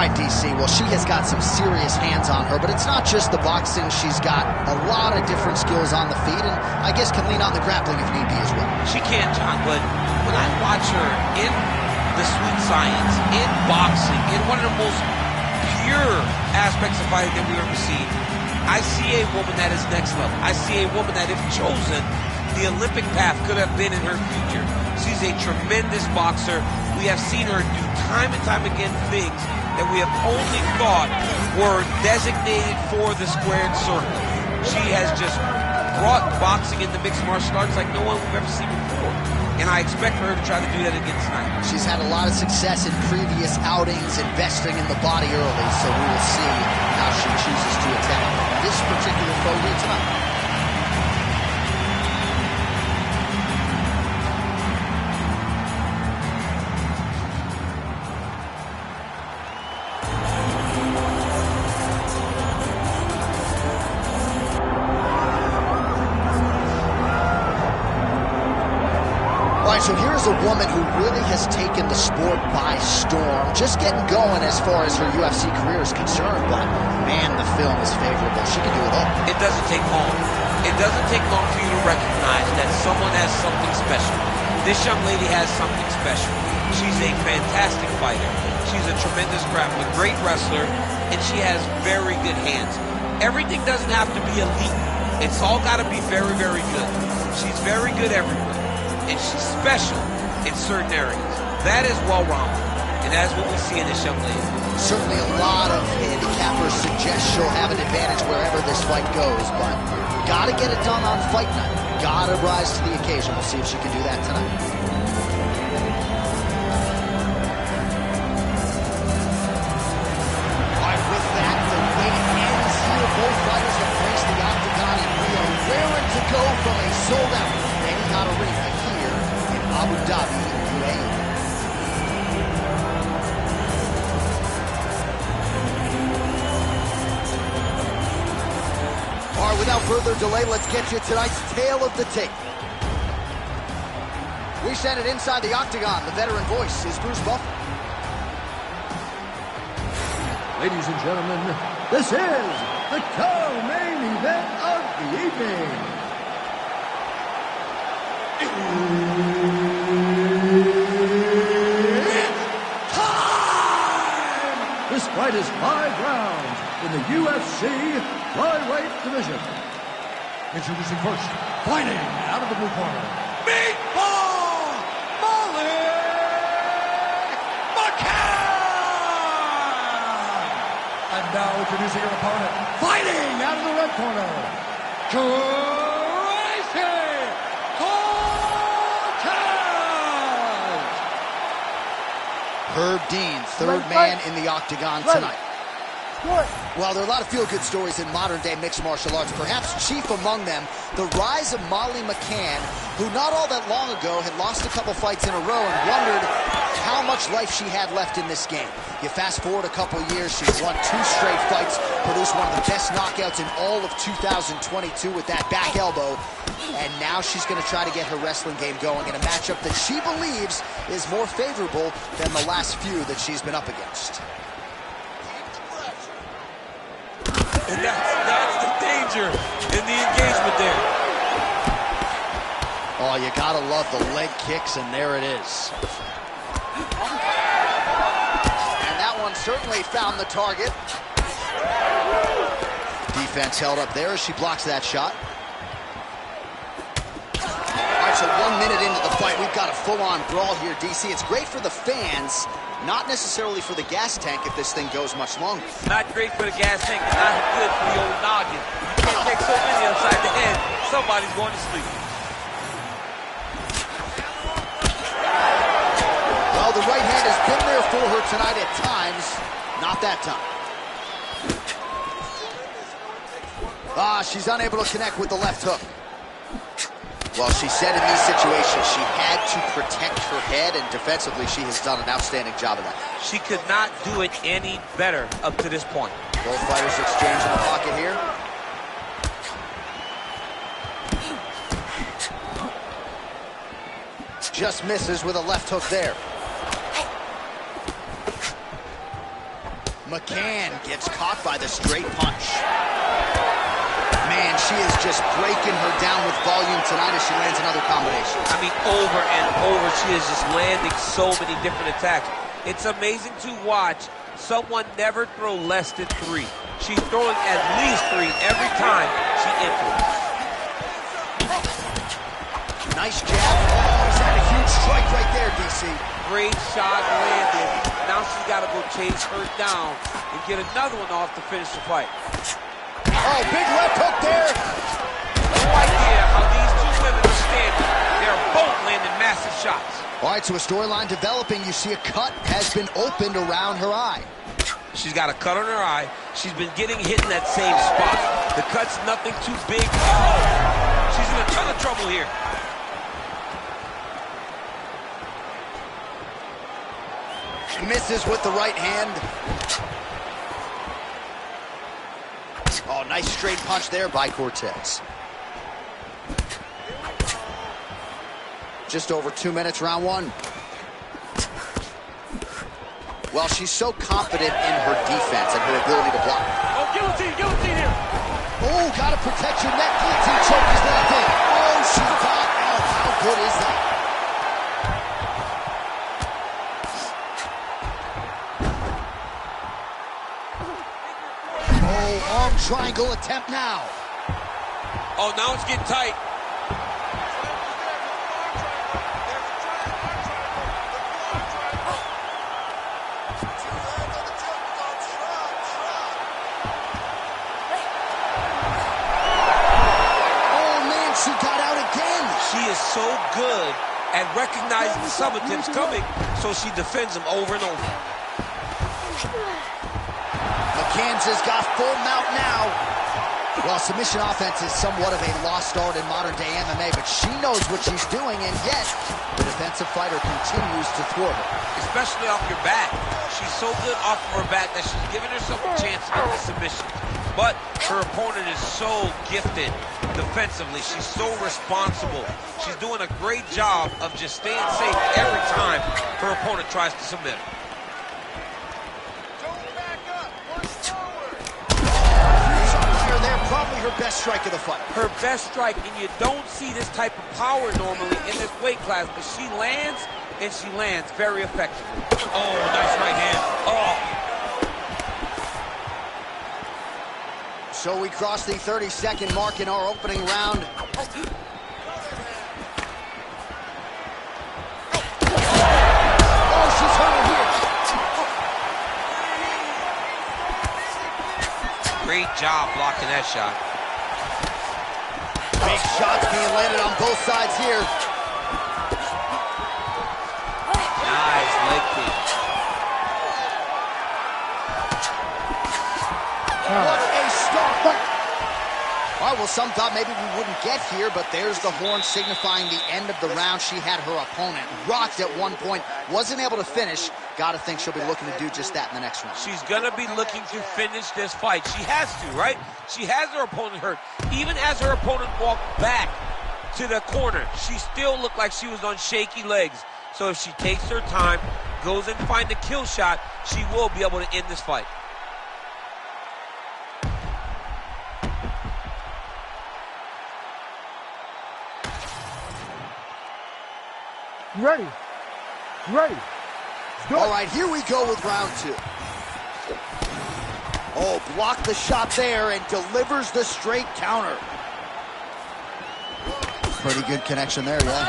right, DC. Well, she has got some serious hands on her, but it's not just the boxing. She's got a lot of different skills on the feet, and I guess can lean on the grappling if need be as well. She can, John, but when I watch her in the sweet science, in boxing, in one of the most pure aspects of fighting that we've ever seen, I see a woman that is next level. I see a woman that, if chosen, the Olympic path could have been in her future. She's a tremendous boxer. We have seen her do time and time again things that we have only thought were designated for the squared circle. She has just brought boxing into mixed martial arts like no one we've ever seen before. And I expect her to try to do that again tonight. She's had a lot of success in previous outings, investing in the body early, so we will see how she chooses to attack this particular foe here tonight. So here's a woman who really has taken the sport by storm, just getting going as far as her UFC career is concerned, but man, the film is favorable. She can do it all. It doesn't take long. It doesn't take long for you to recognize that someone has something special. This young lady has something special. She's a fantastic fighter. She's a tremendous grappler, great wrestler, and she has very good hands. Everything doesn't have to be elite. It's all got to be very, very good. She's very good everywhere. And she's special in certain areas. That is well-rounded, and that's what we see in this young lady. Certainly a lot of handicappers suggest she'll have an advantage wherever this fight goes, but gotta get it done on fight night. Gotta rise to the occasion. We'll see if she can do that tonight. All right, with that, the wait ends here. Both fighters have faced the octagon, and we are raring to go from a sold-out Etihad Arena here in Abu Dhabi, UAE. All right, without further delay, let's get you tonight's tale of the tape. We send it inside the octagon. The veteran voice is Bruce Buffer. Ladies and gentlemen, this is the co-main event of the evening. It's time! This fight is 5 rounds in the UFC flyweight division. Introducing first, fighting out of the blue corner, Meatball Makhachev! And now introducing her opponent, fighting out of the red corner, Herb Dean, third man in the octagon tonight. Well, there are a lot of feel-good stories in modern-day mixed martial arts. Perhaps chief among them, the rise of Molly McCann, who not all that long ago had lost a couple fights in a row and wondered how much life she had left in this game. You fast forward a couple years, she's won 2 straight fights, produced one of the best knockouts in all of 2022 with that back elbow, and now she's going to try to get her wrestling game going in a matchup that she believes is more favorable than the last few that she's been up against. And that's the danger in the engagement there. Oh, you gotta love the leg kicks, and there it is. And that one certainly found the target. Defense held up there as she blocks that shot. All right, so 1 minute into the fight, we've got a full-on brawl here, DC. It's great for the fans, not necessarily for the gas tank if this thing goes much longer. Not great for the gas tank, but not good for the old noggin. You can't take so many upside the head, somebody's going to sleep. Well, the right hand has been there for her tonight at times. Not that time. She's unable to connect with the left hook. Well, she said in these situations she had to protect her head, and defensively she has done an outstanding job of that. She could not do it any better up to this point. Both fighters exchange in the pocket here. Just misses with a left hook there. McCann gets caught by the straight punch. Man, she is just breaking her down with volume tonight as she lands another combination. I mean, over and over, she is just landing so many different attacks. It's amazing to watch someone never throw less than 3. She's throwing at least 3 every time she enters. Nice jab. Oh, he's had a huge strike right there, DC. Great shot landed. Now she's got to go chase her down and get another one off to finish the fight. Oh, big left hook there. No idea how these two women are standing. They're both landing massive shots. All right, so a storyline developing. You see a cut has been opened around her eye. She's got a cut on her eye. She's been getting hit in that same spot. The cut's nothing too big. Oh, she's in a ton of trouble here. She misses with the right hand. Oh, nice straight punch there by Cortez. Just over 2 minutes, round 1. Well, she's so confident in her defense and her ability to block. Oh, guillotine here. Oh, gotta protect your neck. Guillotine choke is locked in. Oh, she got out. How good is that? Oh, arm triangle attempt now. Oh, now it's getting tight. She is so good at recognizing the sub attempts coming, so she defends them over and over. McCann's has got full mount now. Well, submission offense is somewhat of a lost art in modern-day MMA, but she knows what she's doing, and yet the defensive fighter continues to thwart her. Especially off your back. She's so good off of her back that she's giving herself a chance to get the submission. But her opponent is so gifted defensively. She's so responsible. She's doing a great job of just staying safe every time her opponent tries to submit her. There, probably her best strike of the fight. Her best strike, and you don't see this type of power normally in this weight class, but she lands, and she lands very effectively. Oh, nice right hand. Oh. So we cross the 30-second mark in our opening round. Oh, she's hurt her here. Great job blocking that shot. Big shots being landed on both sides here. Nice leg kick. What a start. All right, well, some thought maybe we wouldn't get here, but there's the horn signifying the end of the round. She had her opponent rocked at one point, wasn't able to finish. Gotta think she'll be looking to do just that in the next round. She's gonna be looking to finish this fight. She has to, right? She has her opponent hurt. Even as her opponent walked back to the corner, she still looked like she was on shaky legs. So if she takes her time, goes and finds a kill shot, she will be able to end this fight. Ready. All right, here we go with round 2. Oh, blocked the shot there and delivers the straight counter. Pretty good connection there, yeah.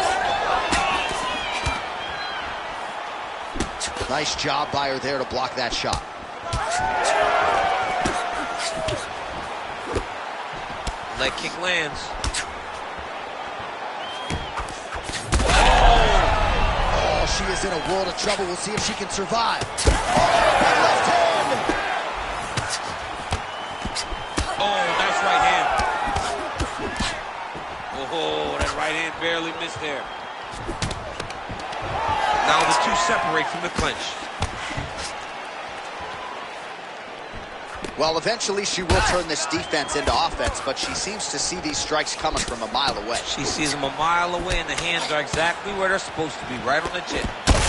Nice job by her there to block that shot. Leg kick lands. She is in a world of trouble. We'll see if she can survive. Oh, left hand. Oh, nice right hand. Oh, that right hand barely missed there. Now the two separate from the clinch. Well, eventually she will turn this defense into offense, but she seems to see these strikes coming from a mile away. She sees them a mile away, and the hands are exactly where they're supposed to be, right on the chin.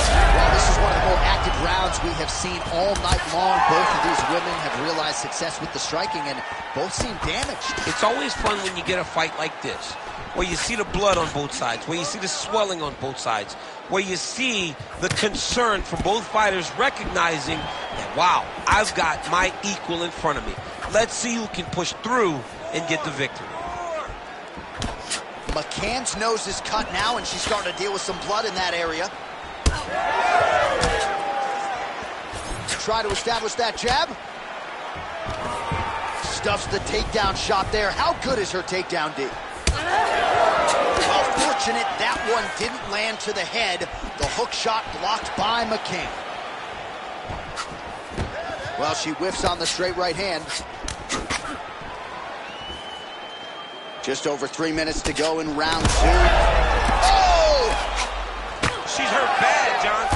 Well, this is one of the more active rounds we have seen all night long. Both of these women have realized success with the striking, and both seem damaged. It's always fun when you get a fight like this, where you see the blood on both sides, where you see the swelling on both sides, where you see the concern from both fighters recognizing that, wow, I've got my equal in front of me. Let's see who can push through and get the victory. McCann's nose is cut now, and she's starting to deal with some blood in that area. Try to establish that jab. Stuffs the takedown shot there. How good is her takedown, D? Well, fortunate that one didn't land to the head. The hook shot blocked by McCann. Well, she whiffs on the straight right hand. Just over 3 minutes to go in round 2. Oh! She's hurt bad, John.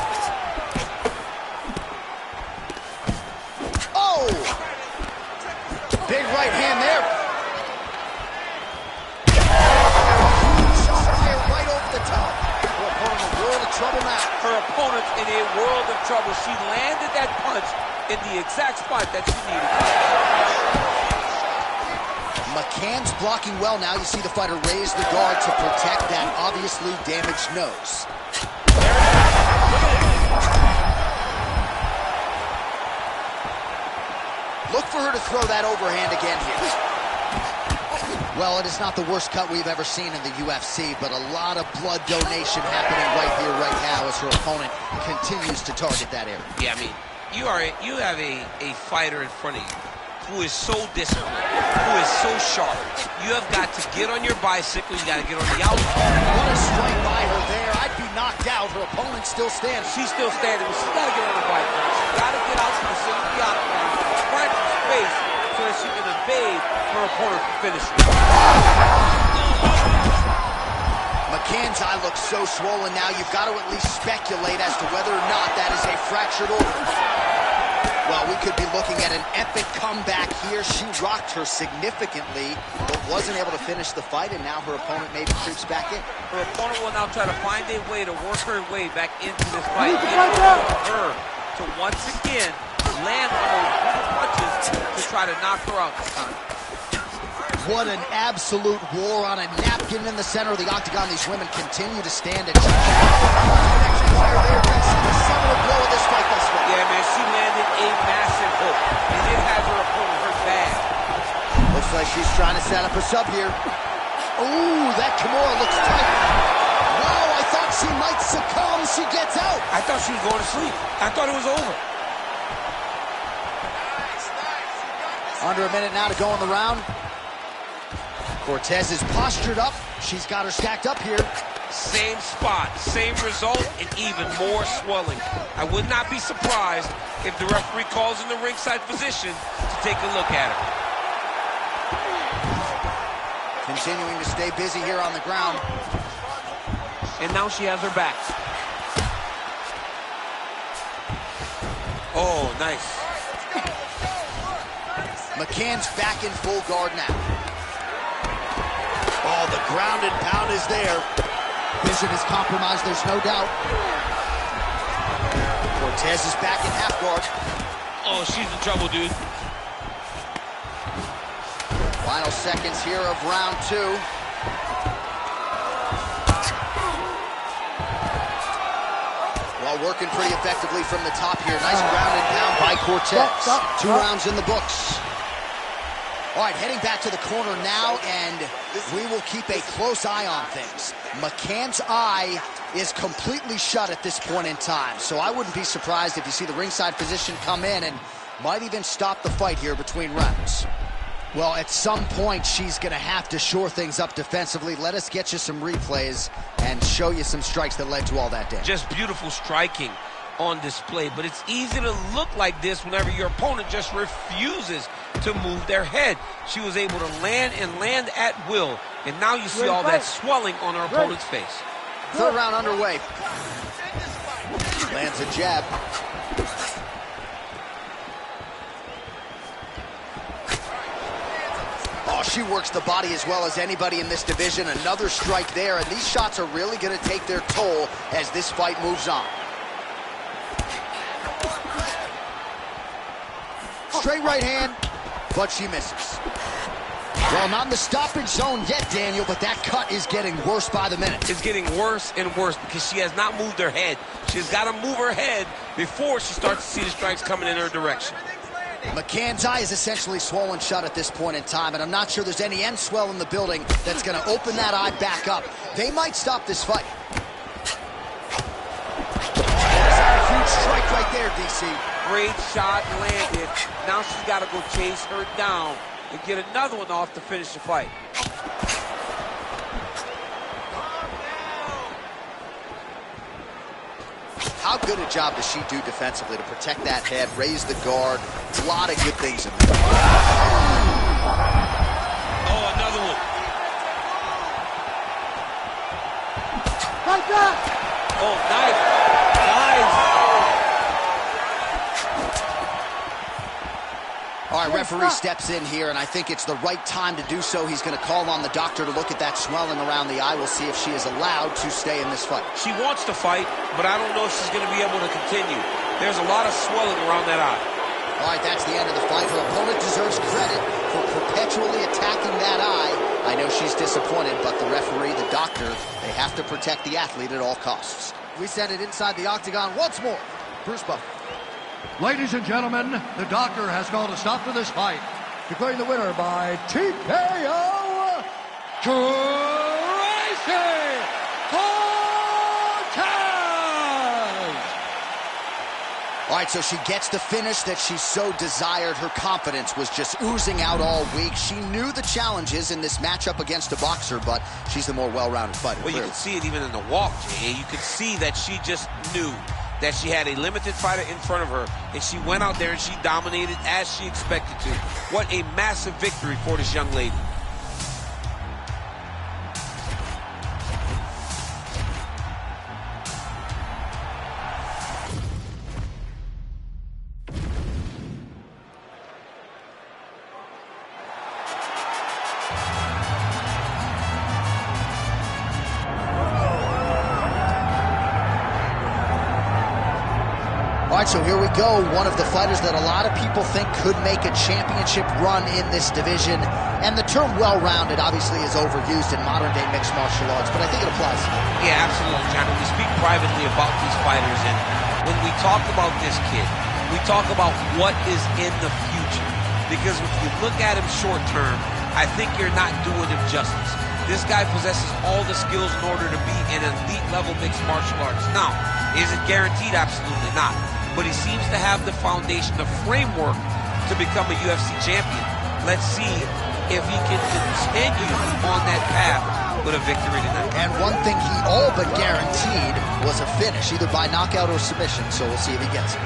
Oh! Big right hand there. Fire right over the top. Her opponent in a world of trouble now. Her opponent's in a world of trouble. She landed that punch in the exact spot that she needed. McCann's blocking well now. You see the fighter raise the guard to protect that obviously damaged nose. Look for her to throw that overhand again here. Well, it is not the worst cut we've ever seen in the UFC, but a lot of blood donation happening right here, right now, as her opponent continues to target that area. Yeah, I mean, you have a fighter in front of you who is so disciplined, who is so sharp. You have got to get on your bicycle, you got to get on the outside. What a strike by her there. I'd be knocked out. Her opponent still standing. She's still standing, but she's got to get on the bicycle. She's got to get out to the center of the octagon, find some space so that she can evade her opponent from finishing. McCann's eye looks so swollen now, you've got to at least speculate as to whether or not that is a fractured organ. Well, we could be looking at an epic comeback here. She rocked her significantly, but wasn't able to finish the fight, and now her opponent maybe creeps back in. Her opponent will now try to find a way to work her way back into this fight. In order for her to once again land on those punches to try to knock her out this time. What an absolute war on a napkin in the center of the octagon. These women continue to stand and blow of this fight thus far. Yeah, man, she landed a massive hook, and it has her opponent hurt bad. Looks like she's trying to set up a sub here. Ooh, that Kimura looks tight. Wow, I thought she might succumb. She gets out. I thought she was going to sleep. I thought it was over. Under a minute now to go in the round. Cortez is postured up. She's got her stacked up here. Same spot, same result, and even more swelling. I would not be surprised if the referee calls in the ringside position to take a look at her. Continuing to stay busy here on the ground. And now she has her back. Oh, nice. McCann's back in full guard now. Oh, the ground and pound is there. Vision is compromised, there's no doubt. Cortez is back in half guard. Oh, she's in trouble, dude. Final seconds here of round 2. Well, working pretty effectively from the top here. Nice ground and pound by Cortez. 2 rounds in the books. All right, heading back to the corner now, and we will keep a close eye on things. McCann's eye is completely shut at this point in time, so I wouldn't be surprised if you see the ringside physician come in and might even stop the fight here between rounds. Well, at some point, she's going to have to shore things up defensively. Let us get you some replays and show you some strikes that led to all that damage. Just beautiful striking on display, but it's easy to look like this whenever your opponent just refuses to move their head. She was able to land and land at will, and now you see all that swelling on her opponent's face. 3rd round underway. Lands a jab. Oh, she works the body as well as anybody in this division. Another strike there, and these shots are really going to take their toll as this fight moves on. Straight right hand, but she misses. Well, not in the stoppage zone yet, Daniel, but that cut is getting worse by the minute. It's getting worse and worse because she has not moved her head. She's got to move her head before she starts to see the strikes coming in her direction. McCann's eye is essentially swollen shut at this point in time, and I'm not sure there's any end swell in the building that's going to open that eye back up. They might stop this fight. That's a huge strike right there, DC. Great shot landed. Now she's got to go chase her down and get another one off to finish the fight. How good a job does she do defensively to protect that head, raise the guard? A lot of good things in there. Oh, another one. Right back! Oh, nice. Nice. All right, referee steps in here, and I think it's the right time to do so. He's going to call on the doctor to look at that swelling around the eye. We'll see if she is allowed to stay in this fight. She wants to fight, but I don't know if she's going to be able to continue. There's a lot of swelling around that eye. All right, that's the end of the fight. Her opponent deserves credit for perpetually attacking that eye. I know she's disappointed, but the referee, the doctor, they have to protect the athlete at all costs. We send it inside the octagon once more. Bruce Buffer. Ladies and gentlemen, the doctor has called a stop to this fight, declaring the winner by TKO, Tracy Cortez! All right, so she gets the finish that she so desired. Her confidence was just oozing out all week. She knew the challenges in this matchup against a boxer, but she's the more well-rounded fighter. Well, you can see it even in the walk, Jay. You could see that she just knew that she had a limited fighter in front of her, and she went out there and she dominated as she expected to. What a massive victory for this young lady. All right, so here we go. One of the fighters that a lot of people think could make a championship run in this division. And the term well-rounded obviously is overused in modern-day mixed martial arts, but I think it applies. Yeah, absolutely, John. We speak privately about these fighters, and when we talk about this kid, we talk about what is in the future. Because if you look at him short-term, I think you're not doing him justice. This guy possesses all the skills in order to be an elite-level mixed martial arts. Now, is it guaranteed? Absolutely not. But he seems to have the foundation, the framework to become a UFC champion. Let's see if he can continue on that path with a victory tonight. And one thing he all but guaranteed was a finish, either by knockout or submission, so we'll see if he gets it.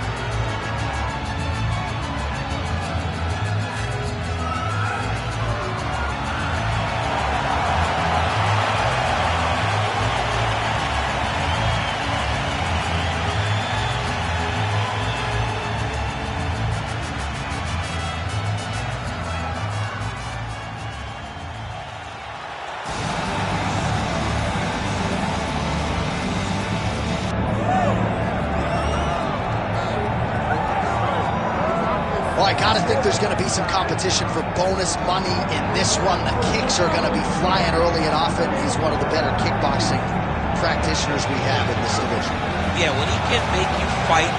Well, I gotta think there's gonna be some competition for bonus money in this one. The kicks are gonna be flying early and often. He's one of the better kickboxing practitioners we have in this division. Yeah, when he can make you fight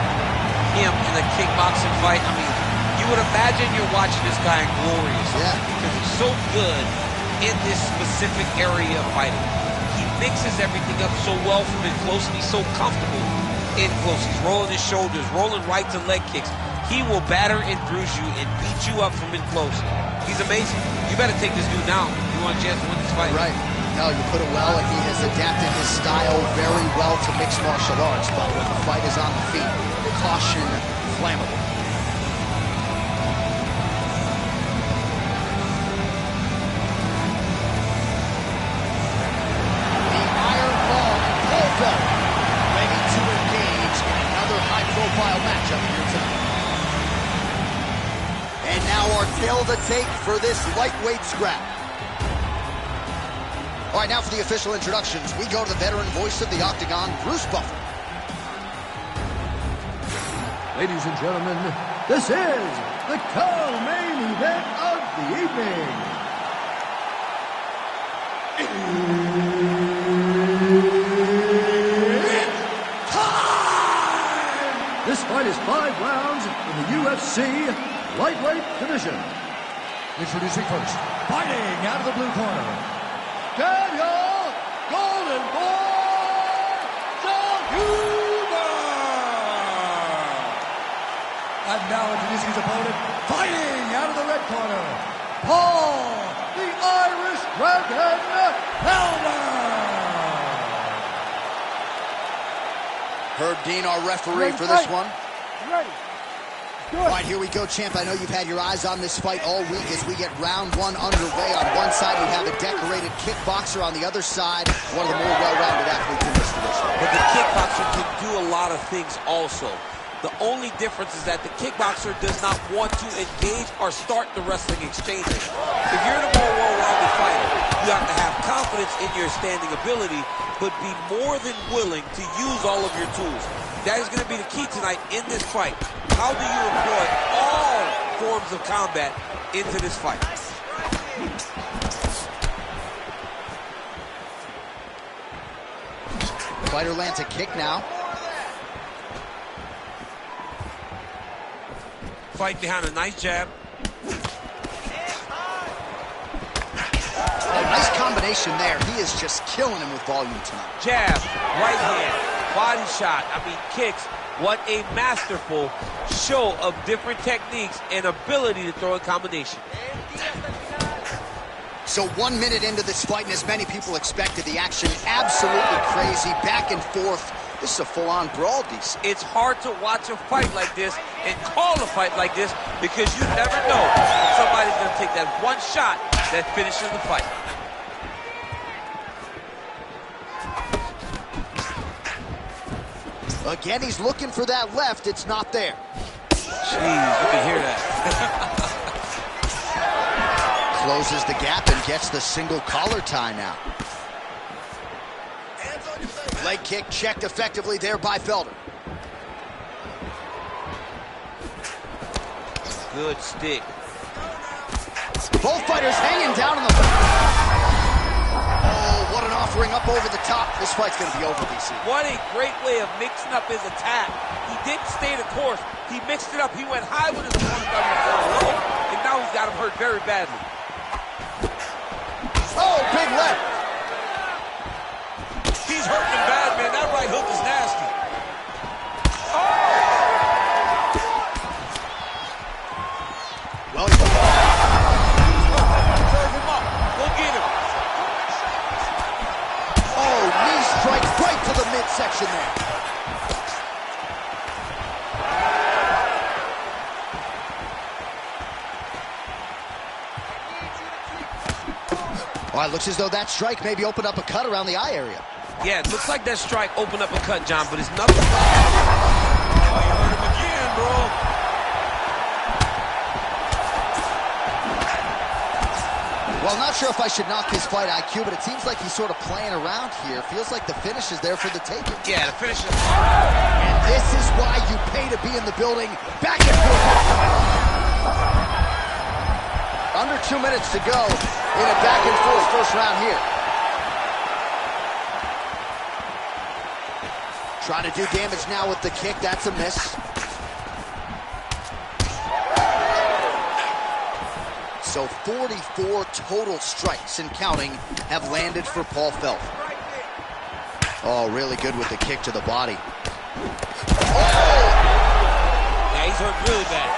him in a kickboxing fight, I mean, you would imagine you're watching this guy in Glorious. Yeah. Because he's so good in this specific area of fighting. He mixes everything up so well from in close, and he's so comfortable in close. He's rolling his shoulders, rolling rights and leg kicks. He will batter and bruise you and beat you up from in close. He's amazing. You better take this dude down if you want a chance to win this fight. Right. No, you put it well, and he has adapted his style very well to mixed martial arts, but when the fight is on the feet, caution, flammable. The Iron Ball and Paul Bell ready to engage in another high-profile matchup here tonight. And now our tale of the tape for this lightweight scrap. All right, now for the official introductions, we go to the veteran voice of the Octagon, Bruce Buffer. Ladies and gentlemen, this is the co-main event of the evening. It's time! This fight is 5 rounds in the UFC lightweight division. Introducing first, fighting out of the blue corner, Daniel Golden Boy Huber! And now introducing his opponent, fighting out of the red corner, Paul, the Irish Dragon Helder! Herb Dean, our referee for this one. Ready. All right, here we go, champ. I know you've had your eyes on this fight all week as we get round 1 underway. On one side, we have a decorated kickboxer. On the other side, one of the more well-rounded athletes in this division. But the kickboxer can do a lot of things also. The only difference is that the kickboxer does not want to engage or start the wrestling exchanges. If you're the more well-rounded fighter, you have to have confidence in your standing ability, but be more than willing to use all of your tools. That is going to be the key tonight in this fight. How do you employ all forms of combat into this fight? Fighter lands a kick now. Fight behind a nice jab. Oh, nice combination there. He is just killing him with volume tonight. Jab, right hand, body shot, kicks. What a masterful show of different techniques and ability to throw a combination. So 1 minute into this fight, and as many people expected, the action absolutely crazy, back and forth. This is a full-on brawl, DC. It's hard to watch a fight like this and call a fight like this because you never know if somebody's going to take that one shot that finishes the fight. Again, he's looking for that left. It's not there. Jeez, you can hear that. Closes the gap and gets the single collar tie now. Leg kick checked effectively there by Felder. Good stick. Both fighters hanging down on the... Oh, what an offering up over the top. This fight's going to be over, DC. What a great way of mixing up his attack. He didn't stay the course. He mixed it up. He went high with his opponent down low, and now he's got him hurt very badly. Oh, big left. He's hurting him bad, man. That right hook is nasty. Well, he's... Serve him up. Go get him. Oh, knee strike right to the midsection there. All right, looks as though that strike maybe opened up a cut around the eye area. Yeah, it looks like that strike opened up a cut, John, but it's nothing. Oh, you hurt him again, bro. Well, not sure if I should knock his fight IQ, but it seems like he's sort of playing around here. Feels like the finish is there for the taking. Yeah, the finish is... And this is why you pay to be in the building. Back and forth. Under 2 minutes to go in a back and forth first round here. Trying to do damage now with the kick. That's a miss. So 44 total strikes and counting have landed for Paul Felder. Oh, really good with the kick to the body. Oh! Yeah, he's hurt really bad.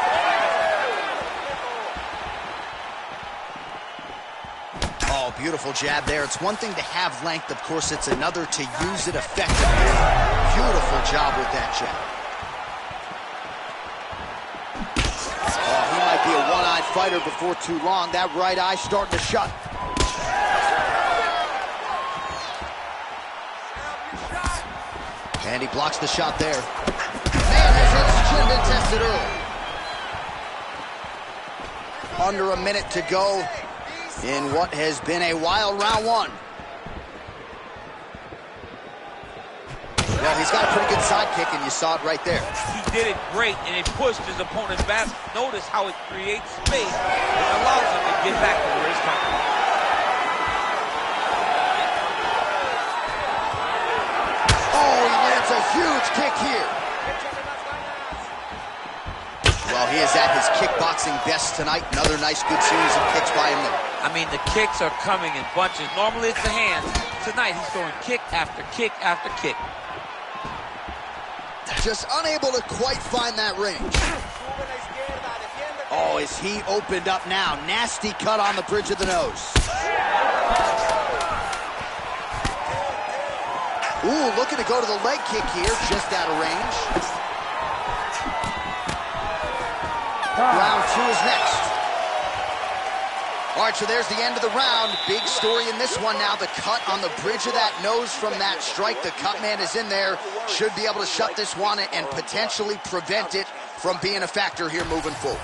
Oh, beautiful jab there. It's one thing to have length. Of course, it's another to use it effectively. Beautiful job with that jab. Oh, he might be a one-eyed fighter before too long. That right eye starting to shut. And he blocks the shot there. Man, has his chin been tested early. Under a minute to go in what has been a wild round 1. Well, he's got a pretty good sidekick, and you saw it right there. He did it great, and it pushed his opponent's back. Notice how it creates space and allows him to get back to where he's coming from. Oh, he lands a huge kick here. Well, he is at his kickboxing best tonight. Another nice, good series of kicks by him there. I mean, the kicks are coming in bunches. Normally it's the hands. Tonight he's throwing kick after kick after kick. Just unable to quite find that range. Oh, is he opened up now? Nasty cut on the bridge of the nose. Ooh, looking to go to the leg kick here, just out of range. Round 2 is next. All right, so there's the end of the round. Big story in this one now. The cut on the bridge of that nose from that strike. The cut man is in there. Should be able to shut this one and potentially prevent it from being a factor here moving forward.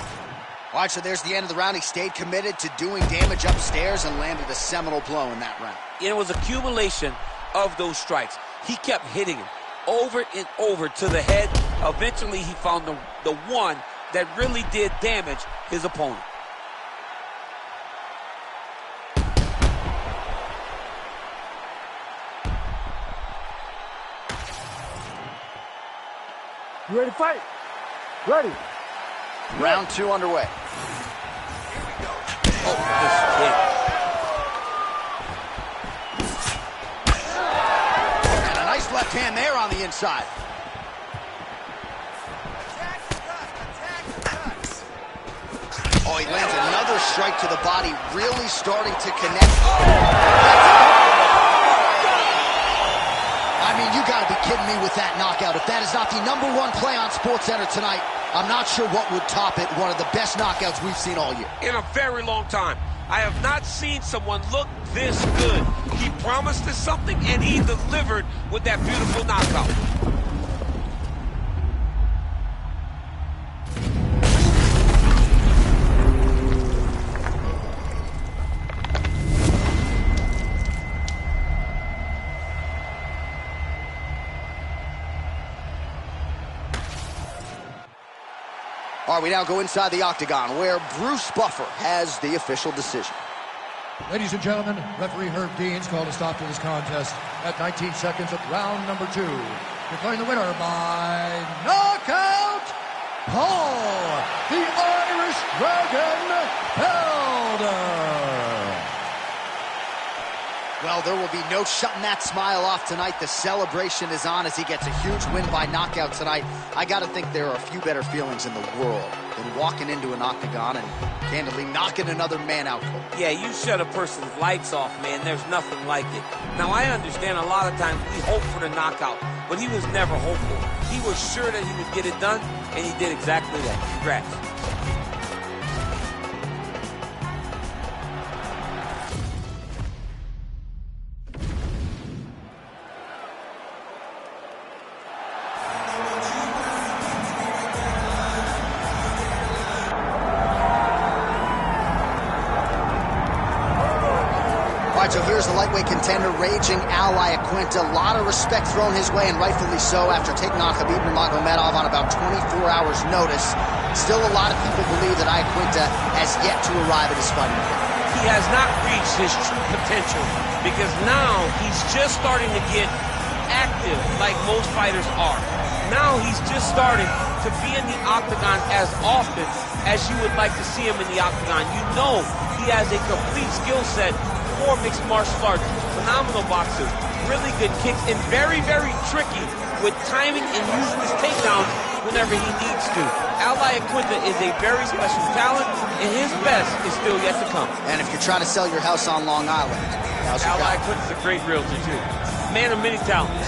All right, so there's the end of the round. He stayed committed to doing damage upstairs and landed a seminal blow in that round. It was accumulation of those strikes. He kept hitting him over and over to the head. Eventually, he found the one that really did damage his opponent. You ready to fight? Ready. Round 2 underway. Oh, this kick. And a nice left hand there on the inside. Oh, he lands another strike to the body, really starting to connect. I mean, you gotta be kidding me with that knockout. If that is not the #1 play on SportsCenter tonight, I'm not sure what would top it. One of the best knockouts we've seen all year. In a very long time. I have not seen someone look this good. He promised us something, and he delivered with that beautiful knockout. All right, we now go inside the octagon, where Bruce Buffer has the official decision. Ladies and gentlemen, referee Herb Deans called a stop to this contest at 19 seconds of round number 2. Declaring the winner by knockout, Paul, the Irish Dragon Felder. Well, there will be no shutting that smile off tonight. The celebration is on as he gets a huge win by knockout tonight. I got to think there are a few better feelings in the world than walking into an octagon and candidly knocking another man out cold. Yeah, you shut a person's lights off, man. There's nothing like it. Now, I understand a lot of times we hope for the knockout, but he was never hopeful. He was sure that he would get it done, and he did exactly that. Congrats. So here's the lightweight contender, raging Al Iaquinta. A lot of respect thrown his way, and rightfully so, after taking on Khabib Nurmagomedov on about 24 hours' notice. Still, a lot of people believe that Iaquinta has yet to arrive at his fighting peak. He has not reached his true potential because now he's just starting to get active like most fighters are. Now he's just starting to be in the octagon as often as you would like to see him in the octagon. You know he has a complete skill set for mixed martial arts. Phenomenal boxer, really good kicks, and very, very tricky with timing and using his takedowns whenever he needs to. Al Iaquinta is a very special talent, and his best is still yet to come. And if you're trying to sell your house on Long Island, Al Iaquinta's a great realtor, too. Man of many talents.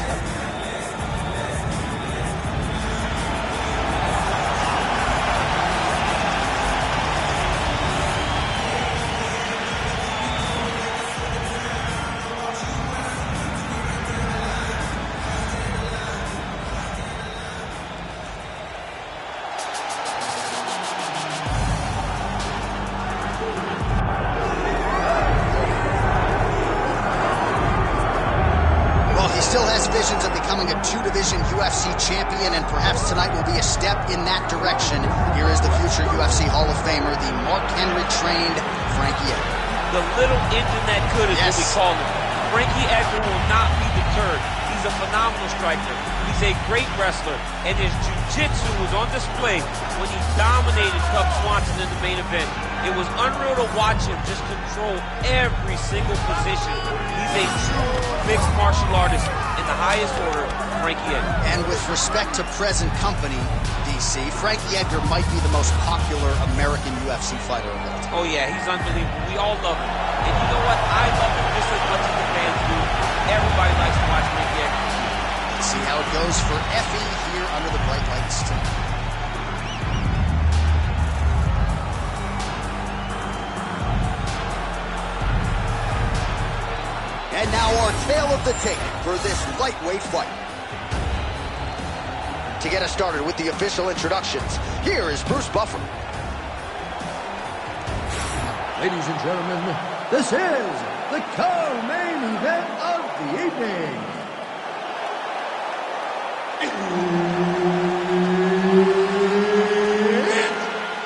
still has visions of becoming a two-division UFC champion, and perhaps tonight will be a step in that direction. Here is the future UFC Hall of Famer, the Mark Henry-trained Frankie Edgar. The little engine that could is what we call him. Frankie Edgar will not be deterred. He's a phenomenal striker. He's a great wrestler, and his jiu-jitsu was on display when he dominated Cub Swanson in the main event. It was unreal to watch him just control every single position. He's a true mixed martial artist in the highest order, Frankie Edgar. And with respect to present company, DC, Frankie Edgar might be the most popular American UFC fighter of all time. Oh yeah, he's unbelievable. We all love him. And you know what? I love him just as much as the fans do. Everybody likes to watch Frankie Edgar. Let's see how it goes for Effie here under the bright lights tonight. And now our tale of the tape for this lightweight fight. To get us started with the official introductions, here is Bruce Buffer. Ladies and gentlemen, this is the co-main event of the evening. It's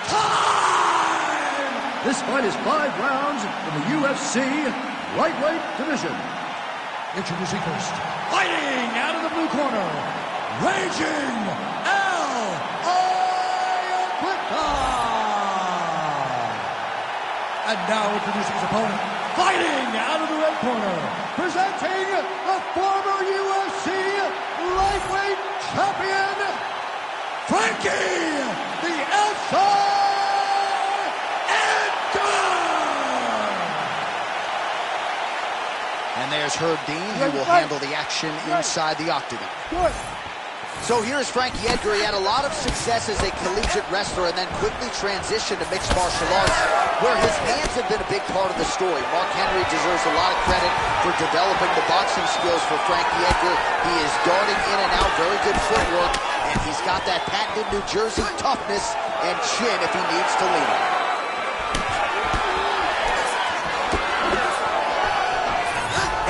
time! This fight is 5 rounds in the UFC lightweight division. Introducing first, fighting out of the blue corner, Raging Al Iaquinta. And now introducing his opponent, fighting out of the red corner, presenting the former UFC lightweight champion, Frankie the S.I. And there's Herb Dean, who will handle the action inside the octagon. So here's Frankie Edgar. He had a lot of success as a collegiate wrestler and then quickly transitioned to mixed martial arts, where his hands have been a big part of the story. Mark Henry deserves a lot of credit for developing the boxing skills for Frankie Edgar. He is darting in and out, very good footwork, and he's got that patented New Jersey toughness and chin if he needs to lead him.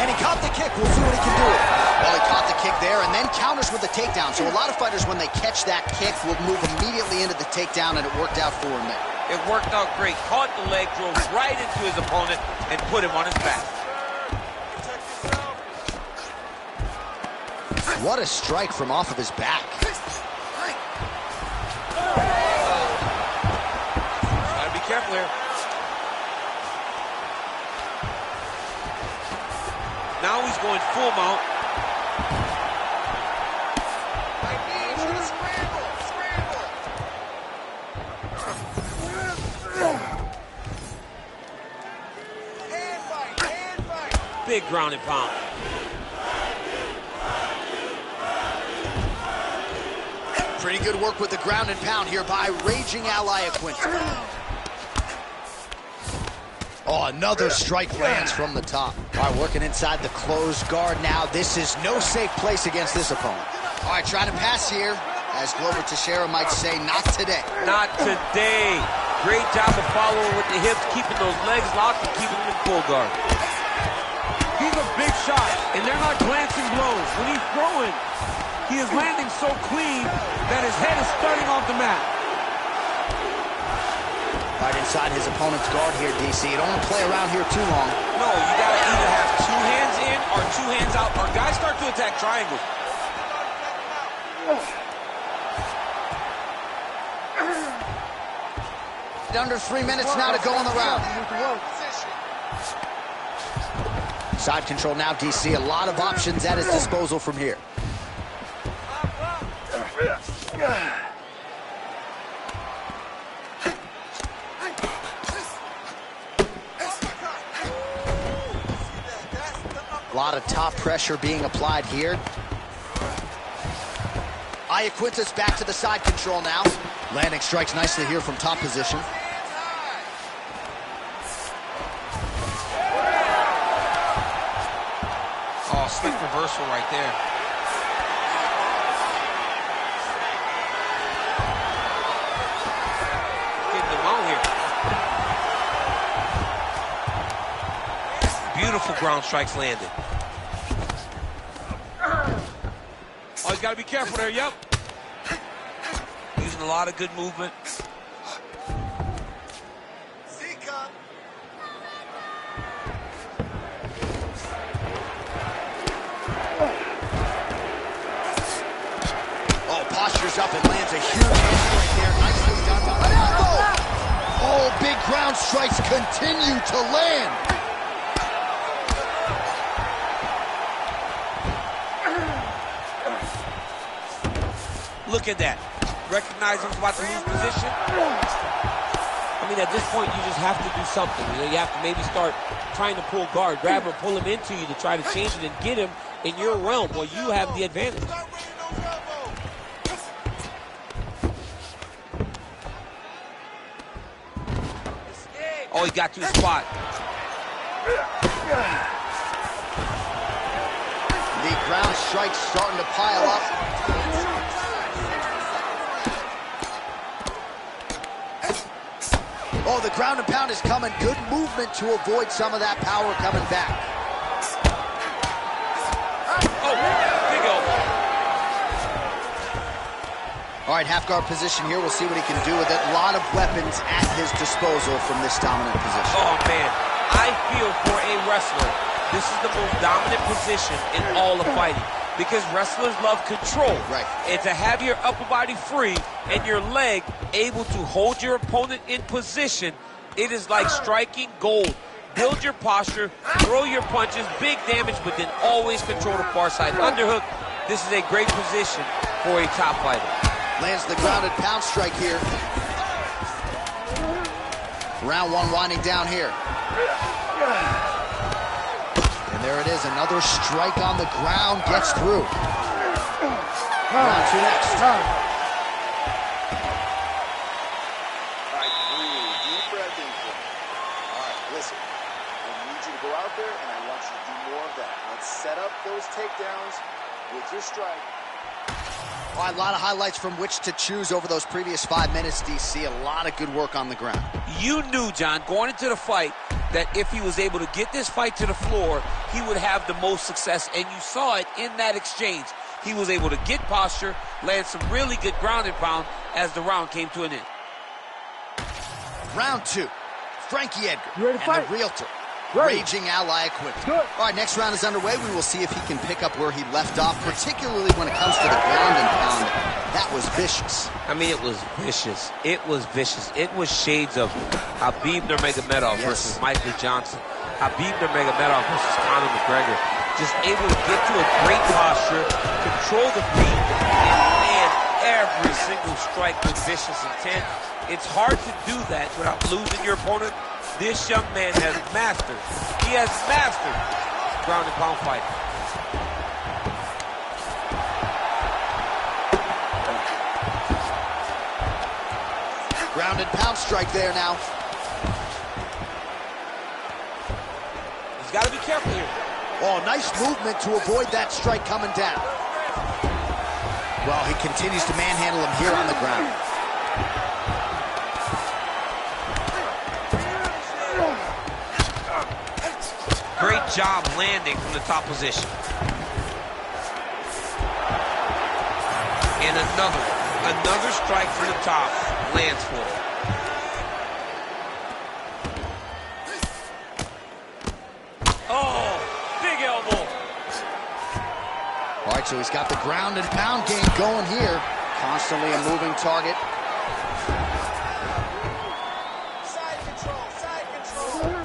And he caught the kick. We'll see what he can do. Well, he caught the kick there and then counters with the takedown. So a lot of fighters, when they catch that kick, will move immediately into the takedown, and it worked out for him there. It worked out great. Caught the leg, drove right into his opponent, and put him on his back. What a strike from off of his back. Gotta be careful here. Now he's going full mount. Big ground and pound. Pretty good work with the ground and pound here by Raging Al Iaquinta. Oh, another strike lands from the top. All right, working inside the closed guard now. This is no safe place against this opponent. All right, trying to pass here. As Glover Teixeira might say, not today. Not today. Great job of following with the hips, keeping those legs locked and keeping them in full guard. He's a big shot, and they're not glancing blows. When he's throwing, he is landing so clean that his head is starting off the mat. Right inside his opponent's guard here, DC. You don't want to play around here too long. No, you got to either have 2 hands in or 2 hands out, or guys start to attack triangles. Under 3 minutes now to go in the round. Side control now, DC. A lot of options at his disposal from here. A lot of top pressure being applied here. Iaquinta's back to the side control now. Landing strikes nicely here from top position. Oh, slick reversal right there. Getting them out here. Beautiful ground strikes landed. got to be careful there. Yep. Using a lot of good movement. Postures up and lands a huge right there. Nicely done. An elbow! Oh, big ground strikes continue to land. Look at that. Recognize he's about to lose position. I mean, at this point, you just have to do something. You know, you have to maybe start trying to pull guard, grab him, pull him into you to try to change it and get him in your realm where you have the advantage. Oh, he got to his spot. The ground strikes starting to pile up. Oh, the ground and pound is coming. Good movement to avoid some of that power coming back. Oh, big elbow. All right, half guard position here. We'll see what he can do with it. A lot of weapons at his disposal from this dominant position. Oh, man. I feel for a wrestler, this is the most dominant position in all of fighting because wrestlers love control. Right. And to have your upper body free and your leg able to hold your opponent in position, it is like striking gold. Build your posture, throw your punches, big damage, but then always control the far side. Underhook, this is a great position for a top fighter. Lands the grounded pound strike here. Round one winding down here. And there it is, another strike on the ground, gets through. Round two next. All right, breathe, deep breath in. All right, listen, I need you to go out there and I want you to do more of that. Let's set up those takedowns with your strike. All right, a lot of highlights from which to choose over those previous 5 minutes, DC. A lot of good work on the ground. You knew, John, going into the fight, that if he was able to get this fight to the floor, he would have the most success, and you saw it in that exchange. He was able to get posture, land some really good ground and pound as the round came to an end. Round two, Frankie Edgar You ready to and fight? the Realtor. Ready. Raging ally equipped. Good. All right, next round is underway. We will see if he can pick up where he left off, particularly when it comes to the ground and pound. That was vicious. I mean, it was vicious. It was vicious. It was shades of Khabib Nurmagomedov versus Michael Johnson. Khabib Nurmagomedov versus Conor McGregor. Just able to get to a great posture, control the feet, and land every single strike with vicious intent. It's hard to do that without losing your opponent. This young man has mastered. He has mastered ground and pound fighting. Ground and pound strike there now. He's got to be careful here. Oh, nice movement to avoid that strike coming down. Well, he continues to manhandle him here on the ground. Great job landing from the top position. And another strike from the top lands for him. Oh, big elbow. All right, so he's got the ground and pound game going here. Constantly a moving target. Side control, side control.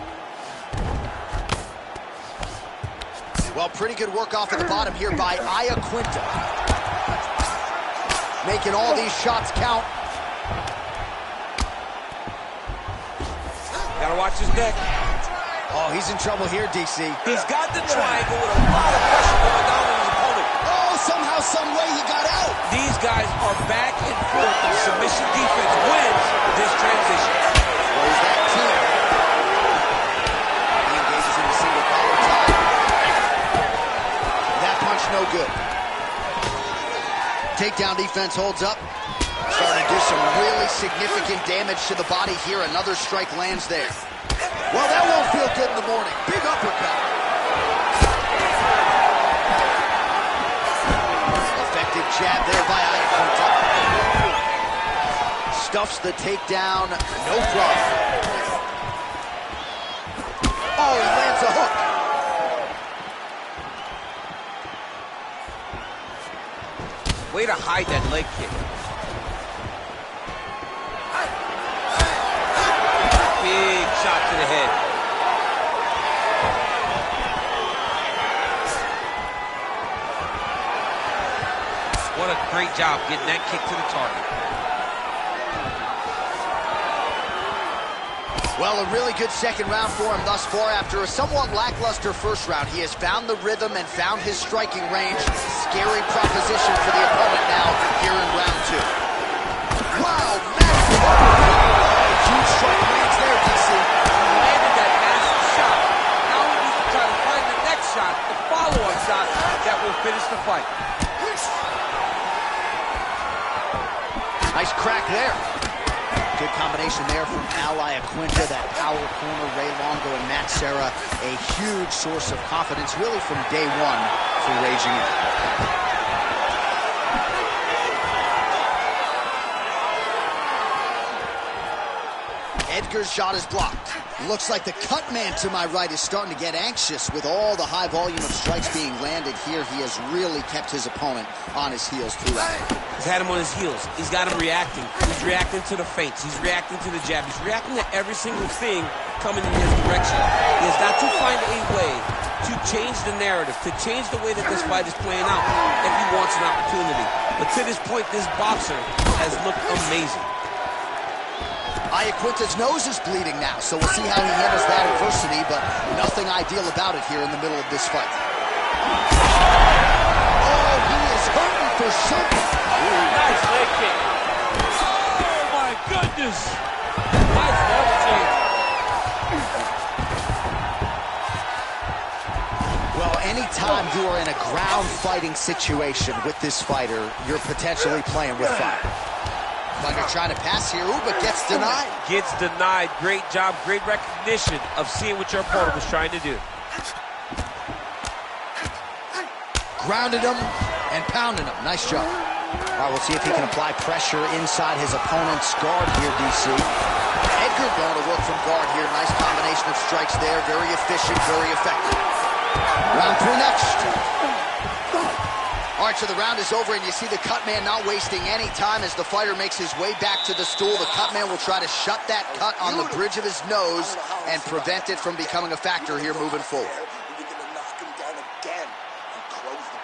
Well, pretty good work off at the bottom here by Iaquinta. Making all these shots count. Gotta watch his neck. Oh, he's in trouble here, DC. He's got the triangle with a lot of pressure going down on his opponent. Oh, somehow, some way he got out. These guys are back and forth. The submission defense wins this transition. What is that team? He engages in a single collar tie. That punch no good. Takedown defense holds up. Starting to do some really significant damage to the body here. Another strike lands there. Well, that won't feel good in the morning. Big uppercut. Effective jab there by Iaquinta. Stuffs the takedown, no problem. Oh, he lands a hook. Way to hide that leg kick. Big shot to the head. What a great job getting that kick to the target. Well, a really good second round for him thus far. After a somewhat lackluster first round, he has found the rhythm and found his striking range. Scary proposition for the opponent now here in round two. Wow, massive. Huge strike lands there, DC. Landed that massive shot. Now he needs to try to find the next shot, the follow-up shot that will finish the fight. Nice crack there. Good combination there from Iaquinta, that power corner, Ray Longo and Matt Serra. A huge source of confidence, really from day one for Raging Ed. Edgar's shot is blocked. Looks like the cut man to my right is starting to get anxious with all the high volume of strikes being landed here. He has really kept his opponent on his heels throughout. He's had him on his heels. He's got him reacting. He's reacting to the feints. He's reacting to the jab. He's reacting to every single thing coming in his direction. He has got to find a way to change the narrative, to change the way that this fight is playing out if he wants an opportunity. But to this point, this boxer has looked amazing. Iaquinta's nose is bleeding now, so we'll see how he handles that adversity, but nothing ideal about it here in the middle of this fight. Oh, he is hurting for certain. Nice leg kick. Oh, my goodness. Nice level change. Well, anytime you are in a ground fighting situation with this fighter, you're potentially playing with fire. Fighter trying to pass here, ooh, but gets denied. Gets denied. Great job, great recognition of seeing what your opponent was trying to do. Grounded him and pounded him. Nice job. All right, we'll see if he can apply pressure inside his opponent's guard here, DC. Edgar going to work from guard here. Nice combination of strikes there. Very efficient, very effective. Round three next. All right, so the round is over, and you see the cut man not wasting any time as the fighter makes his way back to the stool. The cut man will try to shut that cut on the bridge of his nose and prevent it from becoming a factor here moving forward. You're going to knock him down again and close the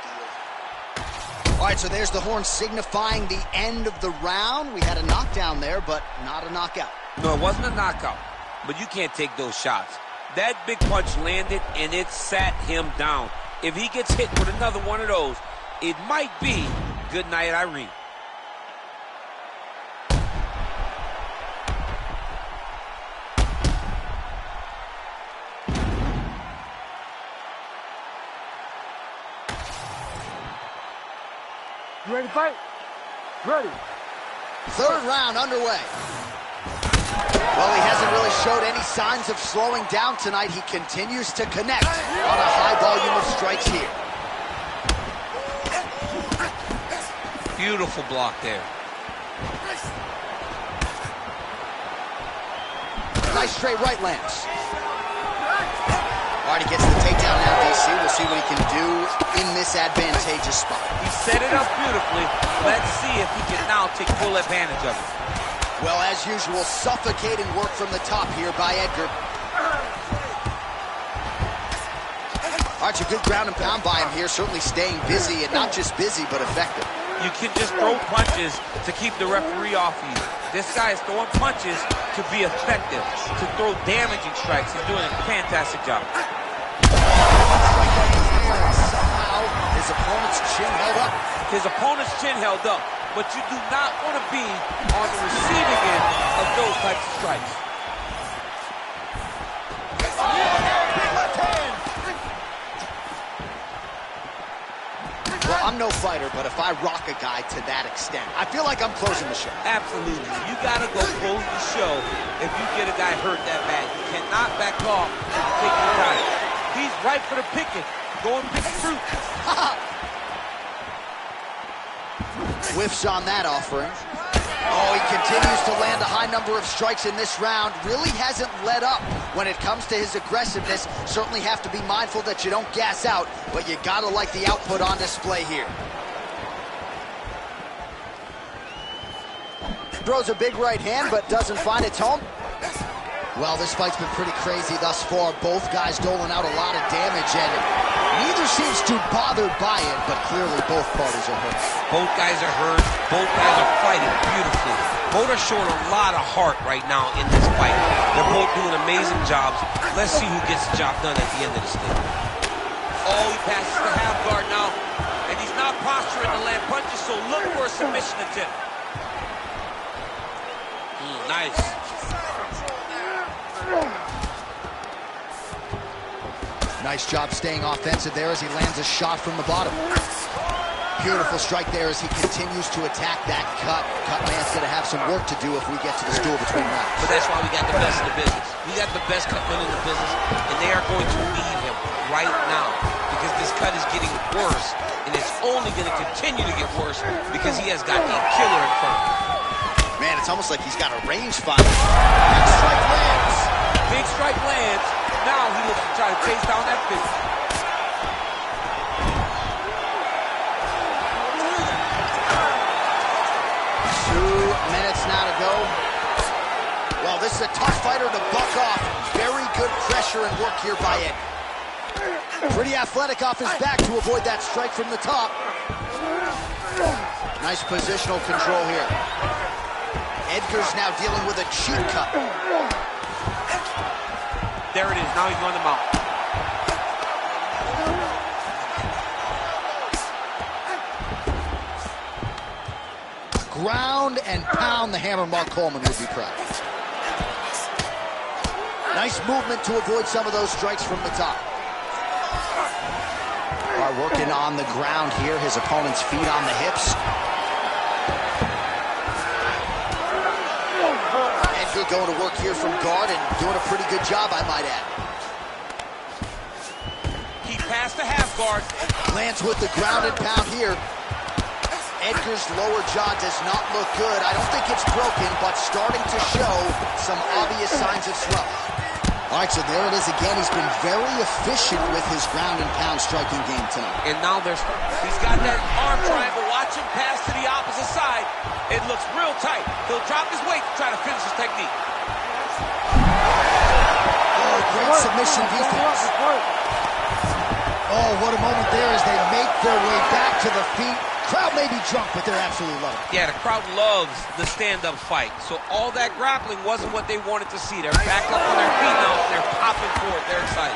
deal. All right, so there's the horn signifying the end of the round. We had a knockdown there, but not a knockout. No, it wasn't a knockout, but you can't take those shots. That big punch landed, and it sat him down. If he gets hit with another one of those, it might be good night, Irene. You ready to fight? Ready. Third round underway. Well, he hasn't really showed any signs of slowing down tonight. He continues to connect on a high volume of strikes here. Beautiful block there. Nice straight right lands. All right, he gets the takedown now, DC. We'll see what he can do in this advantageous spot. He set it up beautifully. Let's see if he can now take full advantage of it. Well, as usual, suffocating work from the top here by Edgar. All right, a good ground and pound by him here, certainly staying busy, and not just busy, but effective. You can just throw punches to keep the referee off you. This guy is throwing punches to be effective, to throw damaging strikes. He's doing a fantastic job. Somehow, his opponent's chin held up. His opponent's chin held up, but you do not want to be on the receiving end of those types of strikes. Well, I'm no fighter, but if I rock a guy to that extent, I feel like I'm closing the show. Absolutely. You got to go close the show if you get a guy hurt that bad. You cannot back off and take your time. He's ripe for the picking. Go and pick fruit. Whiffs on that offering. Oh, he continues to land a high number of strikes in this round. Really hasn't let up when it comes to his aggressiveness. Certainly have to be mindful that you don't gas out, but you gotta like the output on display here. Throws a big right hand, but doesn't find its home. Well, this fight's been pretty crazy thus far. Both guys doling out a lot of damage, and neither seems too bothered by it, but clearly both parties are hurt. Both guys are hurt. Both guys are fighting beautifully. Both are showing a lot of heart right now in this fight. They're both doing amazing jobs. Let's see who gets the job done at the end of this thing. Oh, he passes the half guard now, and he's not posturing to land punches, so look for a submission attempt. Nice. Nice job staying offensive there as he lands a shot from the bottom. Beautiful strike there as he continues to attack that cut. Cutman's going to have some work to do if we get to the stool between rounds. But that's why we got the best in the business. We got the best cutman in the business, and they are going to leave him right now because this cut is getting worse, and it's only going to continue to get worse because he has got a killer in front of him. Man, it's almost like he's got a rangefinder. Big strike lands. Big strike lands. Now he looks to try to chase down that finish. 2 minutes now to go. Well, this is a tough fighter to buck off. Very good pressure and work here by Ed. Pretty athletic off his back to avoid that strike from the top. Nice positional control here. Edgar's now dealing with a cheek cut. There it is. Now he's going to mount. Ground and pound. The hammer Mark Coleman would be proud. Nice movement to avoid some of those strikes from the top. Are working on the ground here. His opponent's feet on the hips. Edgar going to work here from guard and doing a pretty good job, I might add. He passed the half guard. Lands with the ground and pound here. Edgar's lower jaw does not look good. I don't think it's broken, but starting to show some obvious signs of swelling. All right, so there it is again. He's been very efficient with his ground and pound striking game tonight. And now he's got that arm triangle. Watch him pass to the opposite side. It looks real tight. He'll drop his weight to try to finish his technique. Oh, great submission defense. Oh, what a moment there as they make their way back to the feet. Crowd may be drunk, but they're absolutely loving it. Yeah, the crowd loves the stand-up fight. So all that grappling wasn't what they wanted to see. They're back up on their feet now. They're popping for it. They're excited.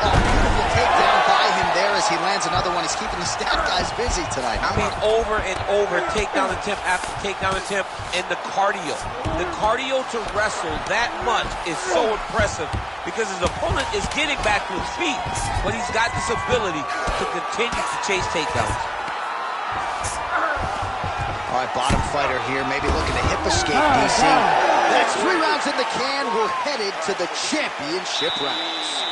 Oh, beautiful takedown by him there as he lands another one. He's keeping the staff guys busy tonight. I mean, over and over, takedown attempt after takedown attempt, and the cardio. The cardio to wrestle that much is so impressive because his opponent is getting back to his feet, but he's got this ability to continue to chase takedowns. All right, bottom fighter here, maybe looking to hip escape, DC. That's 3 rounds in the can. We're headed to the championship rounds.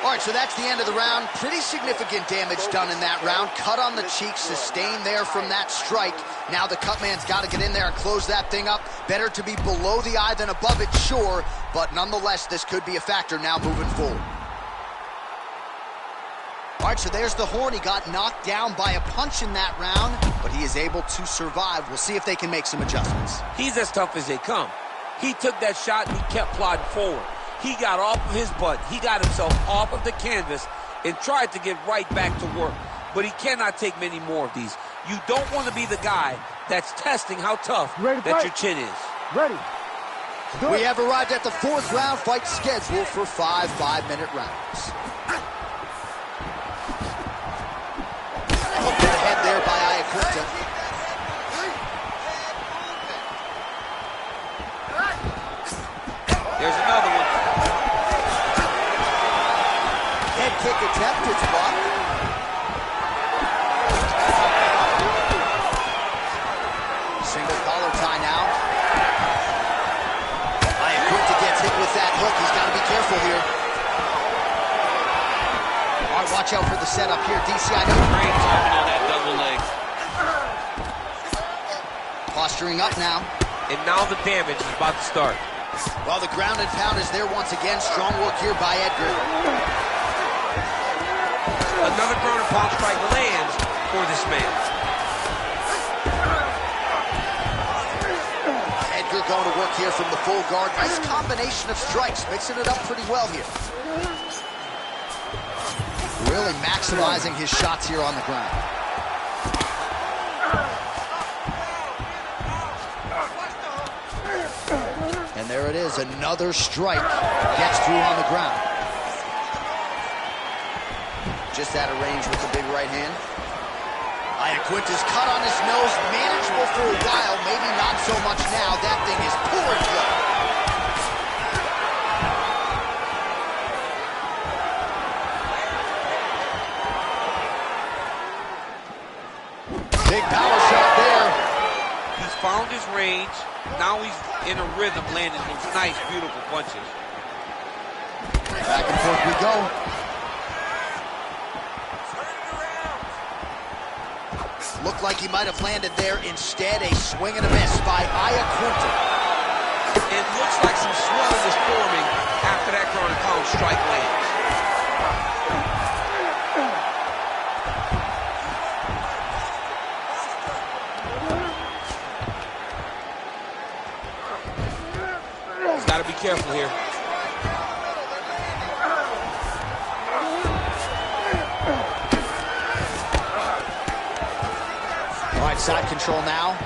All right, so that's the end of the round. Pretty significant damage done in that round. Cut on the cheek, sustained there from that strike. Now the cut man's got to get in there and close that thing up. Better to be below the eye than above it, sure. But nonetheless, this could be a factor now moving forward. All right, so there's the Horn. He got knocked down by a punch in that round, but he is able to survive. We'll see if they can make some adjustments. He's as tough as they come. He took that shot and he kept plodding forward. He got off of his butt. He got himself off of the canvas and tried to get right back to work. But he cannot take many more of these. You don't want to be the guy that's testing how tough that your chin is. Ready. We have arrived at the 4th round, fight scheduled for 5 5-minute rounds. Hook to the head there by Iaquinta. There's another one. Head kick attempt, it's blocked. Single collar tie now. Iaquinta gets hit with that hook. He's got to be careful here. All right, watch out for the setup here. DC, I know. Great target on that double leg. Posturing up now. And now the damage is about to start. Well, the ground and pound is there once again. Strong work here by Edgar. Another ground and pound strike lands for this man. Edgar going to work here from the full guard. Nice combination of strikes, mixing it up pretty well here. Really maximizing his shots here on the ground. And there it is, another strike gets through on the ground. Just out of range with the big right hand. Iaquinta's cut on his nose, manageable for a while, maybe not so much now. That thing is pouring blood. Big power shot there. He's found his range. Now he's in a rhythm, landing those nice, beautiful punches. Back and forth we go. Looked like he might have landed there. Instead, a swing and a miss by Iaquinta. It looks like some swelling is forming after that ground and pound strike lands. He's got to be careful here. All right, side control now.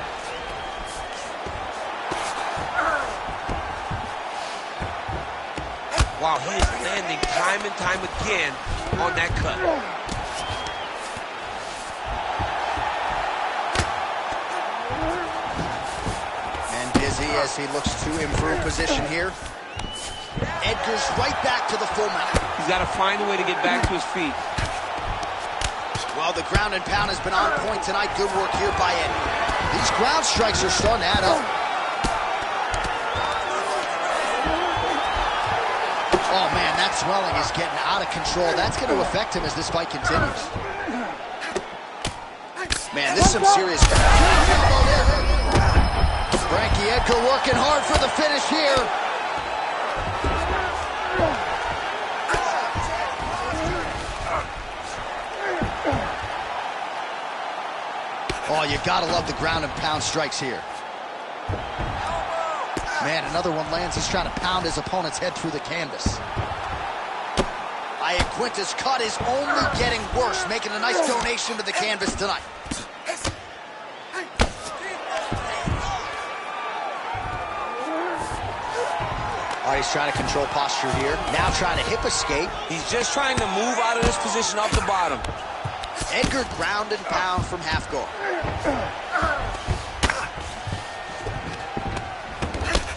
Wow, he is landing time and time again on that cut. And busy as he looks to improve position here. Edgar's right back to the full mount. He's got to find a way to get back to his feet. Well, the ground and pound has been on point tonight. Good work here by Edgar. These ground strikes are starting to add up. Oh, man, that swelling is getting out of control. That's going to affect him as this fight continues. Man, this is some serious... Frankie Edgar working hard for the finish here. Oh, you gotta love the ground and pound strikes here. Man, another one lands. He's trying to pound his opponent's head through the canvas. Iaquinta's cut is only getting worse, making a nice donation to the canvas tonight. All right, he's trying to control posture here. Now trying to hip escape. He's just trying to move out of this position off the bottom. Edgar ground and pound from half guard.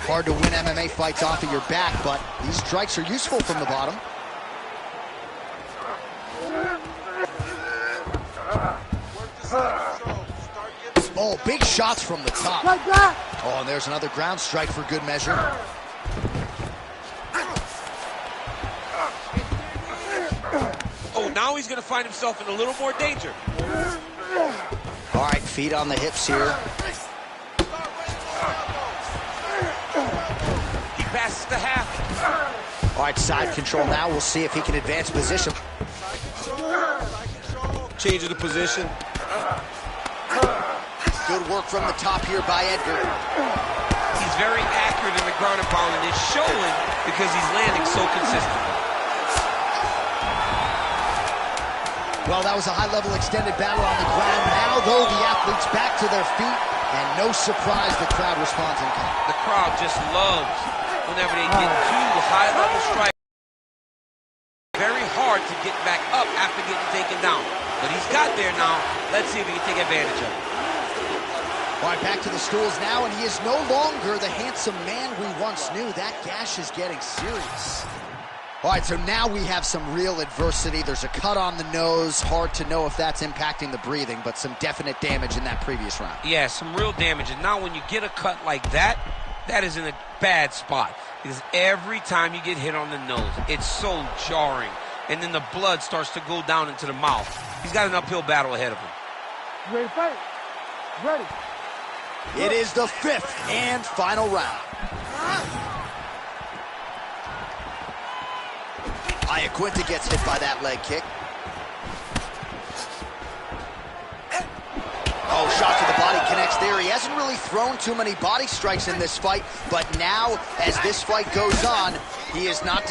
Hard to win MMA fights off of your back, but these strikes are useful from the bottom. Oh, big shots from the top. Oh, and there's another ground strike for good measure. Now he's going to find himself in a little more danger. All right, feet on the hips here. He passes the half. All right, side control now. We'll see if he can advance position. Change of the position. Good work from the top here by Edgar. He's very accurate in the ground and pound, and it's showing because he's landing so consistently. Well, that was a high-level extended battle on the ground. Now, though, the athletes back to their feet, and no surprise the crowd responds in kind. The crowd just loves whenever they get two high-level strikes. Very hard to get back up after getting taken down. But he's got there now. Let's see if he can take advantage of it. All right, back to the stools now, and he is no longer the handsome man we once knew. That gash is getting serious. All right, so now we have some real adversity. There's a cut on the nose. Hard to know if that's impacting the breathing, but some definite damage in that previous round. Yeah, some real damage. And now when you get a cut like that, that is in a bad spot. Because every time you get hit on the nose, it's so jarring. And then the blood starts to go down into the mouth. He's got an uphill battle ahead of him. You ready to fight? Ready. It is the 5th and final round. Iaquinta gets hit by that leg kick. Oh, shot to the body connects there. He hasn't really thrown too many body strikes in this fight, but now, as this fight goes on, he is not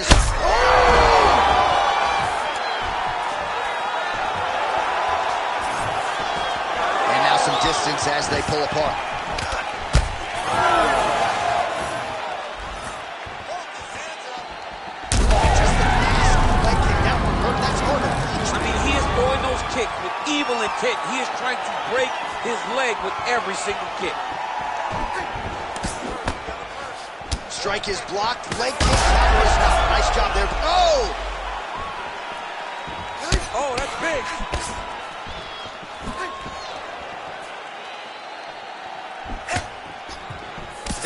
And now some distance as they pull apart. Kick with evil intent. He is trying to break his leg with every single kick. Strike is blocked. Leg kick. That was not. Nice job there. Oh! Oh, that's big.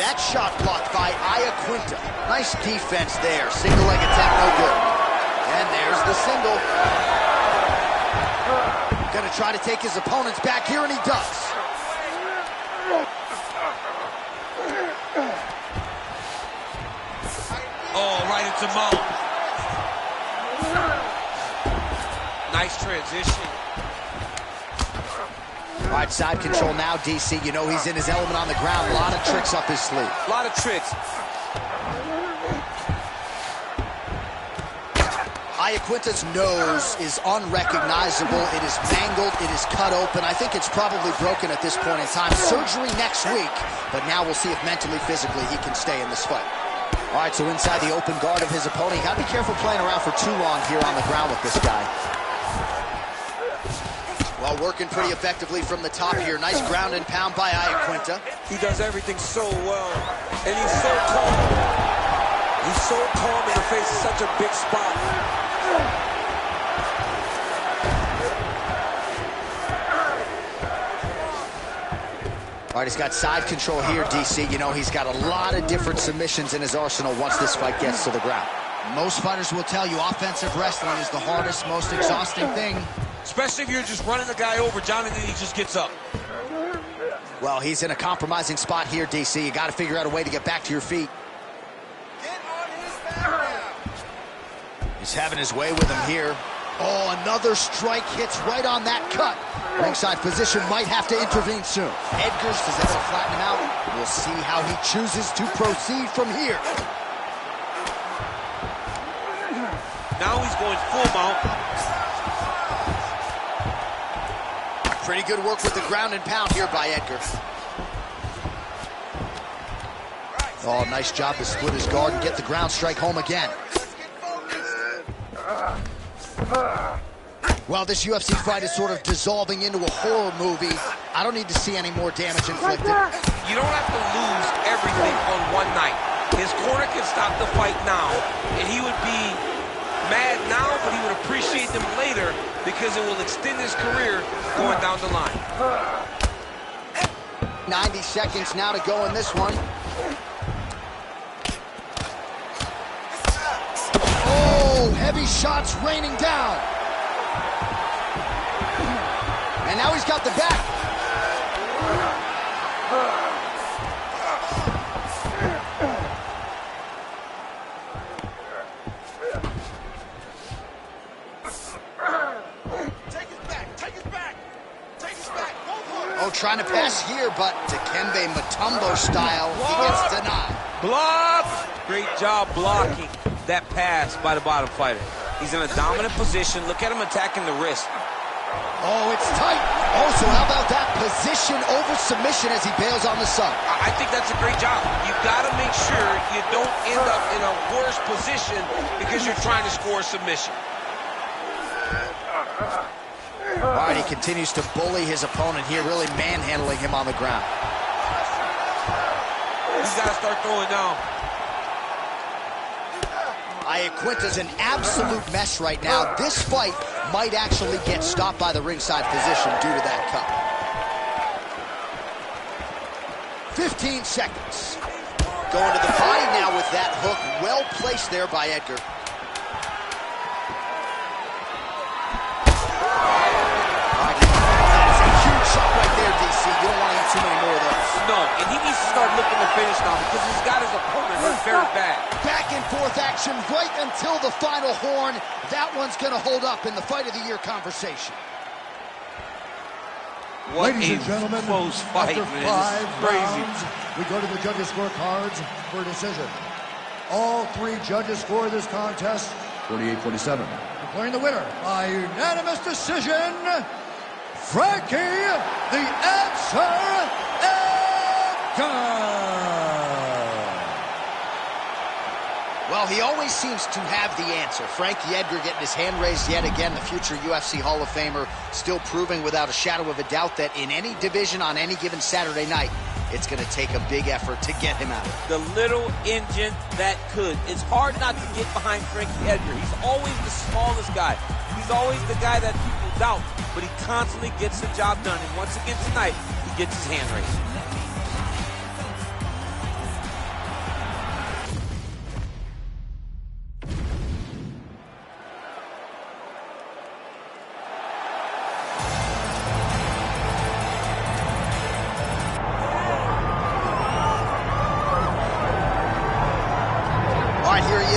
That shot blocked by Iaquinta. Nice defense there. Single leg attempt, no good. And there's the single. Gonna try to take his opponents back here, and he does. Oh, right into mount. Nice transition. All right, side control now, DC. You know he's in his element on the ground. A lot of tricks up his sleeve. A lot of tricks. Iaquinta's nose is unrecognizable. It is mangled. It is cut open. I think it's probably broken at this point in time. Surgery next week, but now we'll see if mentally, physically, he can stay in this fight. All right, so inside the open guard of his opponent. You got to be careful playing around for too long here on the ground with this guy. Well, working pretty effectively from the top here. Nice ground and pound by Iaquinta. He does everything so well, and he's so calm. He's so calm in the face of such a big spot. All right, he's got side control here, DC. You know, he's got a lot of different submissions in his arsenal once this fight gets to the ground. Most fighters will tell you offensive wrestling is the hardest, most exhausting thing. Especially if you're just running the guy over, Jonathan, he just gets up. Well, he's in a compromising spot here, DC. You got to figure out a way to get back to your feet. He's having his way with him here. Oh, another strike hits right on that cut. Ringside physician might have to intervene soon. Edgar's, does that flatten him out? We'll see how he chooses to proceed from here. Now he's going full mount. Pretty good work with the ground and pound here by Edgar. Oh, nice job to split his guard and get the ground strike home again. Well, this UFC fight is sort of dissolving into a horror movie. I don't need to see any more damage inflicted. You don't have to lose everything on one night. His corner can stop the fight now, and he would be mad now, but he would appreciate them later because it will extend his career going down the line. 90 seconds now to go in this one. Oh, heavy shots raining down. And now he's got the back. Oh, trying to pass here, but Dikembe Mutombo style, he gets denied. Block! Great job blocking that pass by the bottom fighter. He's in a dominant position. Look at him attacking the wrist. Oh, it's tight. Oh, so how about that position over submission as he bails on the sub? I think that's a great job. You've got to make sure you don't end up in a worse position because you're trying to score a submission. All right, he continues to bully his opponent here, really manhandling him on the ground. He's got to start throwing down. Iaquinta's an absolute mess right now. This fight might actually get stopped by the ringside physician due to that cut. 15 seconds. Going to the body now with that hook. Well placed there by Edgar. That is a huge shot right there, DC. You don't want to have too many more of those. No, and he needs to start looking to finish now because he's got his opponent hurt very bad. Back and forth action right until the final horn. That one's going to hold up in the Fight of the Year conversation. What Ladies and gentlemen, close fight, after man. 5 This is rounds, we go to the judges' scorecards for a decision. All 3 judges score this contest 48-47. Declaring the winner by unanimous decision, Frankie the Answer Edgar. Well, he always seems to have the answer. Frankie Edgar getting his hand raised yet again. The future UFC Hall of Famer still proving without a shadow of a doubt that in any division on any given Saturday night, it's going to take a big effort to get him out. The little engine that could. It's hard not to get behind Frankie Edgar. He's always the smallest guy. He's always the guy that people doubt, but he constantly gets the job done. And once again tonight, he gets his hand raised.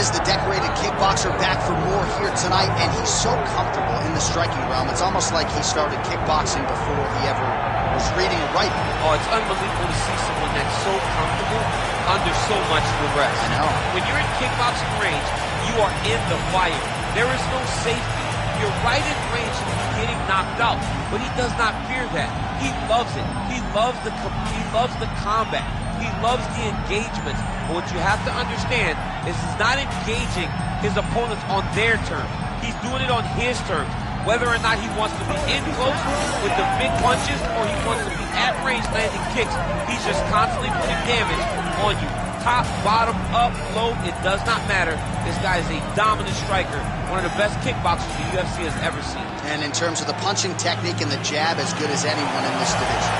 The decorated kickboxer back for more here tonight, and he's so comfortable in the striking realm. It's almost like he started kickboxing before he ever was reading or writing. Oh, it's unbelievable to see someone that's so comfortable under so much duress. I know. When you're in kickboxing range, you are in the fire. There is no safety. You're right in range of getting knocked out, but he does not fear that. He loves it. He loves the combat. He loves the engagements. But what you have to understand is he's not engaging his opponents on their terms. He's doing it on his terms. Whether or not he wants to be in close with the big punches or he wants to be at range landing kicks, he's just constantly putting damage on you. Top, bottom, up, low, it does not matter. This guy is a dominant striker, one of the best kickboxers the UFC has ever seen. And in terms of the punching technique and the jab, as good as anyone in this division.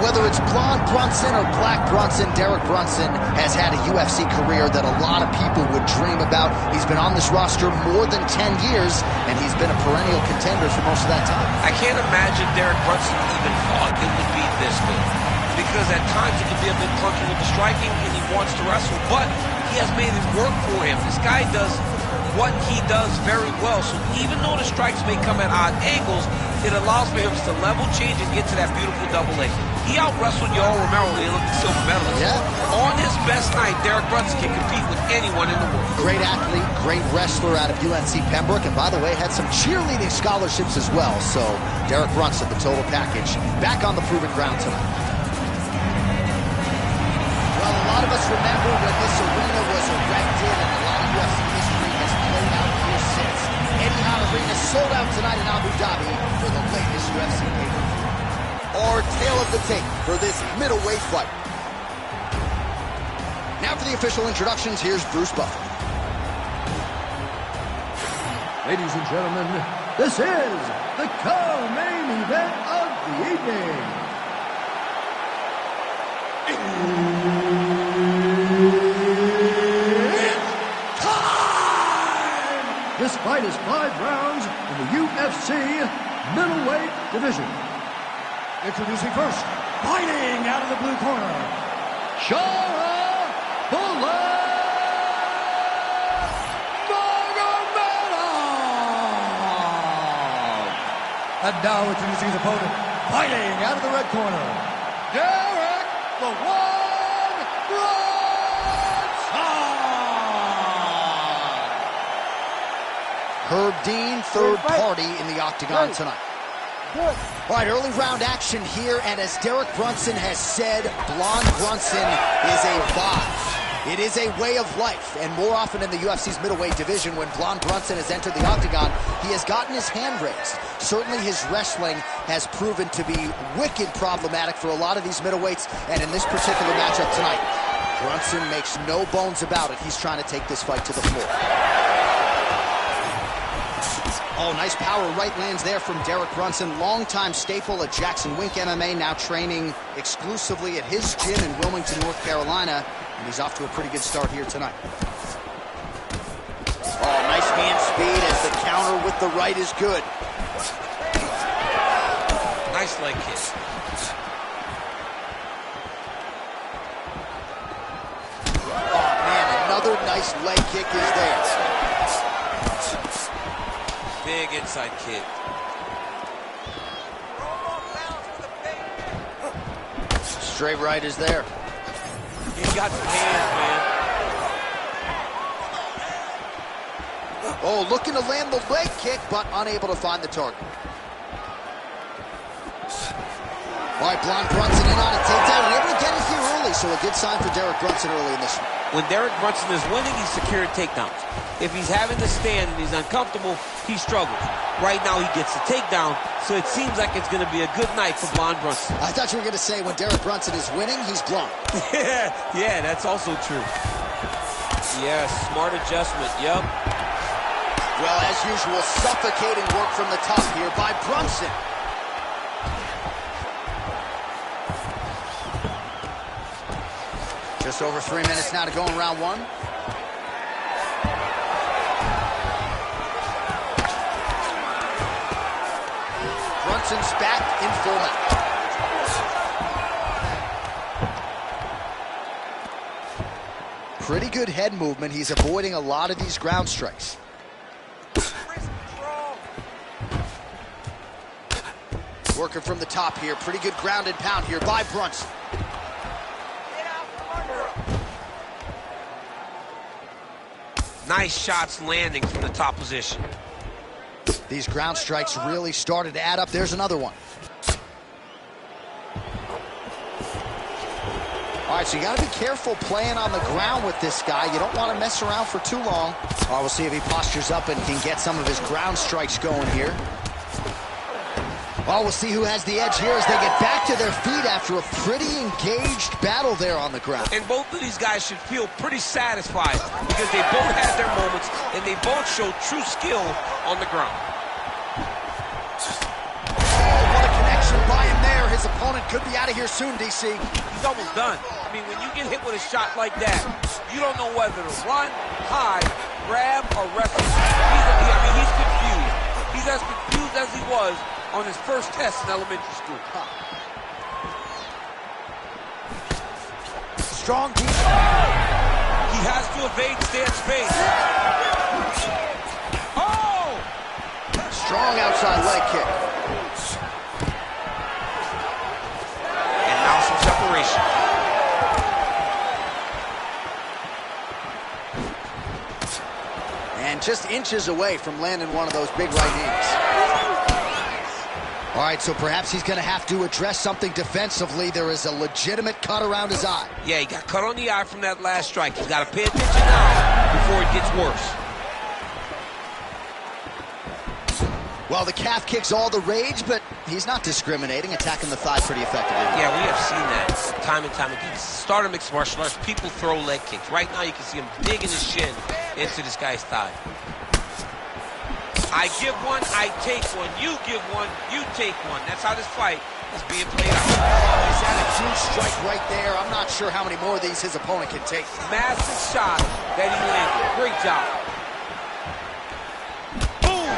Whether it's Blonde Brunson or Black Brunson, Derek Brunson has had a UFC career that a lot of people would dream about. He's been on this roster more than 10 years, and he's been a perennial contender for most of that time. I can't imagine Derek Brunson even thought it would be this good. Because at times it can be a bit clunky with the striking, and he wants to wrestle, but he has made it work for him. This guy does what he does very well, so even though the strikes may come at odd angles, it allows for him to level change and get to that beautiful double leg. He out-wrestled Yoel Romero when he looked at silver medalist. Yeah. On his best night, Derek Brunson can compete with anyone in the world. Great athlete, great wrestler out of UNC Pembroke, and by the way, had some cheerleading scholarships as well. So Derek Brunson, the total package, back on the proven ground tonight. Well, a lot of us remember when this arena was erected, and a lot of UFC history has played out here since. Etihad Arena sold out tonight in Abu Dhabi for the latest UFC pay-per-view. Our tale of the tape for this middleweight fight. Now for the official introductions, here's Bruce Buffer. Ladies and gentlemen, this is the co-main event of the evening. It's time! This fight is 5 rounds in the UFC middleweight division. Introducing first, fighting out of the blue corner, Nurmagomedov. And now introducing his opponent, fighting out of the red corner, Derek the One Brunson. Herb Dean, third party in the octagon tonight. All right, early round action here, and as Derek Brunson has said, Blonde Brunson is a vibe. It is a way of life, and more often in the UFC's middleweight division, when Blonde Brunson has entered the octagon, he has gotten his hand raised. Certainly his wrestling has proven to be wicked problematic for a lot of these middleweights, and in this particular matchup tonight, Brunson makes no bones about it. He's trying to take this fight to the floor. Oh, nice power right lands there from Derek Brunson. Longtime staple at Jackson Wink MMA, now training exclusively at his gym in Wilmington, North Carolina. And he's off to a pretty good start here tonight. Oh, nice hand speed as the counter with the right is good. Nice leg kick. Oh, man, another nice leg kick is there. Big inside kick. Straight right is there. He's got some hands, man. Oh, looking to land the leg kick, but unable to find the target. All right, Blonde Brunson in on a takedown. And able to get it here early, so a good sign for Derek Brunson early in this one. When Derek Brunson is winning, he's securing takedowns. If he's having to stand and he's uncomfortable, he struggles. Right now, he gets the takedown, so it seems like it's going to be a good night for Blonde Brunson. I thought you were going to say when Derek Brunson is winning, he's blonde. Yeah, that's also true. Yeah, smart adjustment, yep. Well, as usual, suffocating work from the top here by Brunson. Just over 3 minutes now to go in round one. Brunson's back in full mount. Pretty good head movement. He's avoiding a lot of these ground strikes. Working from the top here. Pretty good ground and pound here by Brunson. Nice shots landing from the top position. These ground strikes really started to add up. There's another one. All right, so you got to be careful playing on the ground with this guy. You don't want to mess around for too long. All right, we'll see if he postures up and can get some of his ground strikes going here. Oh, we'll see who has the edge here as they get back to their feet after a pretty engaged battle there on the ground. And both of these guys should feel pretty satisfied because they both had their moments and they both showed true skill on the ground. Oh, what a connection by him there. His opponent could be out of here soon, DC. He's almost done. I mean, when you get hit with a shot like that, you don't know whether to run, hide, grab, or wrestle. He's confused. He's as confused as he was on his first test in elementary school. Strong deep. He has to evade stand space. Oh! Strong outside leg kick. And now some separation. And just inches away from landing one of those big right knees. All right, so perhaps he's going to have to address something defensively. There is a legitimate cut around his eye. Yeah, he got cut on the eye from that last strike. He's got to pay attention now before it gets worse. Well, the calf kick's all the rage, but he's not discriminating, attacking the thigh pretty effectively. Yeah, we have seen that time and time again. Start of mixed martial arts, people throw leg kicks. Right now, you can see him digging his shin into this guy's thigh. I give one, I take one. You give one, you take one. That's how this fight is being played out. Oh, he's had a huge strike right there. I'm not sure how many more of these his opponent can take. Massive shot that he landed. Great job. Boom!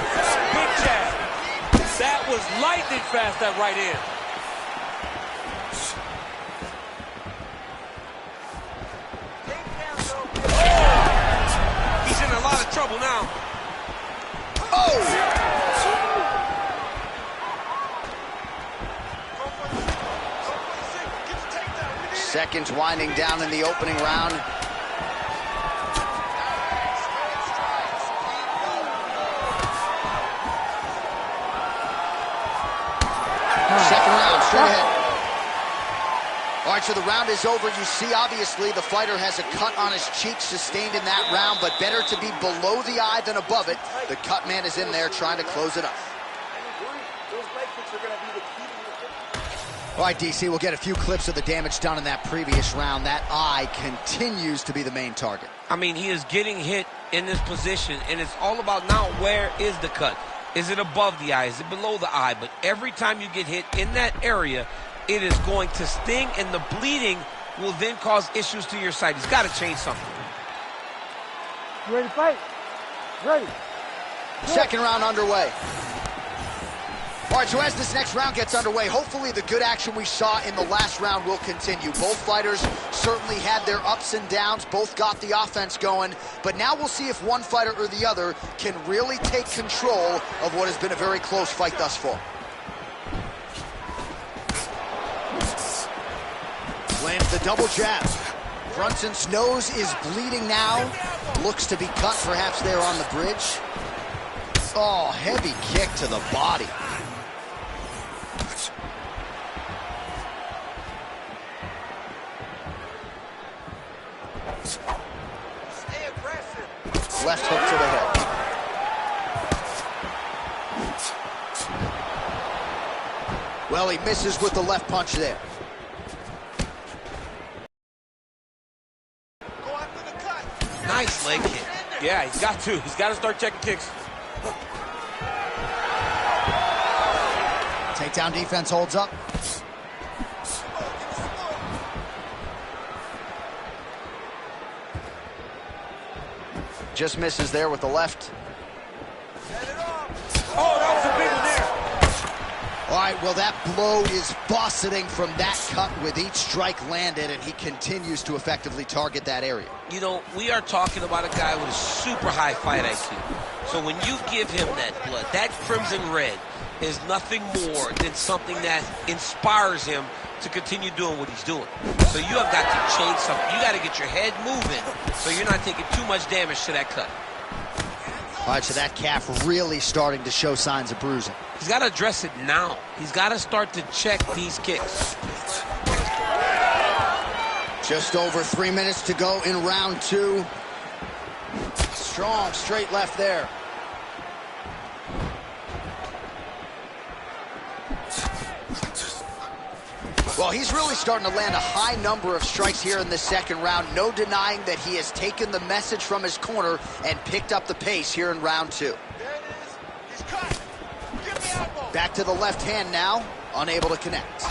Big jab. That was lightning fast, that right in. He's in a lot of trouble now. Oh! Seconds winding down in the opening round. Second round, straight ahead. All right, so the round is over. You see, obviously, the fighter has a cut on his cheek sustained in that round, but better to be below the eye than above it. The cut man is in there trying to close it up. All right, DC, we'll get a few clips of the damage done in that previous round. That eye continues to be the main target. I mean, he is getting hit in this position, and it's all about now where is the cut. Is it above the eye? Is it below the eye? But every time you get hit in that area, it is going to sting, and the bleeding will then cause issues to your sight. He's got to change something. You ready to fight? Ready. Second round underway. All right, so as this next round gets underway, hopefully the good action we saw in the last round will continue. Both fighters certainly had their ups and downs, both got the offense going, but now we'll see if one fighter or the other can really take control of what has been a very close fight thus far. Lands the double jab. Brunson's nose is bleeding now. Looks to be cut perhaps there on the bridge. Oh, heavy kick to the body. Stay aggressive. Left hook to the head. Well, he misses with the left punch there. Go after the cut. Nice leg kick. Yeah, he's got to. He's got to start checking kicks. Takedown defense holds up. Just misses there with the left. Oh, that was a big one there. All right, well, that blow is buffeting from that cut with each strike landed, and he continues to effectively target that area. You know, we are talking about a guy with a super high fight IQ. So when you give him that blood, that crimson red is nothing more than something that inspires him to continue doing what he's doing. So you have got to change something. You got to get your head moving so you're not taking too much damage to that cut. All right, so that calf really starting to show signs of bruising. He's got to address it now. He's got to start to check these kicks. Just over 3 minutes to go in round two. Strong straight left there. Well, he's really starting to land a high number of strikes here in the second round. No denying that he has taken the message from his corner and picked up the pace here in round two. There it is. He's cut. Give me elbow. Back to the left hand now, unable to connect.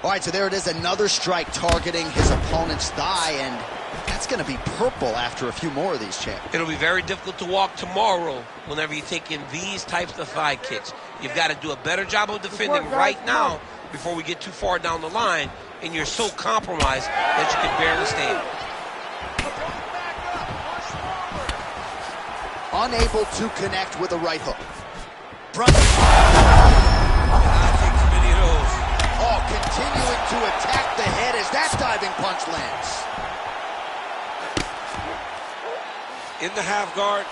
All right, so there it is, another strike targeting his opponent's thigh, and that's going to be purple after a few more of these, champ. It'll be very difficult to walk tomorrow whenever you take in these types of thigh kicks. You've got to do a better job of defending right now before we get too far down the line, and you're so compromised that you can barely stand. Unable to connect with a right hook. Brunson. I take too many of those. Oh, continuing to attack the head as that diving punch lands. In the half guard.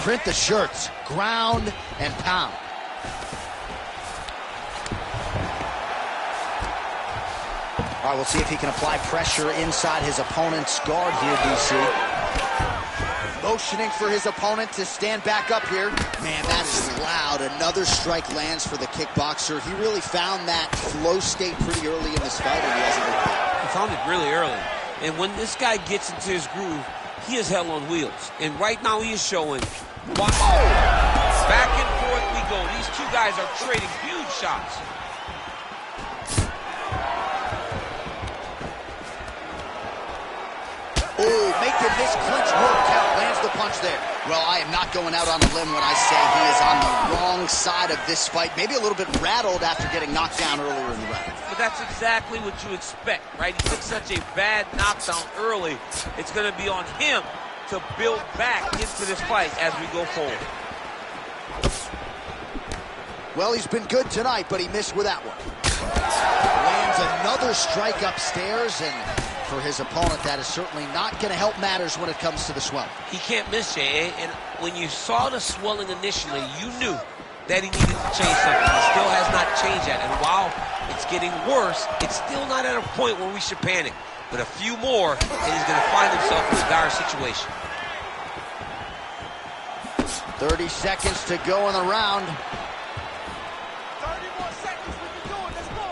Print the shirts, ground and pound. All right, we'll see if he can apply pressure inside his opponent's guard here, DC. Motioning for his opponent to stand back up here. Man, that is loud. Another strike lands for the kickboxer. He really found that flow state pretty early in this fight, and he hasn't looked back. He found it really early. And when this guy gets into his groove, he is hell on wheels. And right now he is showing why. Back and forth we go. These two guys are trading huge shots. Oh, making this clinch work count. Lands the punch there. Well, I am not going out on a limb when I say he is on the wrong side of this fight. Maybe a little bit rattled after getting knocked down earlier in the round. But that's exactly what you expect, right? He took such a bad knockdown early. It's going to be on him to build back into this fight as we go forward. Well, he's been good tonight, but he missed with that one. Lands another strike upstairs, and for his opponent, that is certainly not going to help matters when it comes to the swelling. He can't miss, Jay. And when you saw the swelling initially, you knew that he needed to change something. He still has not changed that. And while it's getting worse, it's still not at a point where we should panic. But a few more, and he's going to find himself in a dire situation. 30 seconds to go in the round. 30 more seconds. We can do it. Let's go.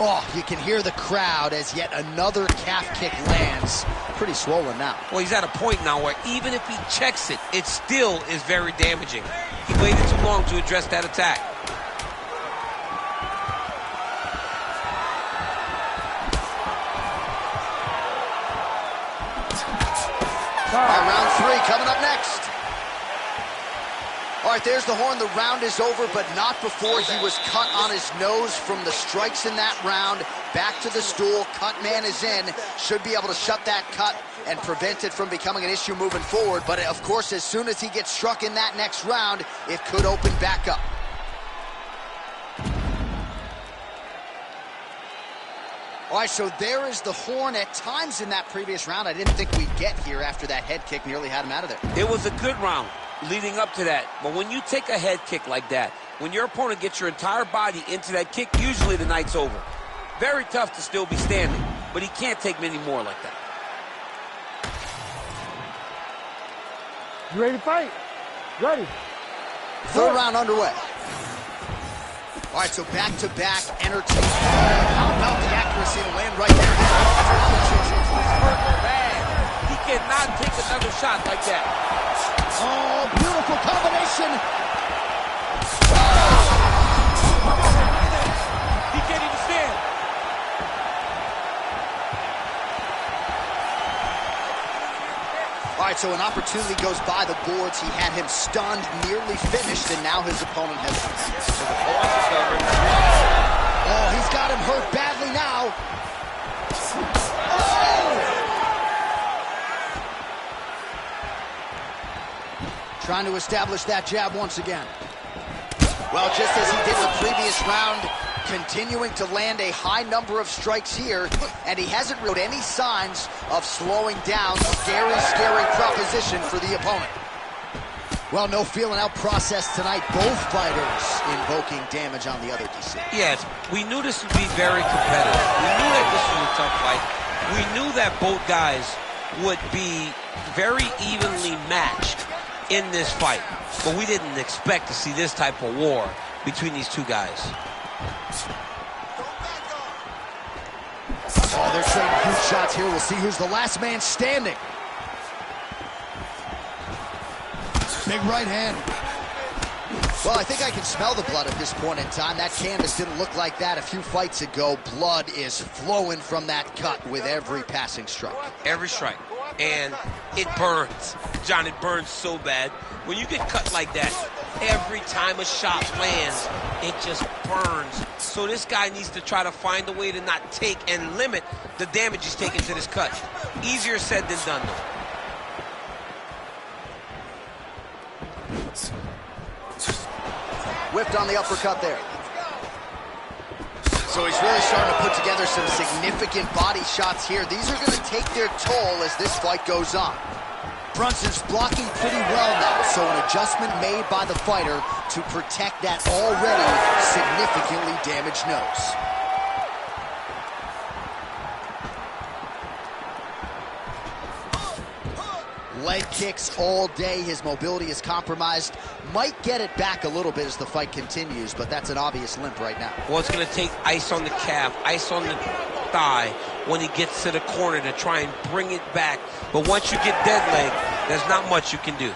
Oh, you can hear the crowd as yet another calf kick lands. Pretty swollen now. Well, he's at a point now where even if he checks it, it still is very damaging. He waited too long to address that attack. All right, round 3 coming up next. All right, there's the horn. The round is over, but not before he was cut on his nose from the strikes in that round. Back to the stool. Cut man is in. Should be able to shut that cut and prevent it from becoming an issue moving forward. But, of course, as soon as he gets struck in that next round, it could open back up. All right, so there is the horn. At times in that previous round, I didn't think we'd get here after that head kick nearly had him out of there. It was a good round leading up to that. But when you take a head kick like that, when your opponent gets your entire body into that kick, usually the night's over. Very tough to still be standing, but he can't take many more like that. You ready to fight? Ready. 3rd round underway. All right, so back-to-back entertainment. How about the accuracy to land right there? Man, he cannot take another shot like that. Oh, beautiful combination. He can't even stand. All right, so an opportunity goes by the boards. He had him stunned, nearly finished, and now his opponent has... Oh, he's got him hurt badly now. Oh! Trying to establish that jab once again. Well, just as he did the previous round, continuing to land a high number of strikes here, and he hasn't showed any signs of slowing down. Scary, scary proposition for the opponent. Well, no feeling out process tonight. Both fighters invoking damage on the other DC. Yes, we knew this would be very competitive. We knew that this was a tough fight. We knew that both guys would be very evenly matched in this fight. But we didn't expect to see this type of war between these two guys. Oh, they're trading huge shots here. We'll see who's the last man standing. Big right hand. Well, I think I can smell the blood at this point in time. That canvas didn't look like that a few fights ago. Blood is flowing from that cut with every passing strike. Every strike. And it burns. John, it burns so bad. When you get cut like that, every time a shot lands, it just burns. So this guy needs to try to find a way to not take and limit the damage he's taking to this cut. Easier said than done, though. Whipped on the uppercut there. So he's really starting to put together some significant body shots here. These are going to take their toll as this fight goes on. Brunson's blocking pretty well now, so an adjustment made by the fighter to protect that already significantly damaged nose. Leg kicks all day. His mobility is compromised. Might get it back a little bit as the fight continues, but that's an obvious limp right now. Well, it's going to take ice on the calf, ice on the thigh when he gets to the corner to try and bring it back. But once you get dead leg, there's not much you can do.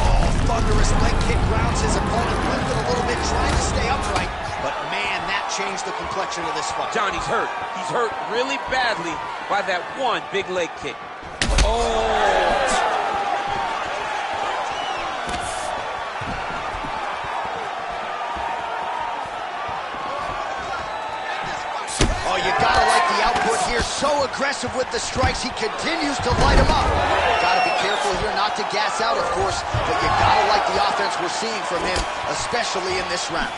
Oh, thunderous leg kick grounds his opponent, limping a little bit, trying to stay upright. But man, that changed the complexion of this fight. John, he's hurt. He's hurt really badly by that one big leg kick. Oh! Oh, you gotta like the output here. So aggressive with the strikes. He continues to light him up. Gotta be careful here not to gas out, of course, but you gotta like the offense we're seeing from him, especially in this round.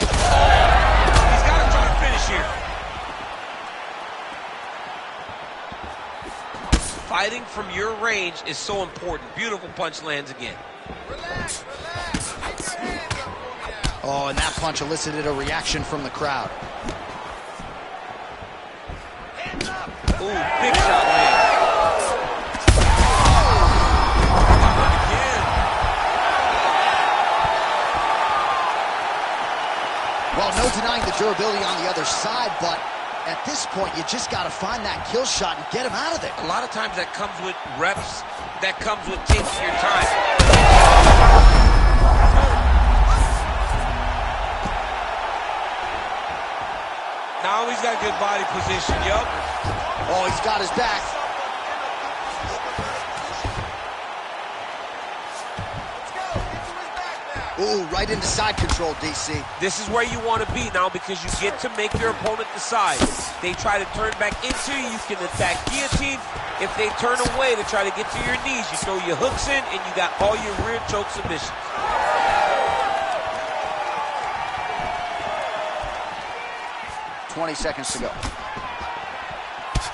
He's got to try to finish here. Fighting from your range is so important. Beautiful punch lands again. Relax, relax. Keep your hands up on me now. Oh, and that punch elicited a reaction from the crowd. Hands up. Ooh, big shot land. Again. denying the durability on the other side, but at this point, you just got to find that kill shot and get him out of there. A lot of times that comes with reps, that comes with taking your time. Now he's got a good body position, yup. Oh, he's got his back. Ooh, right into side control, DC. This is where you want to be now because you get to make your opponent decide. They try to turn back into you, you can attack guillotine. If they turn away to try to get to your knees, you throw your hooks in and you got all your rear choke submissions. 20 seconds to go.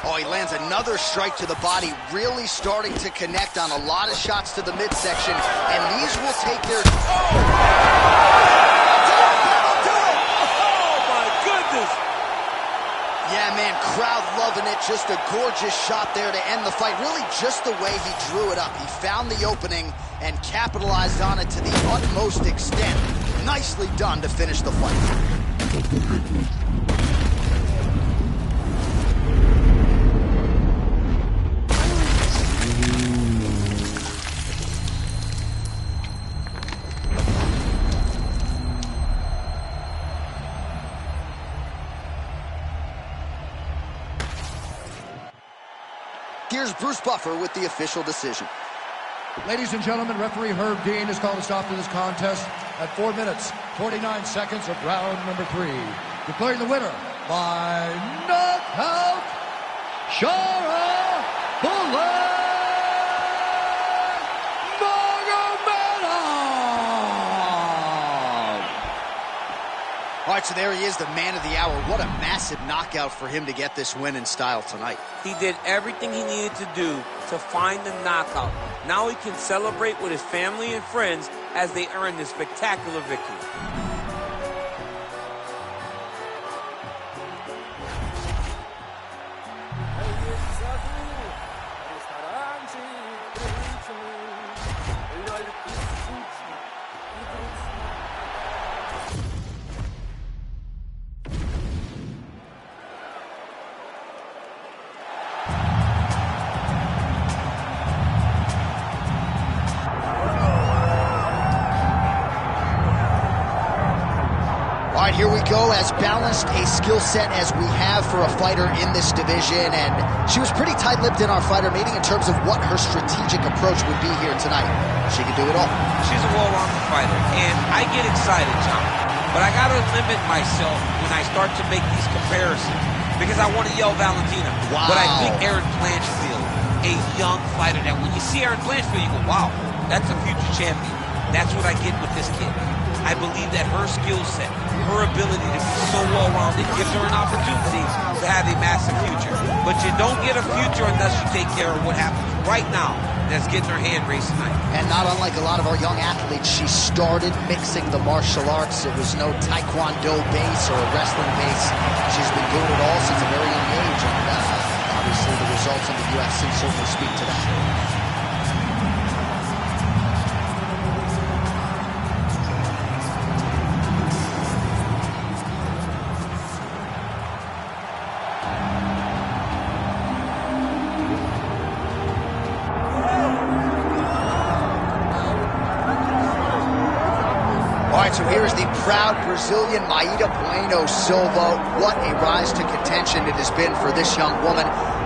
Oh, he lands another strike to the body, really starting to connect on a lot of shots to the midsection, and these will take their... Oh, my goodness! Yeah, man, crowd loving it. Just a gorgeous shot there to end the fight. Really just the way he drew it up. He found the opening and capitalized on it to the utmost extent. Nicely done to finish the fight. Here's Bruce Buffer with the official decision. Ladies and gentlemen, referee Herb Dean has called a stop to this contest at 4 minutes, 49 seconds of round number 3. Declaring the winner by knockout, Shara Bullet Nurmagomedov! All right, so there he is, the man of the hour. What a massive knockout for him to get this win in style tonight. He did everything he needed to do to find the knockout. Now he can celebrate with his family and friends as they earn this spectacular victory. All right, here we go, as balanced a skill set as we have for a fighter in this division, and she was pretty tight-lipped in our fighter meeting in terms of what her strategic approach would be here tonight. She can do it all. She's a well-rounded fighter, and I get excited, John, but I gotta limit myself when I start to make these comparisons because I want to yell Valentina. Wow. But I think Erin Blanchfield, a young fighter, that when you see Erin Blanchfield, you go, wow, that's a future champion. That's what I get with this kid. I believe that her skill set, her ability to be so well-rounded gives her an opportunity to have a massive future. But you don't get a future unless you take care of what happens right now that's getting her hand raised tonight. And not unlike a lot of our young athletes, she started mixing the martial arts. It was no taekwondo base or a wrestling base. She's been doing it all since a very young age, and obviously the results in the UFC certainly speak to that. So here is the proud Brazilian Maíra Bueno Silva. What a rise to contention it has been for this young woman.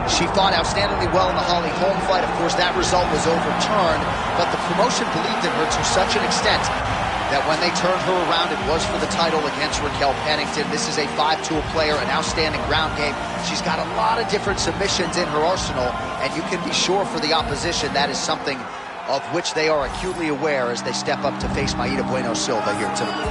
She fought outstandingly well in the Holly Holm fight. Of course, that result was overturned, but the promotion believed in her to such an extent that when they turned her around, it was for the title against Raquel Pennington. This is a 5-tool player, an outstanding ground game. She's got a lot of different submissions in her arsenal, and you can be sure for the opposition that is something of which they are acutely aware as they step up to face Maíra Bueno Silva here tonight.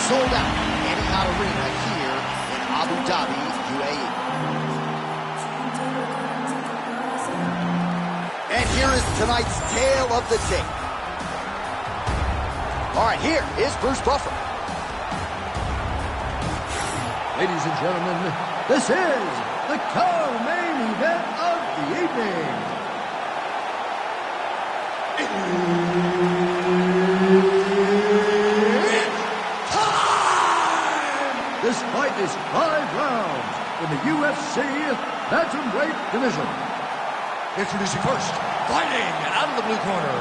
Sold-out Etihad Arena here in Abu Dhabi, UAE. And here is tonight's tale of the tape. All right, here is Bruce Buffer. Ladies and gentlemen, this is the co-main event of the evening. It's time! This fight is 5 rounds in the UFC bantamweight division. Introducing first, fighting out of the blue corner,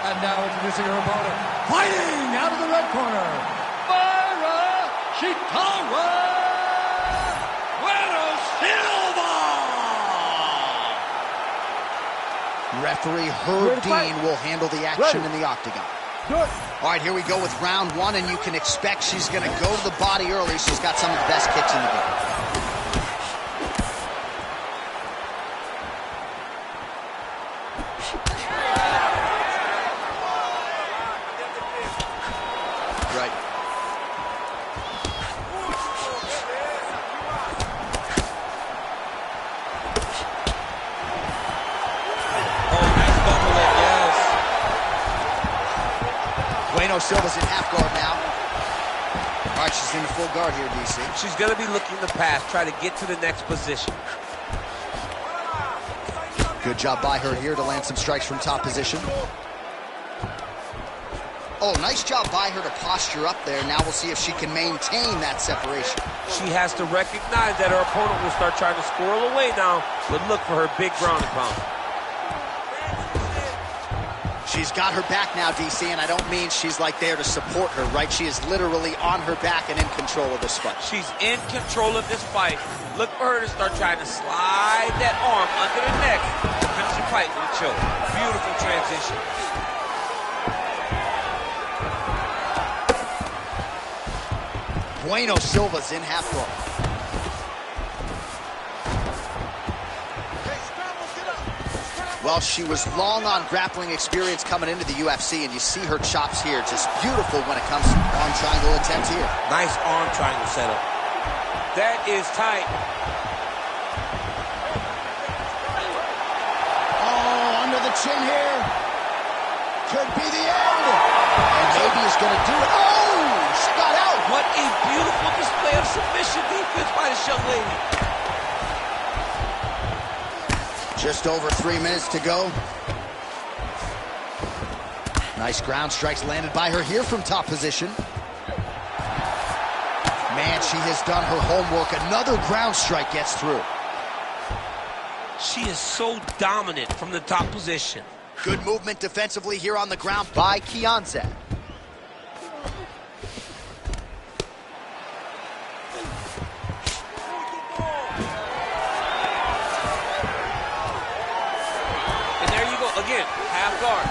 and now introducing her opponent, fighting out of the red corner, Myra Shitara Silva. Referee Herb Dean will handle the action in the octagon. Good. All right, here we go with round 1, and you can expect she's going to go to the body early. She's got some of the best kicks in the game. Right. Silva's in half guard now. All right, she's in the full guard here, DC. She's going to be looking to pass, try to get to the next position. Good job by her here to land some strikes from top position. Oh, nice job by her to posture up there. Now we'll see if she can maintain that separation. She has to recognize that her opponent will start trying to squirrel away now, but look for her big ground and pound. She's got her back now, DC, and I don't mean she's like there to support her, right? She is literally on her back and in control of this fight. She's in control of this fight. Look for her to start trying to slide that arm under the neck to finish the fight with a choke. Beautiful transition. Bueno Silva's in half guard. Well, she was long on grappling experience coming into the UFC, and you see her chops here. Just beautiful when it comes to arm triangle attempts here. Nice arm triangle setup. That is tight. Oh, under the chin here. Could be the end. And maybe he's going to do it. Oh, she got out. What a beautiful display of submission defense by this young lady. Just over 3 minutes to go. Nice ground strikes landed by her here from top position. Man, she has done her homework. Another ground strike gets through. She is so dominant from the top position. Good movement defensively here on the ground by Kianzad. Again, half guard.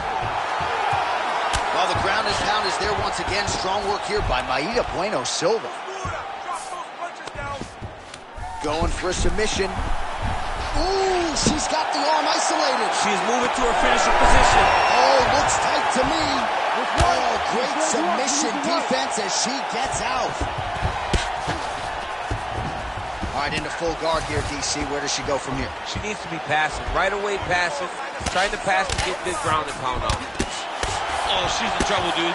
Well, the ground and pound is there once again. Strong work here by Maida Bueno Silva. Going for a submission. Ooh, she's got the arm isolated. She's moving to her finishing position. Oh, looks tight to me. Oh, great submission defense as she gets out. All right, into full guard here, DC. Where does she go from here? She needs to be passive. Right away passive. Trying to pass to get this ground and pound off. Oh, she's in trouble, dude.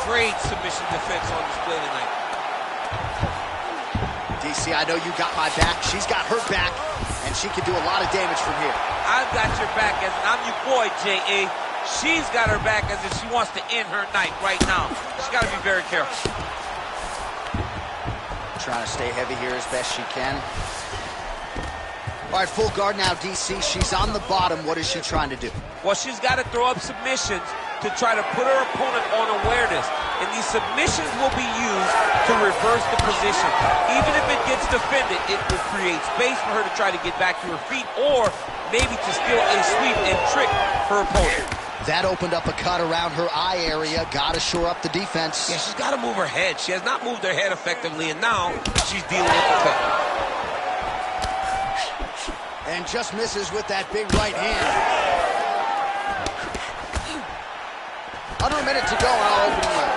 Great submission defense on display tonight. DC, I know you got my back. She's got her back, and she can do a lot of damage from here. I've got your back, as I'm your boy, J.A. She's got her back as if she wants to end her night right now. She's got to be very careful. Trying to stay heavy here as best she can. All right, full guard now, DC. She's on the bottom. What is she trying to do? Well, she's got to throw up submissions to try to put her opponent on awareness. And these submissions will be used to reverse the position. Even if it gets defended, it will create space for her to try to get back to her feet, or maybe to steal a sweep and trick her opponent. That opened up a cut around her eye area. Got to shore up the defense. Yeah, she's got to move her head. She has not moved her head effectively, and now she's dealing with the cut. And just misses with that big right hand. Under a minute to go in our opening round.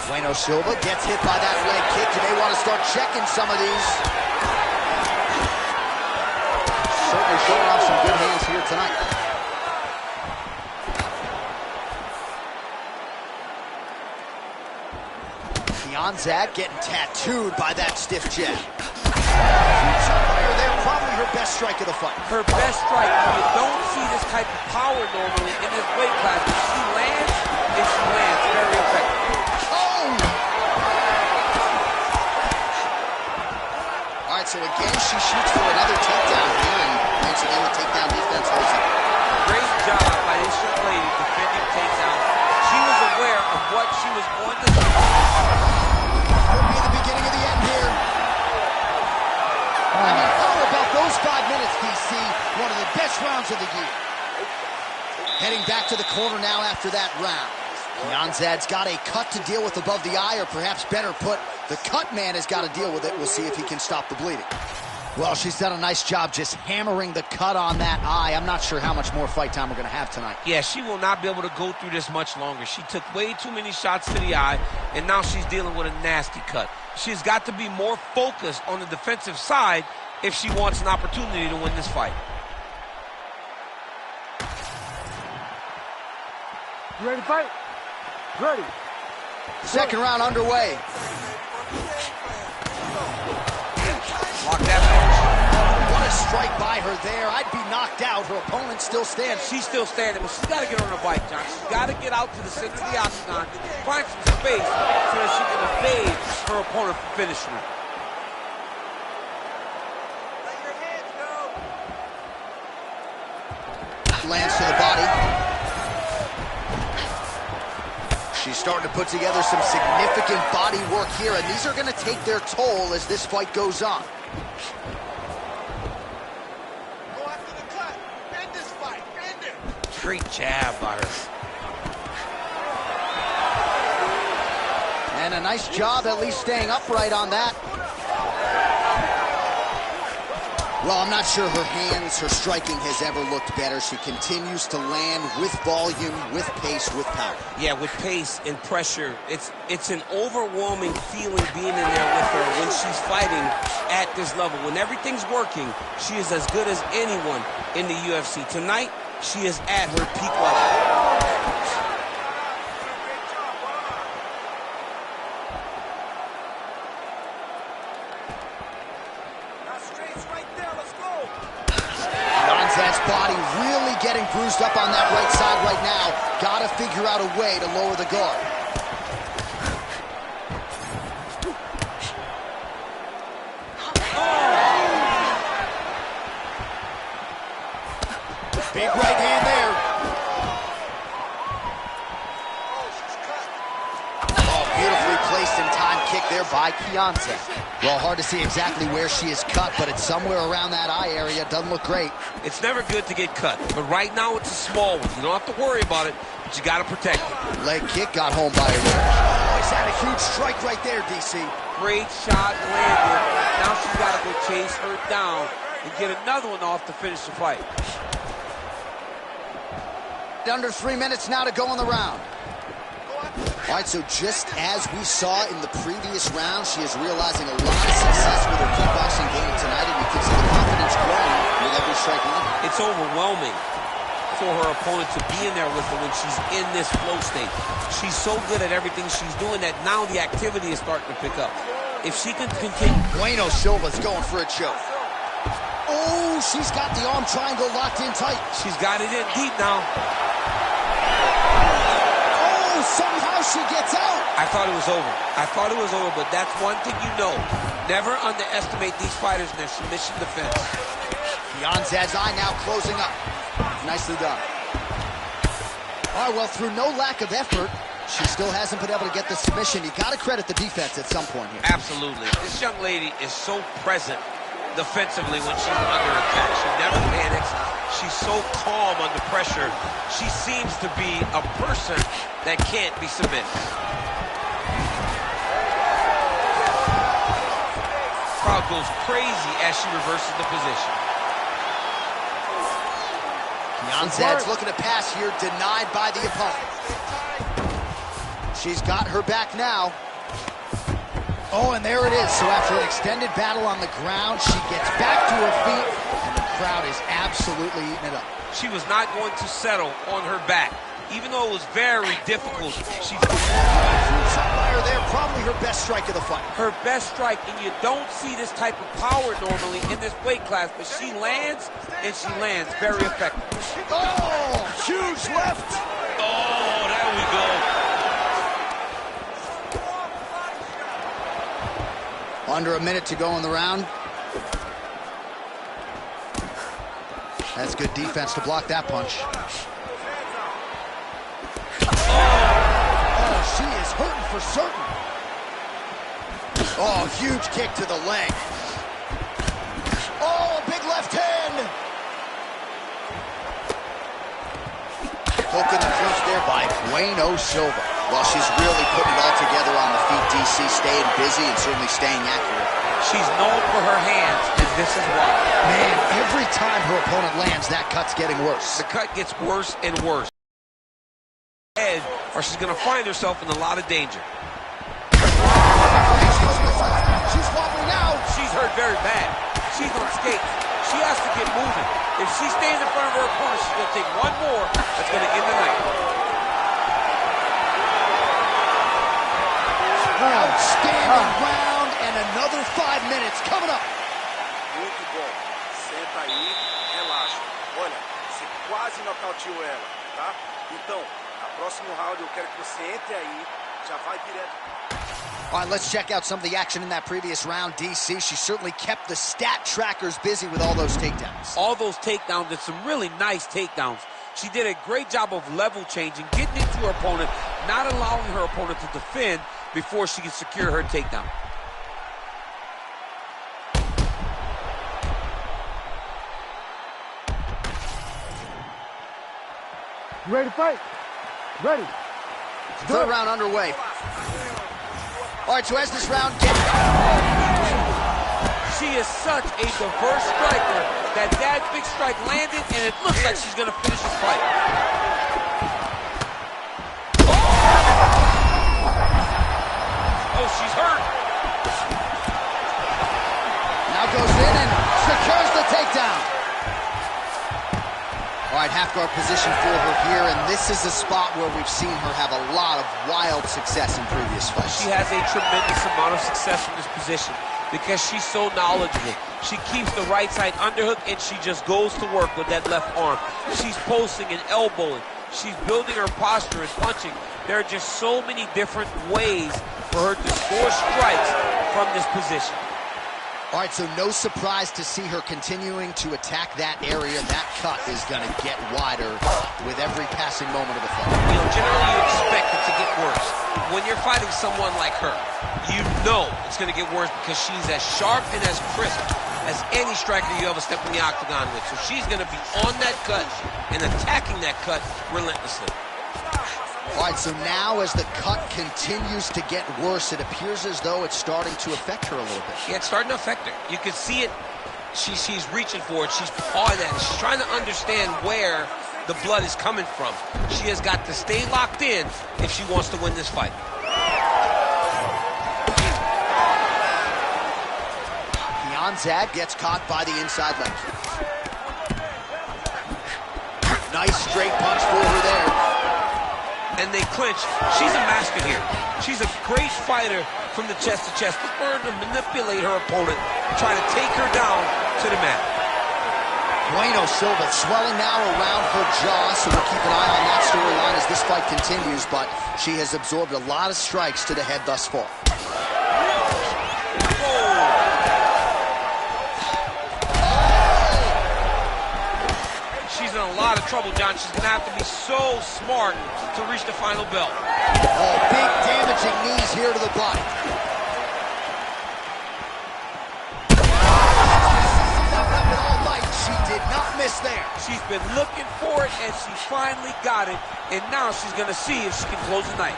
Bueno Silva gets hit by that leg kick. You may want to start checking some of these. Certainly showing off some good hands here tonight. Zag getting tattooed by that stiff jab. There, probably her best strike of the fight. Her best strike. You don't see this type of power normally in this weight class. If she lands, very effective. Oh! All right, so again, she shoots for another takedown here, and once again, the takedown defense holds it. Great job by this young lady defending takedown. She was aware of what she was going to do. Could be the beginning of the end here. I mean, how about those 5 minutes, DC? One of the best rounds of the year. Heading back to the corner now after that round. Kianzad's got a cut to deal with above the eye, or perhaps better put, the cut man has got to deal with it. We'll see if he can stop the bleeding. Well, she's done a nice job just hammering the cut on that eye. I'm not sure how much more fight time we're going to have tonight. Yeah, she will not be able to go through this much longer. She took way too many shots to the eye, and now she's dealing with a nasty cut. She's got to be more focused on the defensive side if she wants an opportunity to win this fight. You ready to fight? Ready. Second round underway. Lock that finish. What a strike by her there. I'd be knocked out. Her opponent still standing. She's still standing, but she's got to get on her bike, John. She's got to get out to the center of the octagon, find some space so that she can evade her opponent from finishing her. Let your hands go. Lands to the body. She's starting to put together some significant body work here, and these are going to take their toll as this fight goes on. Go after the cut. End this fight. End it. Great jab by her. And a nice job at least staying upright on that. Well, I'm not sure her hands, her striking has ever looked better. She continues to land with volume, with pace, with power. Yeah, with pace and pressure. It's an overwhelming feeling being in there with her when she's fighting at this level. When everything's working, she is as good as anyone in the UFC. Tonight, she is at her peak level. Body really getting bruised up on that right side right now. Got to figure out a way to lower the guard. Big right hand there. Oh, beautifully placed and timed kick there by Kianzad. Well, hard to see exactly where she is cut, but it's somewhere around that eye area. Doesn't look great. It's never good to get cut, but right now it's a small one. You don't have to worry about it, but you got to protect it. Leg kick got home by her. Oh, he's had a huge strike right there, DC. Great shot landed. Now she's got to go chase her down and get another one off to finish the fight. Under 3 minutes now to go in the round. All right, so just as we saw in the previous round, she is realizing a lot of success with her kickboxing game tonight, and you can see the confidence growing with every strike on. It's overwhelming for her opponent to be in there with her when she's in this flow state. She's so good at everything she's doing that now the activity is starting to pick up. If she can continue... Bueno Silva's going for a choke. Oh, she's got the arm triangle locked in tight. She's got it in deep now. Somehow she gets out. I thought it was over, but that's one thing you know. Never underestimate these fighters in their submission defense. Kianzad's eye now closing up. Nicely done. All right, well, through no lack of effort, she still hasn't been able to get the submission. You got to credit the defense at some point here. Absolutely. This young lady is so present defensively when she's under attack. She never panics. She's so calm under pressure. She seems to be a person that can't be submitted. Crowd goes crazy as she reverses the position. Kianzad's looking to pass here, denied by the opponent. She's got her back now. Oh, and there it is. So after an extended battle on the ground, she gets back to her feet, and the crowd is absolutely eating it up. She was not going to settle on her back. Even though it was very difficult, she fire there, probably her best strike of the fight. Her best strike, and you don't see this type of power normally in this weight class, but she lands, and she lands very effective. Oh, huge left. Oh, there we go. Under a minute to go in the round. That's good defense to block that punch. Oh, she is hurting for certain. Oh, huge kick to the leg. Oh, a big left hand. Hook in the clinch there by Bueno Silva. Well, she's really putting it all together on the feet, DC, staying busy and certainly staying accurate. She's known for her hands, and this is why. Man, every time her opponent lands, that cut's getting worse. The cut gets worse and worse. Edge, or she's going to find herself in a lot of danger. She's wobbling out. She's hurt very bad. She's on skates. She has to get moving. If she stays in front of her opponent, she's going to take one more. That's going to end the night. Outstanding round, and another 5 minutes coming up. Muito bom. Senta aí, relaxa. Olha, você quase nocauteou ela, tá? Então, no próximo round eu quero que você entre aí, já vai direto. All right, let's check out some of the action in that previous round, DC. She certainly kept the stat trackers busy with all those takedowns. All those takedowns, and some really nice takedowns. She did a great job of level changing, getting into her opponent, not allowing her opponent to defend before she can secure her takedown. You ready to fight? Ready. Third round underway. All right, so as this round gets... She is such a diverse striker that big strike landed, and it looks like she's going to finish this fight. Oh, she's hurt. Now goes in and secures the takedown. All right, half guard position for her here, and this is a spot where we've seen her have a lot of wild success in previous fights. She has a tremendous amount of success from this position because she's so knowledgeable. She keeps the right side underhook, and she just goes to work with that left arm. She's posting and elbowing. She's building her posture and punching. There are just so many different ways for her to score strikes from this position. All right, so no surprise to see her continuing to attack that area. That cut is going to get wider with every passing moment of the fight. You know, generally you expect it to get worse. When you're fighting someone like her, you know it's going to get worse because she's as sharp and as crisp as any striker you ever step in the octagon with. So she's going to be on that cut and attacking that cut relentlessly. All right, so now as the cut continues to get worse, it appears as though it's starting to affect her a little bit. Yeah, it's starting to affect her. You can see it. She's reaching for it. She's pawing at it. She's trying to understand where the blood is coming from. She has got to stay locked in if she wants to win this fight. Zag gets caught by the inside leg. Nice straight punch for her there. And they clinch. She's a master here. She's a great fighter from the chest to chest. Learn to manipulate her opponent, try to take her down to the mat. Bueno Silva swelling now around her jaw, so we'll keep an eye on that storyline as this fight continues, but she has absorbed a lot of strikes to the head thus far. She's in a lot of trouble, John. She's going to have to be so smart to reach the final bell. Oh, big damaging knees here to the body. All night, she did not miss there. She's been looking for it, and she finally got it. And now she's going to see if she can close the night.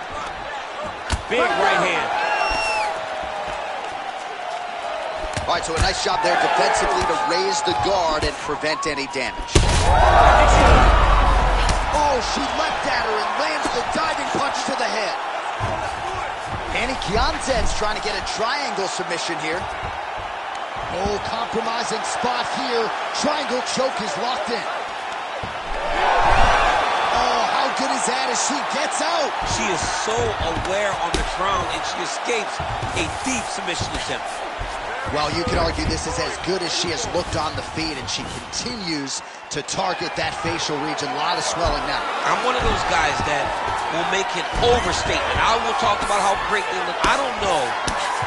Big right hand. All right, so a nice job there defensively to raise the guard and prevent any damage. Oh, she leapt at her and lands the diving punch to the head. Annie Kianzad's trying to get a triangle submission here. Oh, compromising spot here. Triangle choke is locked in. Oh, how good is that as she gets out? She is so aware on the ground, and she escapes a deep submission attempt. Well, you could argue this is as good as she has looked on the feet, and she continues to target that facial region. A lot of swelling now. I'm one of those guys that will make an overstatement. I will talk about how great they look. I don't know,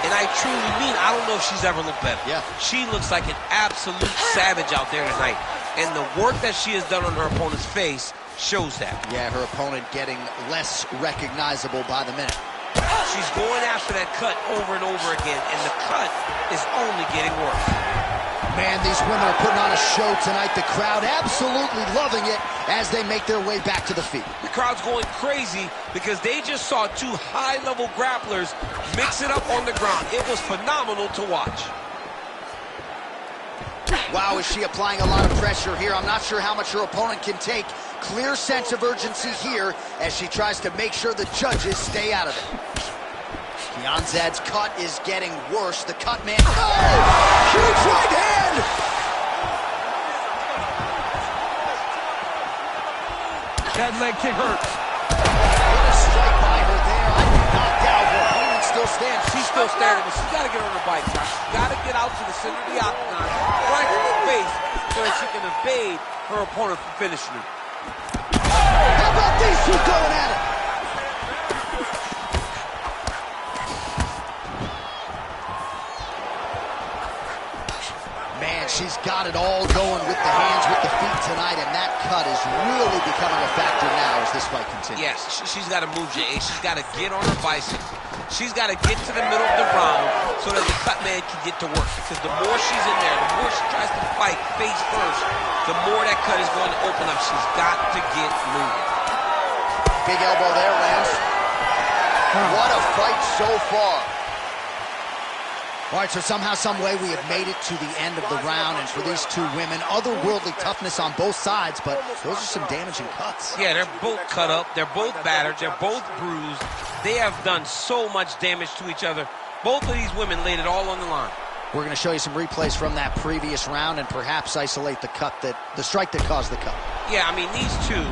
and I truly mean I don't know if she's ever looked better. Yeah. She looks like an absolute savage out there tonight, and the work that she has done on her opponent's face shows that. Yeah, her opponent getting less recognizable by the minute. She's going after that cut over and over again, and the cut is only getting worse. Man, these women are putting on a show tonight. The crowd absolutely loving it as they make their way back to the feet. The crowd's going crazy because they just saw two high-level grapplers mix it up on the ground. It was phenomenal to watch. Wow, is she applying a lot of pressure here? I'm not sure how much her opponent can take. Clear sense of urgency here as she tries to make sure the judges stay out of it. Kianzad's cut is getting worse. The cut man. Oh! Huge right hand! That leg kick hurts. What a strike by her there. I think knocked out. Her opponent still stands. She's still standing, but she's got to get on her bike, Josh. She's got to get out to the center of the octagon, right in the face, so that she can evade her opponent from finishing her. How about these two going at it? Man, she's got it all going with the hands, with the feet tonight, and that cut is really becoming a factor now as this fight continues. Yes, she's got to move, Jay. She's got to get on her bicycle. She's got to get to the middle of the round so that the cut man can get to work. Because the more she's in there, the more she tries to fight face first, the more that cut is going to open up. She's got to get moving. Big elbow there, Lance. What a fight so far. All right, so somehow, some way, we have made it to the end of the round, and for these two women, otherworldly toughness on both sides, but those are some damaging cuts. Yeah, they're both cut up, they're both battered, they're both bruised. They have done so much damage to each other. Both of these women laid it all on the line. We're going to show you some replays from that previous round and perhaps isolate the strike that caused the cut. Yeah, I mean, these two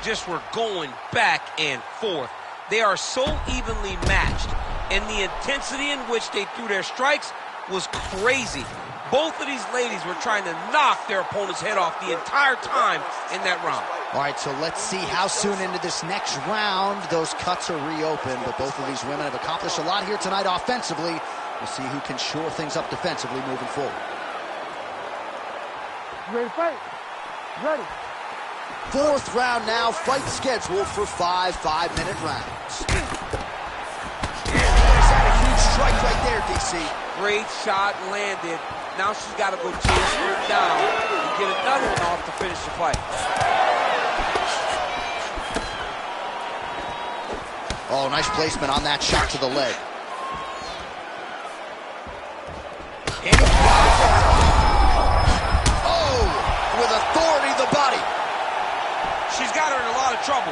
just were going back and forth. They are so evenly matched, and the intensity in which they threw their strikes was crazy. Both of these ladies were trying to knock their opponent's head off the entire time in that round. All right, so let's see how soon into this next round those cuts are reopened, but both of these women have accomplished a lot here tonight offensively. We'll see who can shore things up defensively moving forward. Ready to fight? Ready. Fourth round now, fight scheduled for 5 5-minute rounds. There's that a huge strike right there, DC. Great shot landed. Now she's got to go chase her down and get another one off to finish the fight. Oh, nice placement on that shot to the leg. Oh, with authority the body. She's got her in a lot of trouble.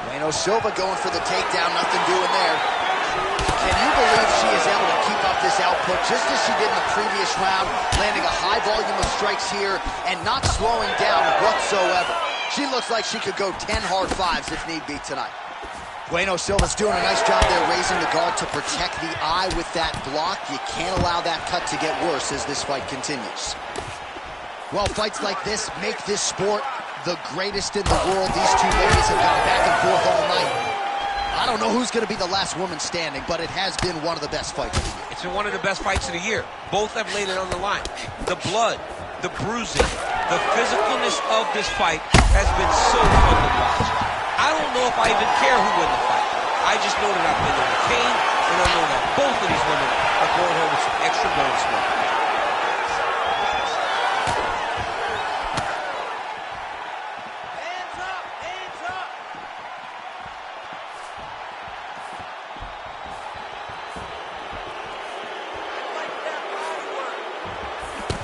Bueno Silva going for the takedown, nothing doing there. Can you believe she is able to keep up this output just as she did in the previous round, landing a high volume of strikes here and not slowing down whatsoever? She looks like she could go 10 hard fives if need be tonight. Bueno Silva's doing a nice job there raising the guard to protect the eye with that block. You can't allow that cut to get worse as this fight continues. Well, fights like this make this sport the greatest in the world. These two ladies have gone back and forth all night. I don't know who's going to be the last woman standing, but it has been one of the best fights of the year. It's been one of the best fights of the year. Both have laid it on the line. The blood, the bruising, the physicalness of this fight has been so fun to watch. I don't know if I even care who wins the fight. I just know that I've been entertained, and I know that both of these women are going home with some extra blood smoke.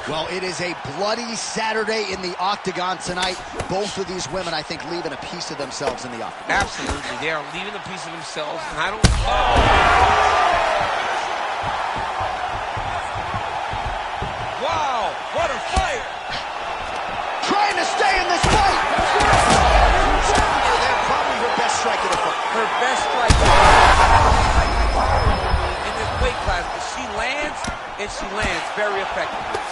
Well, it is a bloody Saturday in the octagon tonight. Both of these women, I think, leaving a piece of themselves in the octagon. Absolutely. They are leaving a piece of themselves, and I don't... Oh! Wow, what a fight! Trying to stay in this fight! They're probably her best strike of the fight. Her best strike in this weight class, but she lands, and she lands very effectively.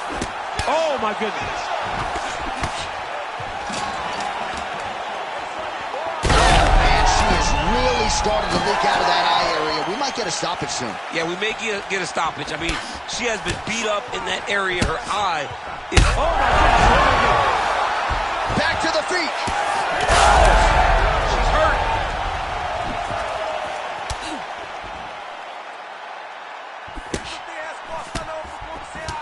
Oh, my goodness. Man, she is really starting to leak out of that eye area. We might get a stoppage soon. Yeah, we may get a stoppage. I mean, she has been beat up in that area. Her eye is... Oh, my goodness. Back to the feet. She's hurt.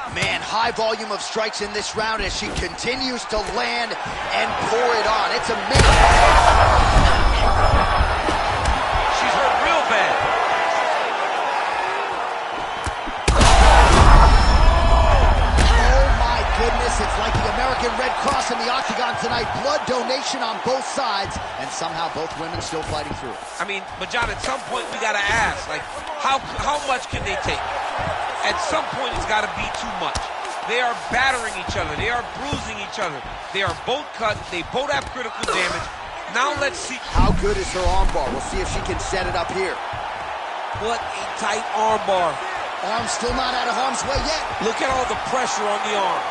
Man, high volume of strikes in this round as she continues to land and pour it on. It's amazing. She's hurt real bad. Oh my goodness, it's like the American Red Cross in the octagon tonight. Blood donation on both sides, and somehow both women still fighting through it. I mean, but John, at some point we gotta ask, like, how much can they take? At some point it's gotta be too much. They are battering each other. They are bruising each other. They are both cut. They both have critical damage. Now let's see. How good is her armbar? We'll see if she can set it up here. What a tight armbar. Arm still not out of harm's way yet. Look at all the pressure on the arm.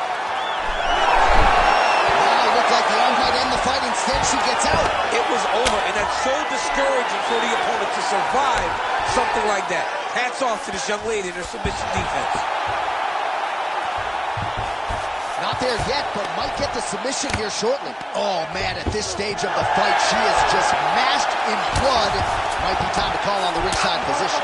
Well, it looked like the arm might end the fight. Instead, she gets out. It was over, and that's so discouraging for the opponent to survive something like that. Hats off to this young lady and her submission defense. Not there yet, but might get the submission here shortly. Oh, man, at this stage of the fight, she is just mashed in blood. Might be time to call on the ringside position.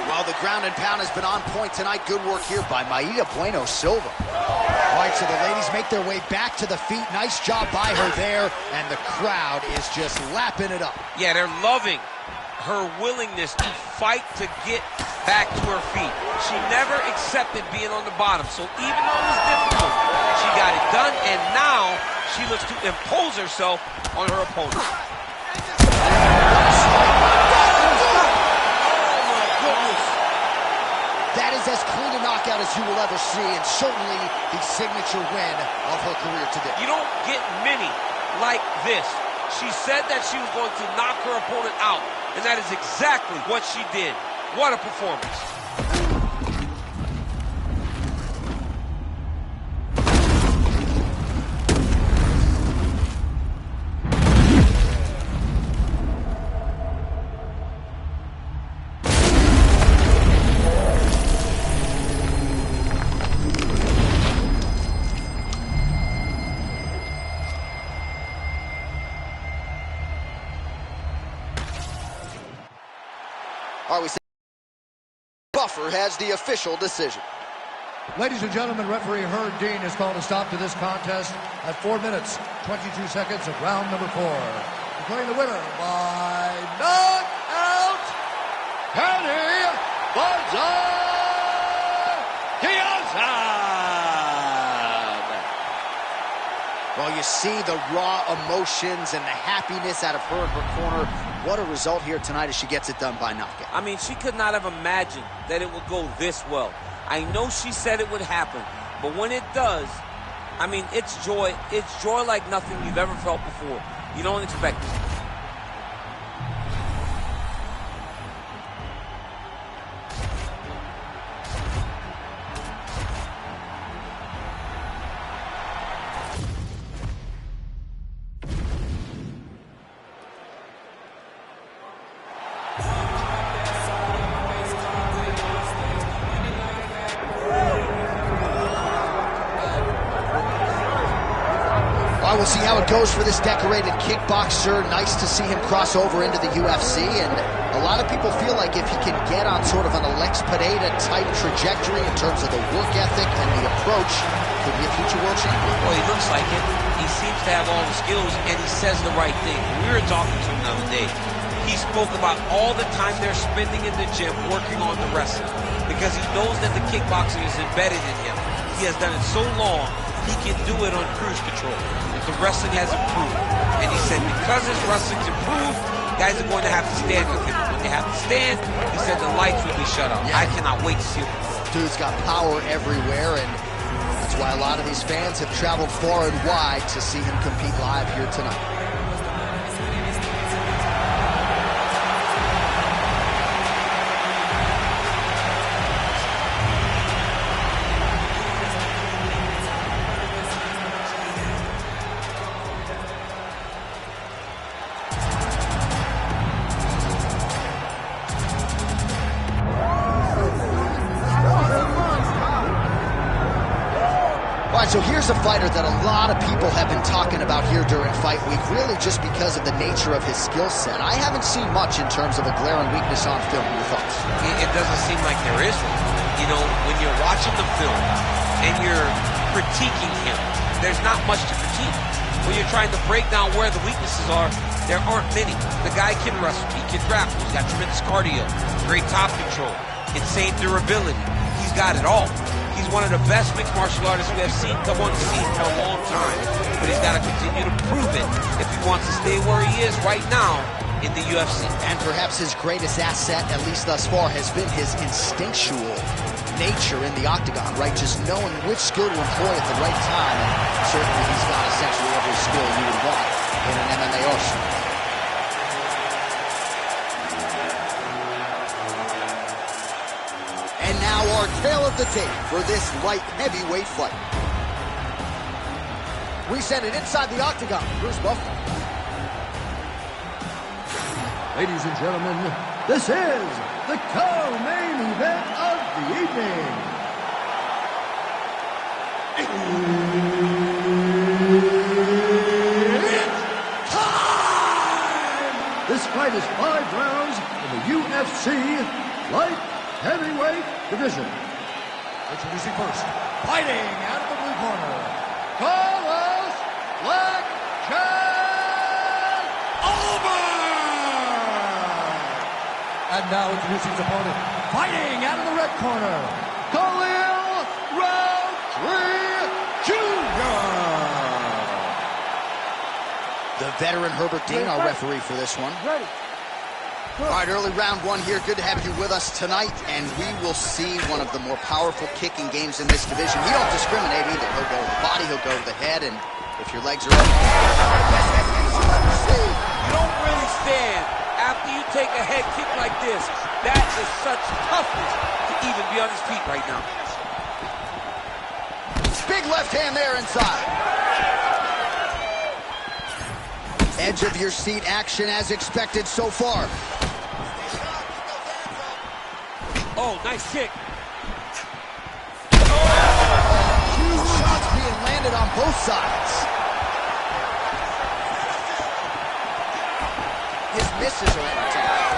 Well, the ground and pound has been on point tonight. Good work here by Maida Bueno Silva. All right, so the ladies make their way back to the feet. Nice job by her there, and the crowd is just lapping it up. Yeah, they're loving her willingness to fight to get back to her feet. She never accepted being on the bottom, so even though it was difficult, she got it done, and now she looks to impose herself on her opponent. Oh my goodness. That is as clean a knockout as you will ever see, and certainly the signature win of her career today. You don't get many like this. She said that she was going to knock her opponent out, and that is exactly what she did. What a performance. All right, we say Buffer has the official decision. Ladies and gentlemen, referee Herb Dean has called a stop to this contest at 4 minutes, 22 seconds of round number 4. Declaring the winner by knockout, Penny Well, you see the raw emotions and the happiness out of her in her corner. What a result here tonight as she gets it done by knockout. I mean, she could not have imagined that it would go this well. I know she said it would happen, but when it does, I mean, it's joy. It's joy like nothing you've ever felt before. You don't expect it. We'll see how it goes for this decorated kickboxer. Nice to see him cross over into the UFC, and a lot of people feel like if he can get on sort of an Alex Pineda type trajectory in terms of the work ethic and the approach, could be a future world champion. Well, he looks like it. He seems to have all the skills, and he says the right thing. We were talking to him the other day. He spoke about all the time they're spending in the gym working on the wrestling because he knows that the kickboxing is embedded in him. He has done it so long, he can do it on cruise control. But the wrestling has improved. And he said because his wrestling's improved, guys are going to have to stand with him. When they have to stand, he said the lights will be shut off. Yeah. I cannot wait to see him. Dude's got power everywhere, and that's why a lot of these fans have traveled far and wide to see him compete live here tonight. So here's a fighter that a lot of people have been talking about here during fight week, really just because of the nature of his skill set. I haven't seen much in terms of a glaring weakness on film. Your thoughts? It doesn't seem like there is one. You know, when you're watching the film and you're critiquing him, there's not much to critique. When you're trying to break down where the weaknesses are, there aren't many. The guy can wrestle, he can grapple, he's got tremendous cardio, great top control, insane durability. He's got it all. He's one of the best mixed martial artists we have seen come on the scene in a long time. But he's got to continue to prove it if he wants to stay where he is right now in the UFC. And perhaps his greatest asset, at least thus far, has been his instinctual nature in the octagon, right? Just knowing which skill to employ at the right time. And certainly he's got essentially every skill you would want in an MMA arsenal. And now our tale of the tape for this light heavyweight fight. We send it inside the octagon. Bruce Buffer. Ladies and gentlemen, this is the co-main event of the evening. It's time! This fight is 5 rounds in the UFC light heavyweight division. Introducing first, fighting out of the blue corner, Carlos Blackjack Over! And now introducing his opponent, fighting out of the red corner, Khalil Roundtree Jr. The veteran Herbert Dean, our referee for this one. Ready. All right, early round one here. Good to have you with us tonight, and we will see one of the more powerful kicking games in this division. He don't discriminate either. He'll go to the body, he'll go to the head, and if your legs are up... You don't really stand after you take a head kick like this. That is such toughness to even be on his feet right now. Big left hand there inside. Edge of your seat action as expected so far. Oh, nice kick. Huge shots being landed on both sides. His misses are entertaining.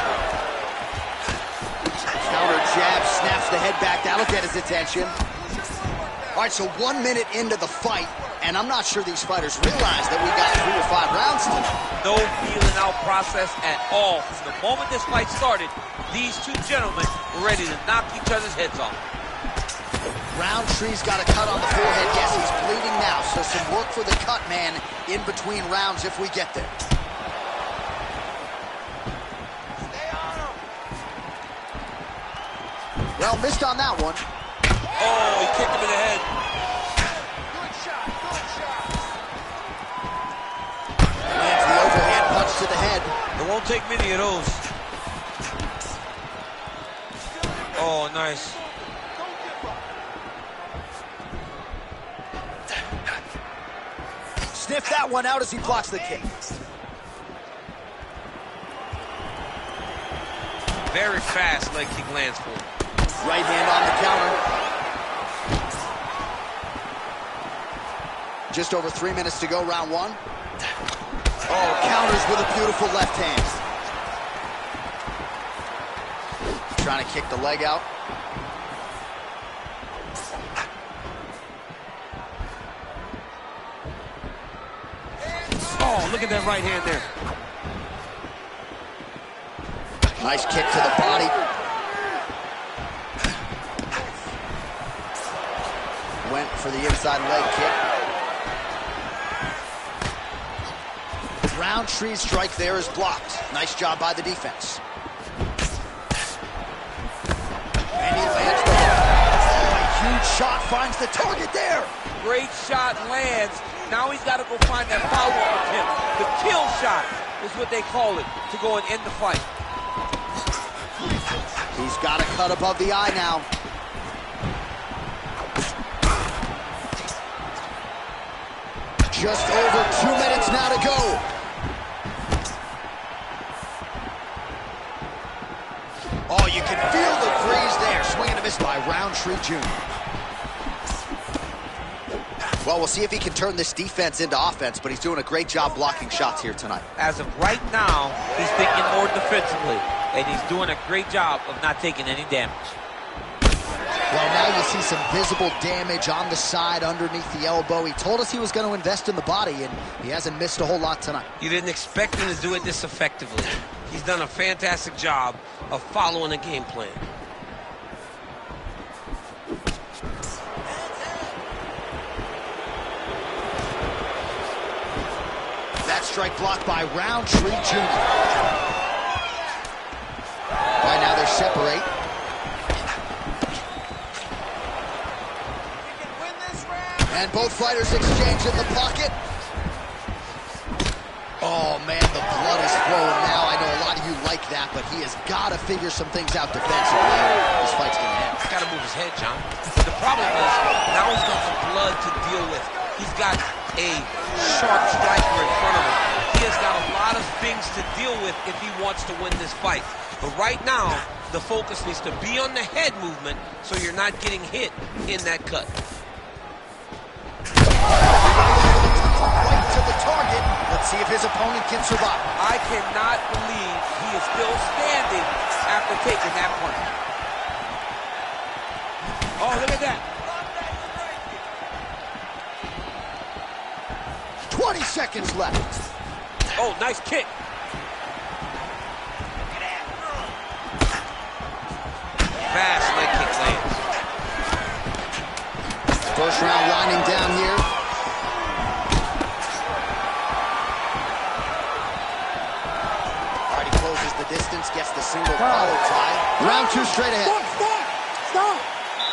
Counter jab, snaps the head back. That'll get his attention. All right, so 1 minute into the fight, and I'm not sure these fighters realize that we got 3 or 5 rounds tonight. No feeling out process at all. From the moment this fight started, these two gentlemen were ready to knock each other's heads off. Roundtree's got a cut on the forehead. Yes, he's bleeding now, so some work for the cut man in between rounds if we get there. Well, missed on that one. Oh, he kicked him in the head. Good shot, good shot. Lands the overhand punch to the head. It won't take many of those. Oh, nice. Sniff that one out as he blocks the kick. Very fast leg kick lands for him. Right hand on the counter. Just over 3 minutes to go, round one. Oh, counters with a beautiful left hand. Trying to kick the leg out. Oh, look at that right hand there. Nice kick to the body. Went for the inside leg kick. Roundtree's strike there is blocked. Nice job by the defense. And he lands the hook. Oh, a huge shot finds the target there. Great shot lands. Now he's got to go find that follow-up attempt. The kill shot is what they call it, to go and end the fight. He's got a cut above the eye now. Just over 2 minutes now to go. Oh, you can feel the breeze there. Swing and a miss by Roundtree Jr. Well, we'll see if he can turn this defense into offense, but he's doing a great job blocking shots here tonight. As of right now, he's thinking more defensively, and he's doing a great job of not taking any damage. Well, now you see some visible damage on the side underneath the elbow. He told us he was going to invest in the body, and he hasn't missed a whole lot tonight. You didn't expect him to do it this effectively. He's done a fantastic job of following a game plan. That strike blocked by Roundtree Jr. Right now they separate. And both fighters exchange in the pocket. Oh, man, the blood is flowing now. I know a lot of you like that, but he has got to figure some things out defensively. This fight's going to end. He's got to move his head, John. The problem is, now he's got some blood to deal with. He's got a sharp striker in front of him. He has got a lot of things to deal with if he wants to win this fight. But right now, the focus needs to be on the head movement so you're not getting hit in that cut. Right to the target. Let's see if his opponent can survive. I cannot believe he is still standing after taking that punch. Oh, look at that. 20 seconds left. Oh, nice kick. Fast leg kick lands. First round winding down here. Already closes the distance, gets the single follow tie. Round two straight ahead. Stop!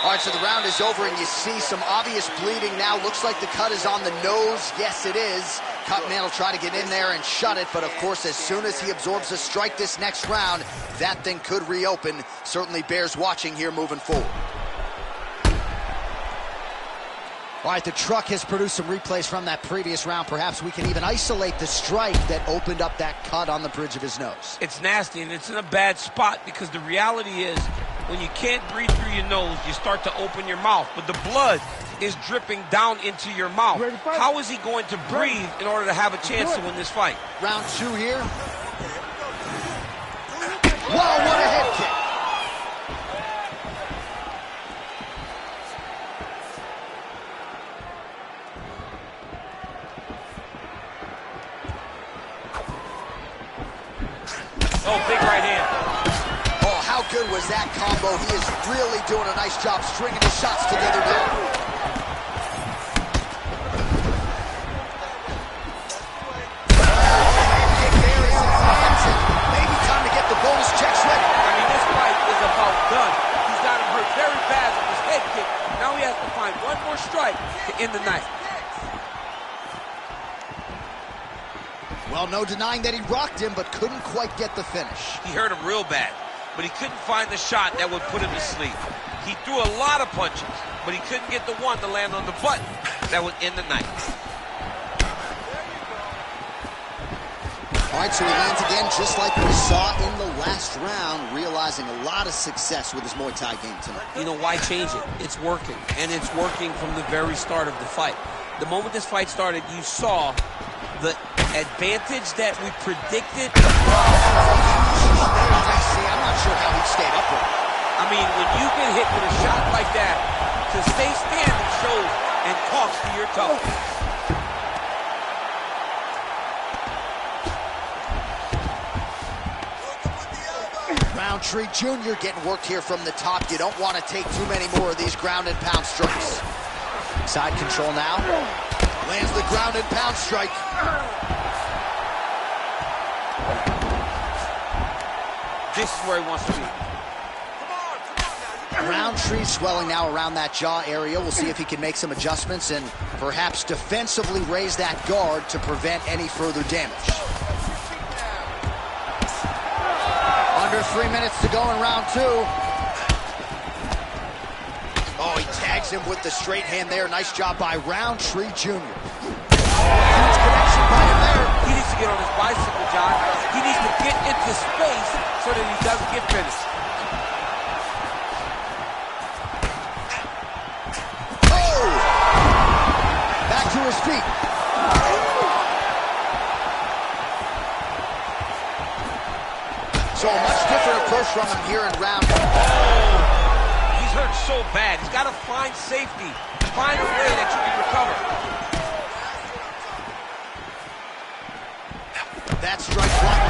All right, so the round is over, and you see some obvious bleeding now. Looks like the cut is on the nose. Yes, it is. Cutman will try to get in there and shut it, but of course, as soon as he absorbs a strike this next round, that thing could reopen. Certainly bears watching here moving forward. All right, the truck has produced some replays from that previous round. Perhaps we can even isolate the strike that opened up that cut on the bridge of his nose. It's nasty, and it's in a bad spot because the reality is when you can't breathe through your nose, you start to open your mouth, but the blood is dripping down into your mouth. How is he going to breathe in order to have a chance to win this fight? Round two here. Wow, what a head kick. Oh, big right hand. Oh, how good was that combo? He is really doing a nice job stringing his shots together now. Maybe time to get the bonus checks ready. I mean, this fight is about done. He's got him hurt very bad with his head kick. Now he has to find one more strike to end the night. Well, no denying that he rocked him, but couldn't quite get the finish. He hurt him real bad, but he couldn't find the shot that would put him to sleep. He threw a lot of punches, but he couldn't get the one to land on the button that would end the night. All right, so he lands again just like we saw in the last round, realizing a lot of success with his Muay Thai game tonight. You know, why change it? It's working, and it's working from the very start of the fight. The moment this fight started, you saw the advantage that we predicted. I see. I'm not sure how he stayed upright. I mean, when you get hit with a shot like that, to stay standing shows and talks to your toughness. Roundtree Jr. getting worked here from the top. You don't want to take too many more of these ground and pound strikes. Side control now. Lands the ground and pound strike. This is where he wants to be. Roundtree swelling now around that jaw area. We'll see if he can make some adjustments and perhaps defensively raise that guard to prevent any further damage. Under 3 minutes to go in round 2. Oh, he tags him with the straight hand there. Nice job by Roundtree Jr. Huge connection by him there. He needs to get on his bicycle, John. He needs to get into space so that he doesn't get finished. Oh! Back to his feet. So a much different approach from him here in round 1. He's hurt so bad. He's got to find safety. Find a way that you can recover. That strike blocked.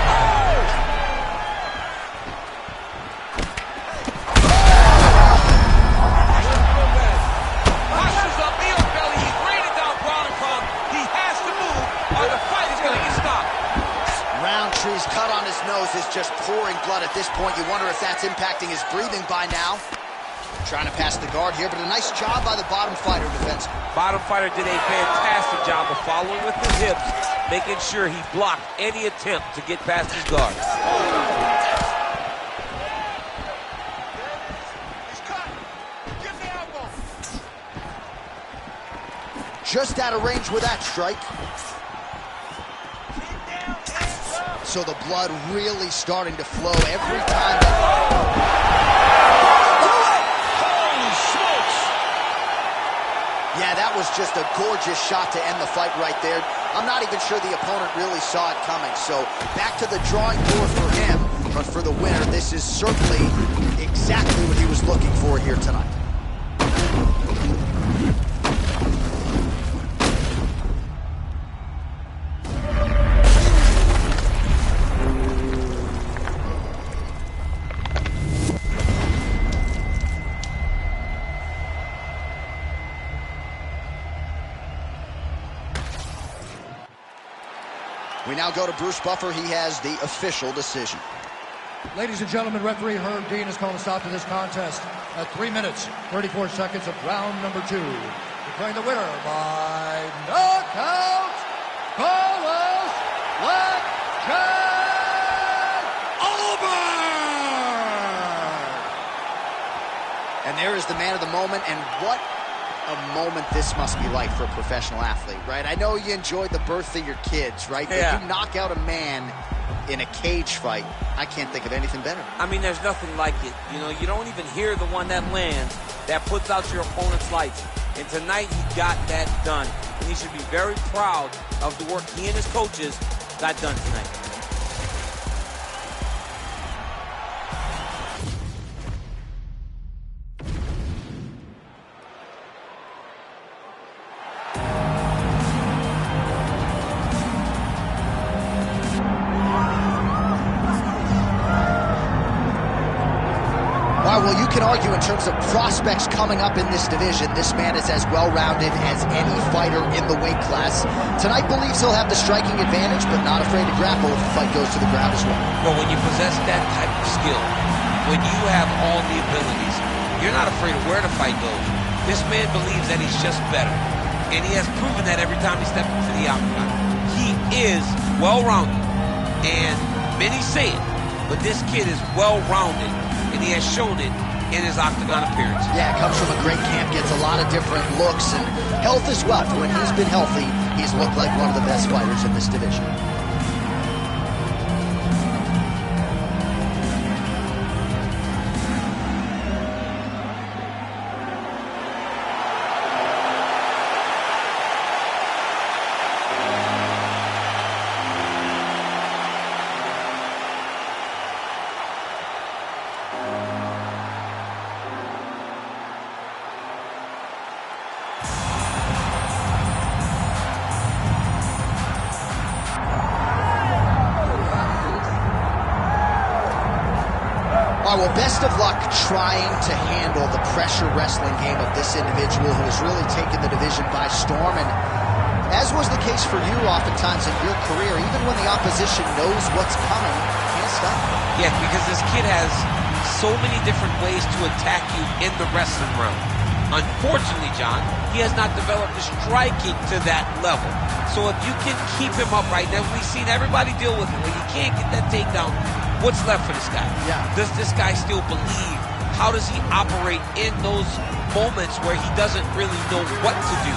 Pushes up, heel belly. He's raining down ground and pound. He has to move or the fight is going to get stopped. Roundtree's cut on his nose is just pouring blood at this point. You wonder if that's impacting his breathing by now. Trying to pass the guard here, but a nice job by the bottom fighter defensively. Bottom fighter did a fantastic job of following with his hips, making sure he blocked any attempt to get past his guard. Just out of range with that strike. So the blood really starting to flow every time. Holy smokes! Yeah, that was just a gorgeous shot to end the fight right there. I'm not even sure the opponent really saw it coming. So back to the drawing board for him. But for the winner, this is certainly exactly what he was looking for here tonight. We now go to Bruce Buffer. He has the official decision. Ladies and gentlemen, referee Herb Dean has called a stop to this contest at 3 minutes, 34 seconds of round number 2. Declaring the winner by knockout, Carlos Over! And there is the man of the moment, and what a moment this must be like for a professional athlete, right? I know you enjoyed the birth of your kids, right? Yeah. But you knock out a man in a cage fight, I can't think of anything better. I mean, there's nothing like it. You know, you don't even hear the one that lands, that puts out your opponent's lights. And tonight, he got that done. And he should be very proud of the work he and his coaches got done tonight. Well, you can argue in terms of prospects coming up in this division, this man is as well-rounded as any fighter in the weight class. Tonight believes he'll have the striking advantage, but not afraid to grapple if the fight goes to the ground as well. But when you possess that type of skill, when you have all the abilities, you're not afraid of where the fight goes. This man believes that he's just better. And he has proven that every time he steps into the octagon. He is well-rounded. And many say it, but this kid is well-rounded. And he has shown it in his octagon appearance. Yeah, comes from a great camp, gets a lot of different looks, and health is wealth. When he's been healthy, he's looked like one of the best fighters in this division. All right, well, best of luck trying to handle the pressure wrestling game of this individual who has really taken the division by storm. And as was the case for you oftentimes in your career, even when the opposition knows what's coming, can't stop it. Yeah, because this kid has so many different ways to attack you in the wrestling realm. Unfortunately, John, he has not developed the striking to that level. So if you can keep him up right now, we've seen everybody deal with him. When you can't get that takedown, what's left for this guy? Yeah. Does this guy still believe? How does he operate in those moments where he doesn't really know what to do?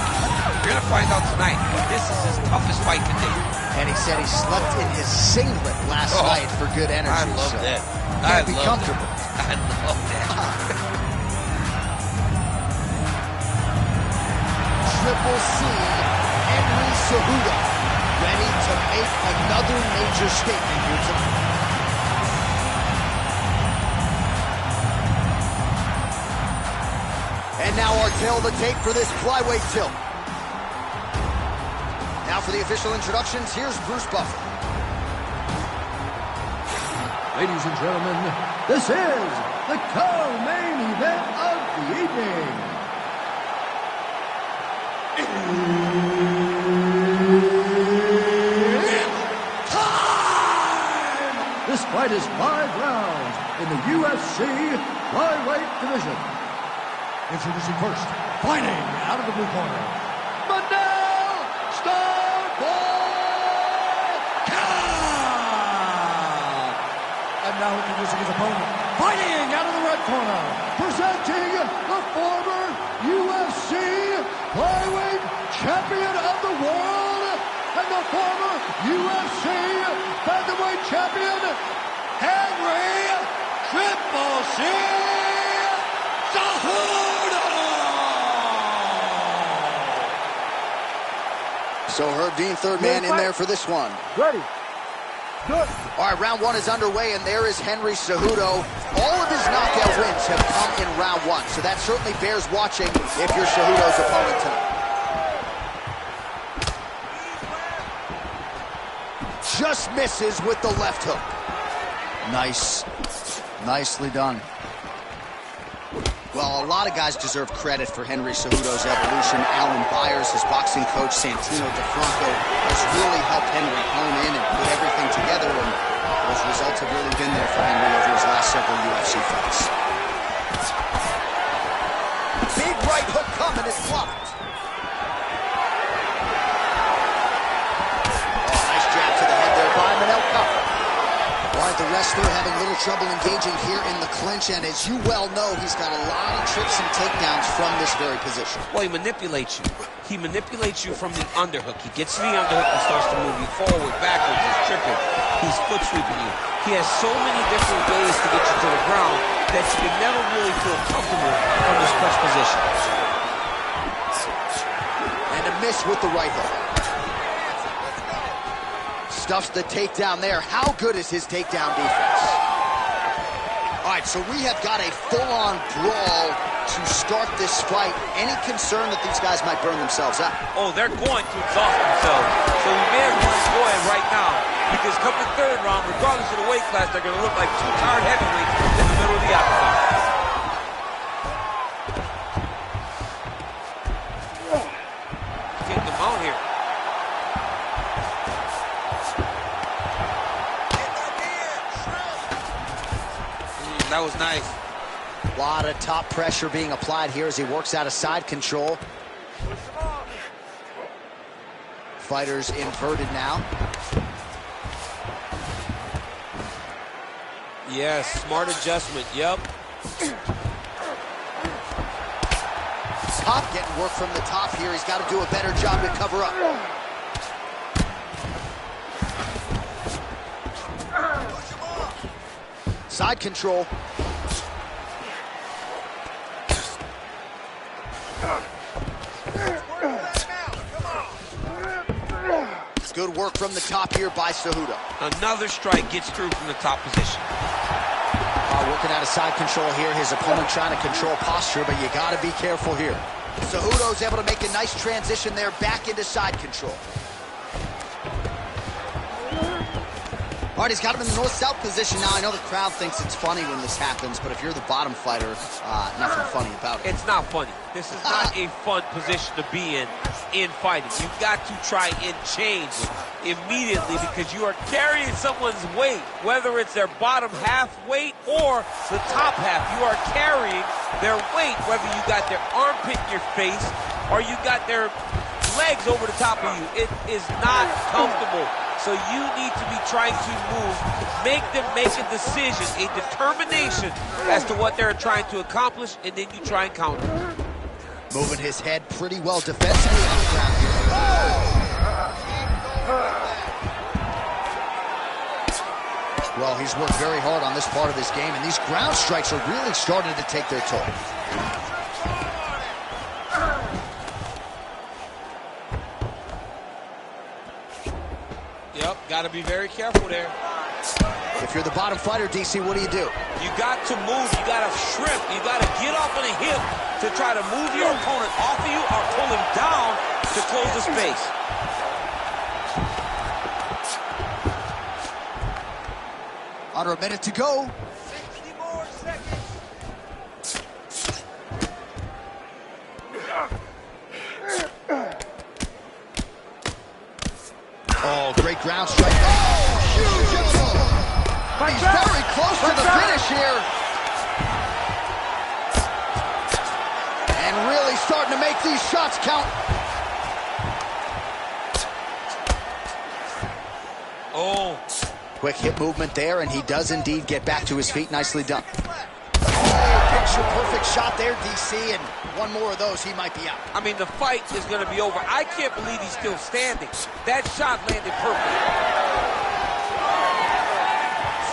We're going to find out tonight. This is his toughest fight to date. And he said he slept in his singlet last night for good energy. I love that. Can't be comfortable. I love that. Triple C, Henry Cejudo, ready to make another major statement here tonight. And now our tail of the tape for this flyweight tilt. Now for the official introductions, here's Bruce Buffer. Ladies and gentlemen, this is the co-main event of the evening. Time! This fight is 5 rounds in the UFC flyweight division. Introducing first, fighting out of the blue corner, Manel Starboy! And now introducing his opponent, fighting out of the red corner, presenting the former UFC flyweight champion of the world and the former UFC featherweight champion, Henry Triple C Cejudo! So Herb Dean, third man in there for this one. Ready. Good. All right, round one is underway, and there is Henry Cejudo. All of his knockout wins have come in round one, so that certainly bears watching if you're Cejudo's opponent tonight. Just misses with the left hook. Nice. Nicely done. Well, a lot of guys deserve credit for Henry Cejudo's evolution. Alan Byers, his boxing coach, Santino DeFranco, has really helped Henry hone in and put everything together, and those results have really been there for Henry over his last several UFC fights. Big right hook coming, it's blocked. Oh, nice jab to the head there by Manel Kape. All right, the wrestler having little trouble engaging here in the clinch, and as you well know, he's got a lot of tricks and takedowns from this very position. Well, he manipulates you. He manipulates you from the underhook. He gets to the underhook and starts to move you forward, backwards. He's tripping. He's foot sweeping you. He has so many different ways to get you to the ground that you can never really feel comfortable from this clutch position. And a miss with the right hook. Stuffs the takedown there. How good is his takedown defense? All right, so we have got a full-on brawl to start this fight. Any concern that these guys might burn themselves out? Oh, they're going to exhaust themselves. So we may as well go ahead right now, because come the third round, regardless of the weight class, they're going to look like two tired heavyweights in the middle of the octagon. Take them out here. That was nice. A lot of top pressure being applied here as he works out of side control. Fighters inverted now. Yes, smart adjustment, yep. Top getting work from the top here. He's got to do a better job to cover up. Side control. Good work from the top here by Cejudo. Another strike gets through from the top position. Working out of side control here. His opponent trying to control posture, but you got to be careful here. Cejudo's able to make a nice transition there back into side control. All right, he's got him in the north-south position now. I know the crowd thinks it's funny when this happens, but if you're the bottom fighter, nothing funny about it. It's not funny. This is not a fun position to be in fighting. You've got to try and change immediately because you are carrying someone's weight, whether it's their bottom half weight or the top half. You are carrying their weight, whether you got their armpit in your face or you got their legs over the top of you. It is not comfortable. So you need to be trying to move, make them make a decision, a determination as to what they're trying to accomplish, and then you try and counter. Moving his head pretty well defensively on the ground here. Well, he's worked very hard on this part of his game, and these ground strikes are really starting to take their toll. Yep, got to be very careful there. If you're the bottom fighter, DC, what do? You got to move, you got to shrimp, you got to get off on a hip to try to move your opponent off of you or pull him down to close the space. Under a minute to go. 60 more seconds. Oh, great ground strike. Oh, huge elbow. He's very close to the finish here. And really starting to make these shots count. Oh. Quick hip movement there, and he does indeed get back to his feet. Nicely done. Oh, picture-perfect shot there, DC, and one more of those, he might be out. I mean, the fight is going to be over. I can't believe he's still standing. That shot landed perfect.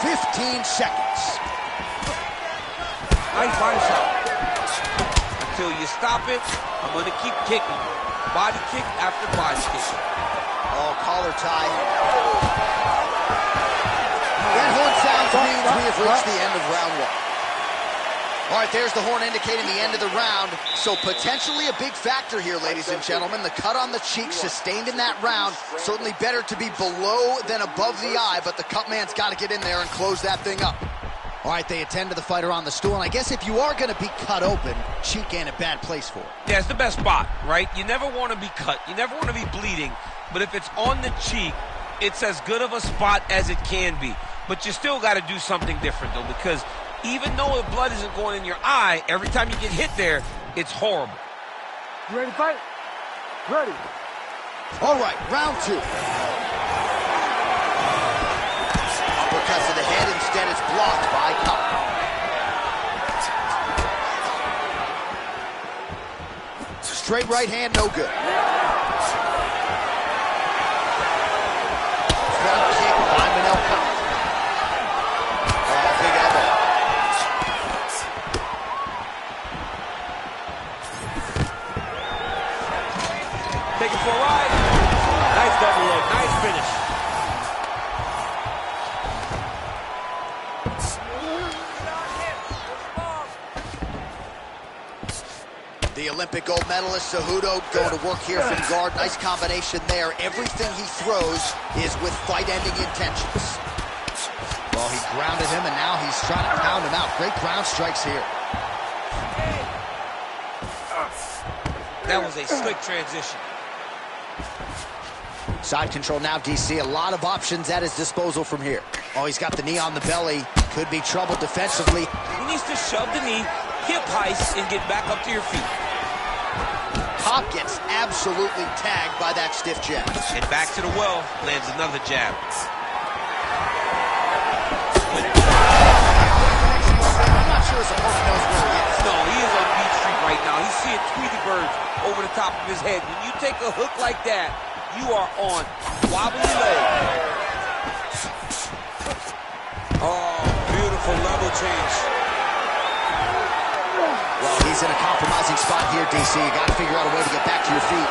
15 seconds. Nice body shot. Until you stop it, I'm going to keep kicking. Body kick after body kick. Oh, collar tie. That horn sounds means we have reached the end of round one. All right, there's the horn indicating the end of the round. So potentially a big factor here, ladies and gentlemen. The cut on the cheek sustained in that round. Certainly better to be below than above the eye, but the cut man's got to get in there and close that thing up. All right, they attend to the fighter on the stool, and I guess if you are going to be cut open, cheek ain't a bad place for it. Yeah, it's the best spot, right? You never want to be cut. You never want to be bleeding. But if it's on the cheek, it's as good of a spot as it can be. But you still got to do something different, though, because even though the blood isn't going in your eye, every time you get hit there, it's horrible. You ready to fight? Ready. All right, round two. Uppercut to the head, instead it's blocked by Cobb. Straight right hand, no good. Front kick by Manel Cobb. Big elbow. Take it for a ride. Nice double leg. Nice finish. The Olympic gold medalist, Cejudo, going to work here from guard. Nice combination there. Everything he throws is with fight-ending intentions. Well, he grounded him, and now he's trying to pound him out. Great ground strikes here. That was a slick transition. Side control now, DC. A lot of options at his disposal from here. Oh, he's got the knee on the belly. Could be trouble defensively. He needs to shove the knee, hip heist, and get back up to your feet. Cobb gets absolutely tagged by that stiff jab. And back to the well, lands another jab. I'm not sure his opponent knows where he is. No, he is on Beach Street right now. He's seeing Tweety birds over the top of his head. When you take a hook like that, you are on wobbly legs. Oh, beautiful level change. Well, he's in a compromising spot here, DC. You got to figure out a way to get back to your feet.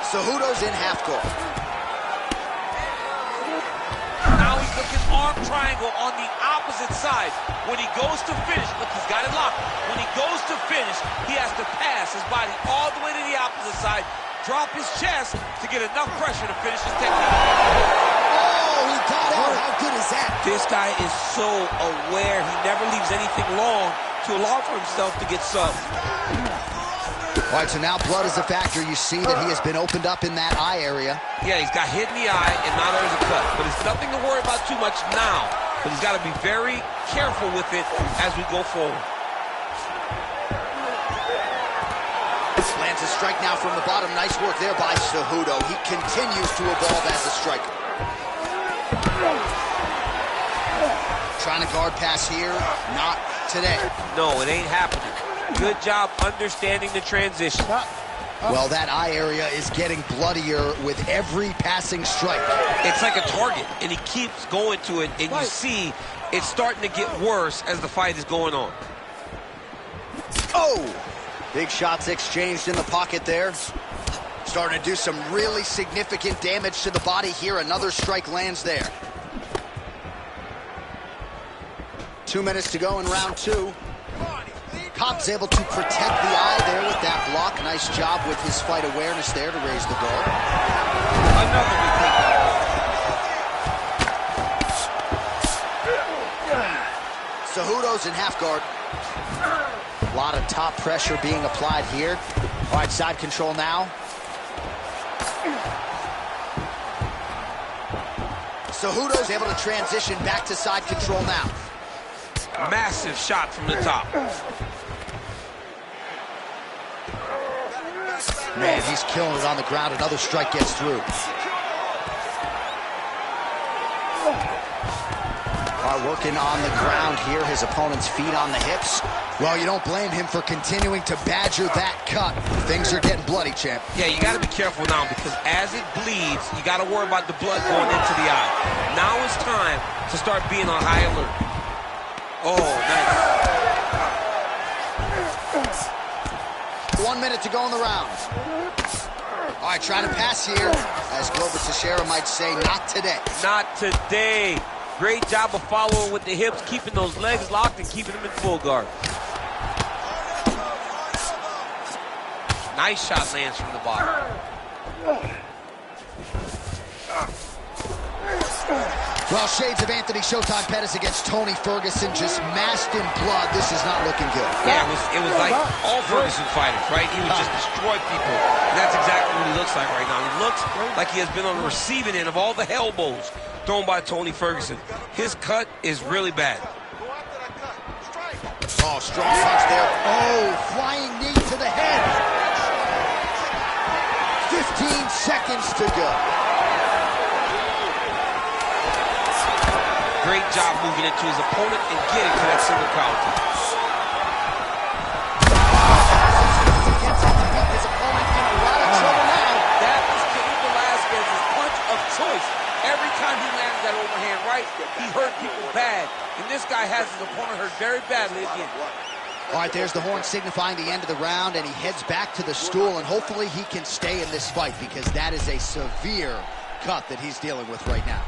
Cejudo's in half guard. Now he's looking arm triangle on the opposite side. When he goes to finish, look, he's got it locked. When he goes to finish, he has to pass his body all the way to the opposite side, drop his chest to get enough pressure to finish his technique. Oh, he got out. How good is that? This guy is so aware. He never leaves anything long to allow for himself to get subbed. All right, so now blood is a factor. You see that he has been opened up in that eye area. Yeah, he's got hit in the eye, and now there's a cut. But it's nothing to worry about too much now. But he's got to be very careful with it as we go forward. Lands a strike now from the bottom. Nice work there by Cejudo. He continues to evolve as a striker. Trying to guard pass here. Not today. No, it ain't happening. Good job understanding the transition. Well, that eye area is getting bloodier with every passing strike. It's like a target, and he keeps going to it, and you see it's starting to get worse as the fight is going on. Oh! Big shots exchanged in the pocket there. Starting to do some really significant damage to the body here. Another strike lands there. 2 minutes to go in round 2. Cobb's able to protect the eye there with that block. Nice job with his fight awareness there to raise the guard. Another good takedown. Cejudo's in half guard. A lot of top pressure being applied here. All right, side control now. Cejudo's able to transition back to side control now. Massive shot from the top. Man, he's killing it on the ground. Another strike gets through. Working on the ground here. His opponent's feet on the hips. Well, you don't blame him for continuing to badger that cut. Things are getting bloody, champ. Yeah, you got to be careful now because as it bleeds, you got to worry about the blood going into the eye. Now it's time to start being on high alert. Oh, nice. 1 minute to go in the round. All right, trying to pass here. As Glover Teixeira might say, not today. Not today. Great job of following with the hips, keeping those legs locked and keeping them in full guard. Nice shot lands from the bottom. Well, shades of Anthony Showtime Pettis against Tony Ferguson, just masked in blood. This is not looking good. Yeah, it was like all Ferguson fighters, right? He would just destroy people. And that's exactly what he looks like right now. He looks like he has been on the receiving end of all the elbows thrown by Tony Ferguson. His cut is really bad. Oh, strong punch there. Oh, flying knee to the head. 15 seconds to go. Great job moving into his opponent and getting to that single counter. Gets him to beat his opponent in a lot of trouble now. That was Cain Velasquez's punch of choice. Every time he landed that overhand right, he hurt people bad. And this guy has his opponent hurt very badly again. All right, there's the horn signifying the end of the round, and he heads back to the stool, and hopefully he can stay in this fight because that is a severe cut that he's dealing with right now.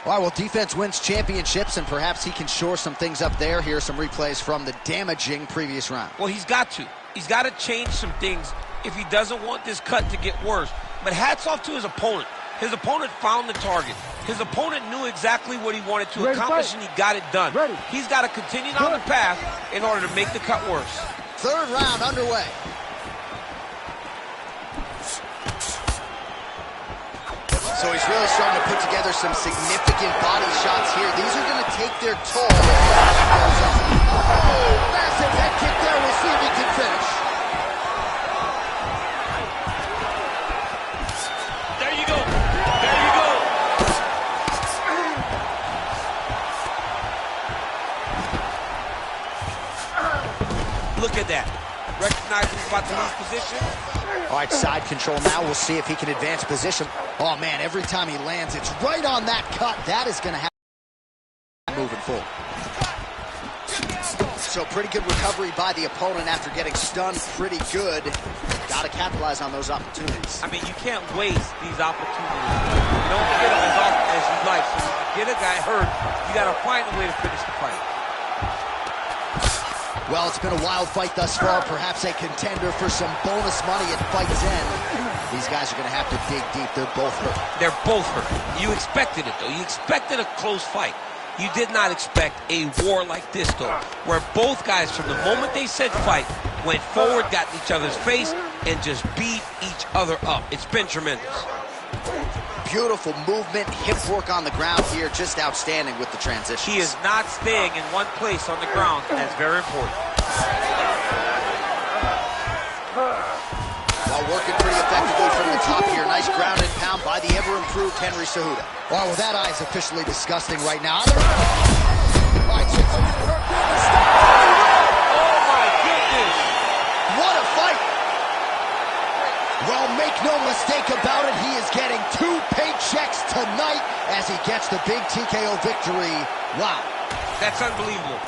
All right, well, defense wins championships, and perhaps he can shore some things up there. Here are some replays from the damaging previous round. Well, he's got to. He's got to change some things if he doesn't want this cut to get worse. But hats off to his opponent. His opponent found the target. His opponent knew exactly what he wanted to accomplish, and he got it done. He's got to continue down the path in order to make the cut worse. Third round underway. So he's really starting to put together some significant body shots here. These are going to take their toll. Oh, massive head kick there. We'll see if he can finish. There you go. There you go. Look at that. Recognizing he's about to lose position. All right, side control now. We'll see if he can advance position. Oh, man, every time he lands, it's right on that cut. That is going to happen moving forward. So pretty good recovery by the opponent after getting stunned pretty good. Got to capitalize on those opportunities. I mean, you can't waste these opportunities. You don't get them as often as you'd like. So when you get a guy hurt, you got to find a way to finish the fight. Well, it's been a wild fight thus far. Perhaps a contender for some bonus money at fight's end. These guys are going to have to dig deep. They're both hurt. They're both hurt. You expected it, though. You expected a close fight. You did not expect a war like this, though, where both guys, from the moment they said fight, went forward, got in each other's face, and just beat each other up. It's been tremendous. Beautiful movement, hip work on the ground here, just outstanding with the transition. He is not staying in one place on the ground, and that's very important. While working pretty effectively from the top here, nice ground and pound by the ever-improved Henry Cejudo. All right, well, that eye is officially disgusting right now. All right, so Oh, my goodness! what a fight! Well, make no mistake about it, he is getting 2 paychecks tonight as he gets the big TKO victory. Wow. That's unbelievable.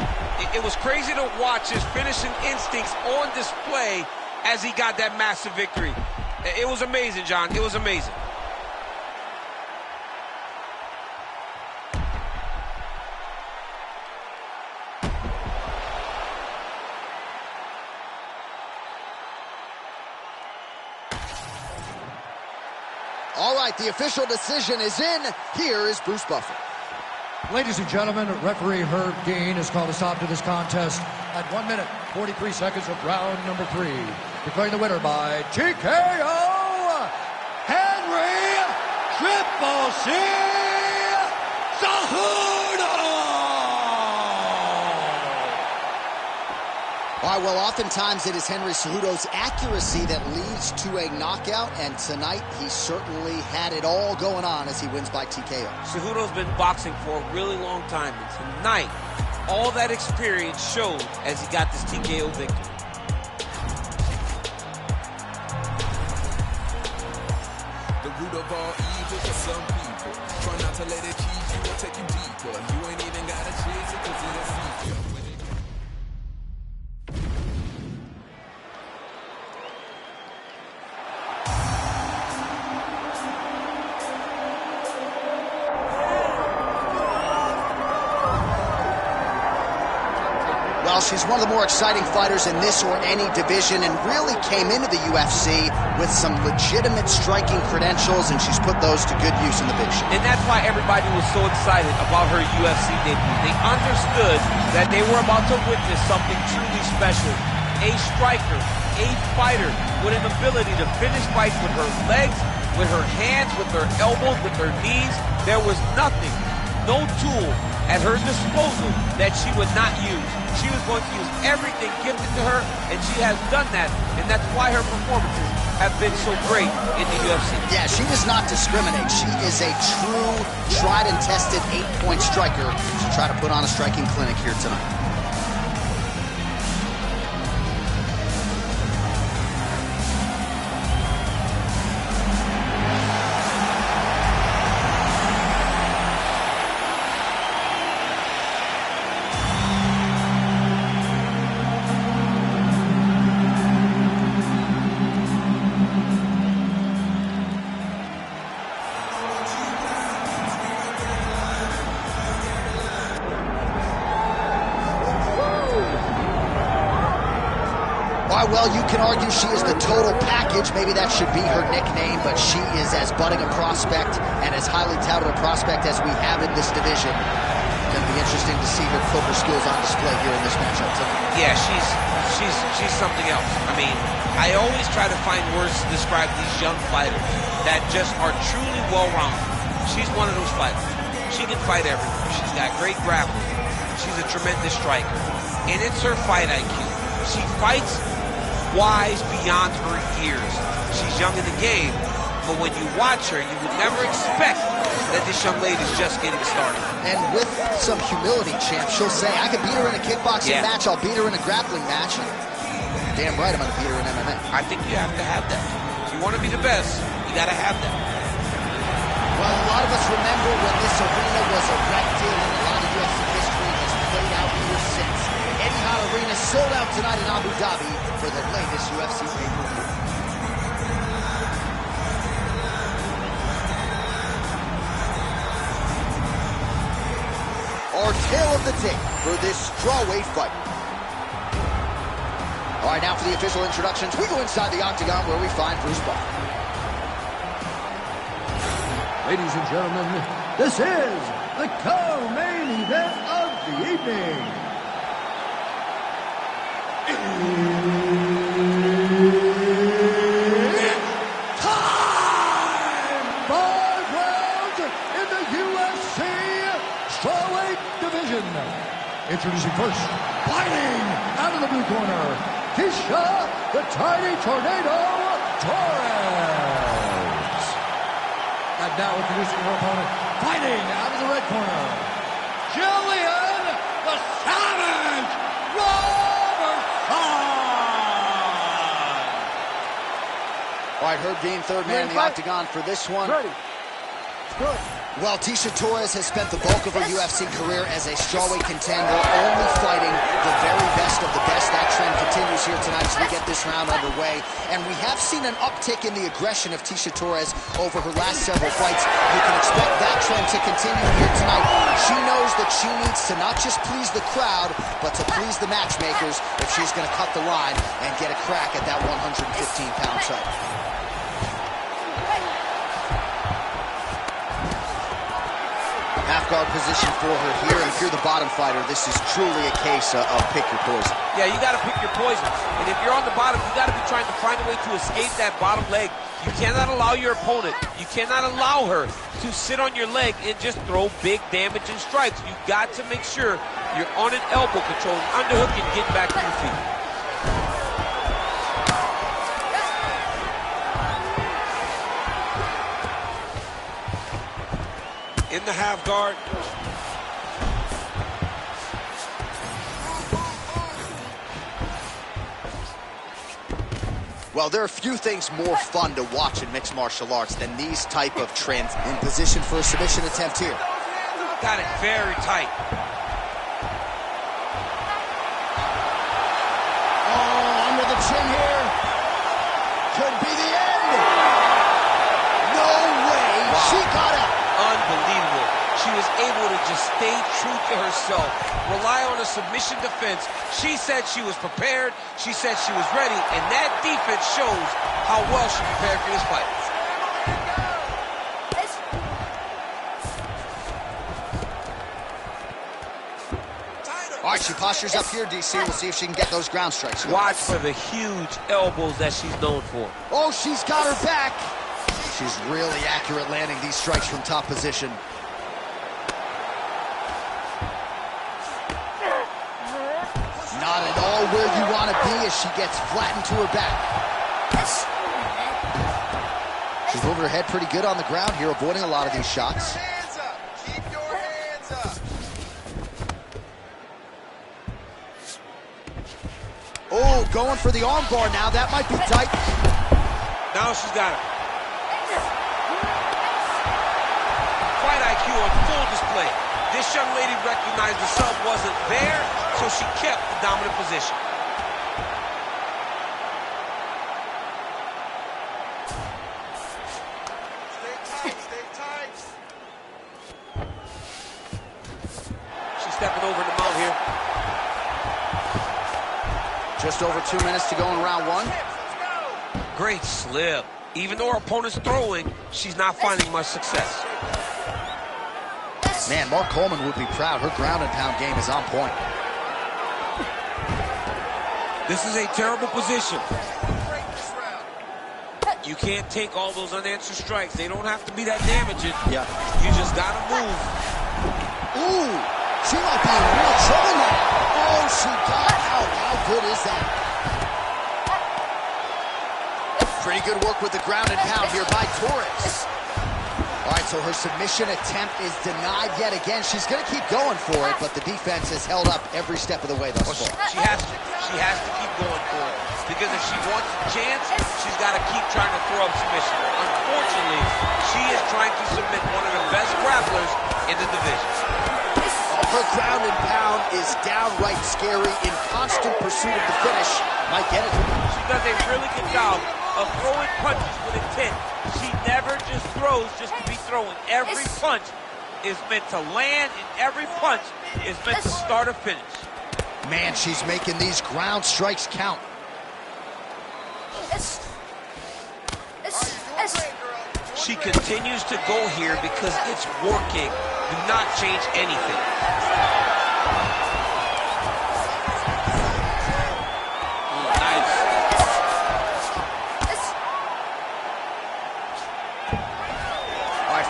It was crazy to watch his finishing instincts on display as he got that massive victory. It was amazing, John. It was amazing. All right, the official decision is in. Here is Bruce Buffer. Ladies and gentlemen, referee Herb Dean has called a stop to this contest at 1 minute, 43 seconds of round number 3. Declaring the winner by TKO, Henry Triple C Cejudo! All right, well, oftentimes it is Henry Cejudo's accuracy that leads to a knockout, and tonight he certainly had it all going on as he wins by TKO. Cejudo's been boxing for a really long time, and tonight, all that experience showed as he got this TKO victory. The root of all evil for some people. Try not to let it cheese you or take you deeper. You ain't even gotta chase it 'cause it'll feed you. Well, she's one of the more exciting fighters in this or any division and really came into the UFC with some legitimate striking credentials, and she's put those to good use in the big show. And that's why everybody was so excited about her UFC debut. They understood that they were about to witness something truly special. A striker, a fighter with an ability to finish fights with her legs, with her hands, with her elbows, with her knees. There was nothing, no tool at her disposal that she would not use. She was going to use everything gifted to her, and she has done that, and that's why her performances have been so great in the UFC. Yeah, she does not discriminate. She is a true, tried and tested 8-point striker. She'll try to put on a striking clinic here tonight. Well, you can argue she is the total package. Maybe that should be her nickname, but she is as budding a prospect and as highly touted a prospect as we have in this division. It's going to be interesting to see her put her skills on display here in this matchup tonight. Yeah, she's something else. I mean, I always try to find words to describe these young fighters that just are truly well-rounded. She's one of those fighters. She can fight everywhere. She's got great grappling. She's a tremendous striker. And it's her fight IQ. She fights wise beyond her years. She's young in the game, but when you watch her, you would never expect that this young lady is just getting started. And with some humility, champ, she'll say, I could beat her in a kickboxing match, I'll beat her in a grappling match. And damn right, I'm going to beat her in MMA. I think you have to have that. If you want to be the best, you got to have that. Well, a lot of us remember when this arena was erected, and a lot of UFC history has played out here since. Etihad Arena sold out tonight in Abu Dhabi for the latest UFC pay-per-view. Our tale of the tape for this strawweight fight. All right, now for the official introductions, we go inside the octagon where we find Bruce Buffer. Ladies and gentlemen, this is the co-main event of the evening. It's time! 5 rounds in the UFC strawweight division. Introducing first, fighting out of the blue corner, Tisha the Tiny Tornado Torres. And now introducing her opponent, fighting out of the red corner, Jillian the Savage Robertson. All right, Herb Dean, third man in the octagon for this one. Ready. Good. Well, Tisha Torres has spent the bulk of her UFC career as a strawweight contender, only fighting the very best of the best. That trend continues here tonight as we get this round underway. And we have seen an uptick in the aggression of Tisha Torres over her last several fights. You can expect that trend to continue here tonight. She knows that she needs to not just please the crowd, but to please the matchmakers if she's going to cut the line and get a crack at that 115-pound title. Half guard position for her here, and if you're the bottom fighter, this is truly a case of pick your poison. Yeah, you got to pick your poison. And if you're on the bottom, you got to be trying to find a way to escape that bottom leg. You cannot allow your opponent, you cannot allow her to sit on your leg and just throw big damage and strikes. You got to make sure you're on an elbow control, underhook, and get back to your feet. In the half guard. Well, there are few things more fun to watch in mixed martial arts than these type of trends. In position for a submission attempt here. Got it very tight. Oh, under the chin here. Could be the end. No way. Wow. She got it. Unbelievable. She was able to just stay true to herself, rely on a submission defense. She said she was prepared, she said she was ready, and that defense shows how well she prepared for this fight. All right, she postures up here, DC. We'll see if she can get those ground strikes. Watch for the huge elbows that she's known for. Oh, she's got her back. She's really accurate landing these strikes from top position. Not at all where you want to be as she gets flattened to her back. She's moving her head pretty good on the ground here, avoiding a lot of these shots. Hands up. Keep your hands up. Oh, going for the arm bar now. That might be tight. Now she's got it. Fight IQ on full display. This young lady recognized the sub wasn't there, so she kept the dominant position. Stay tight. Stay tight. She's stepping over the mount here. Just over 2 minutes to go in round one. Great slip. Even though her opponent's throwing, she's not finding much success. Man, Mark Coleman would be proud. Her ground and pound game is on point. This is a terrible position. You can't take all those unanswered strikes. They don't have to be that damaging. Yeah. You just gotta move. Ooh, she might be in real trouble now. Oh, she got out. How good is that? Pretty good work with the ground and pound here by Torres. All right, so her submission attempt is denied yet again. She's going to keep going for it, but the defense has held up every step of the way thus far. She has to keep going for it. Because if she wants a chance, she's got to keep trying to throw up submission. Unfortunately, she is trying to submit one of the best grapplers in the division. Her ground and pound is downright scary, in constant pursuit of the finish. Might get it. She does a really good job of throwing punches with intent. She never just throws just to be throwing. Every punch is meant to land, and every punch is meant to start or finish. Man, she's making these ground strikes count. She continues to go here because it's working. Do not change anything.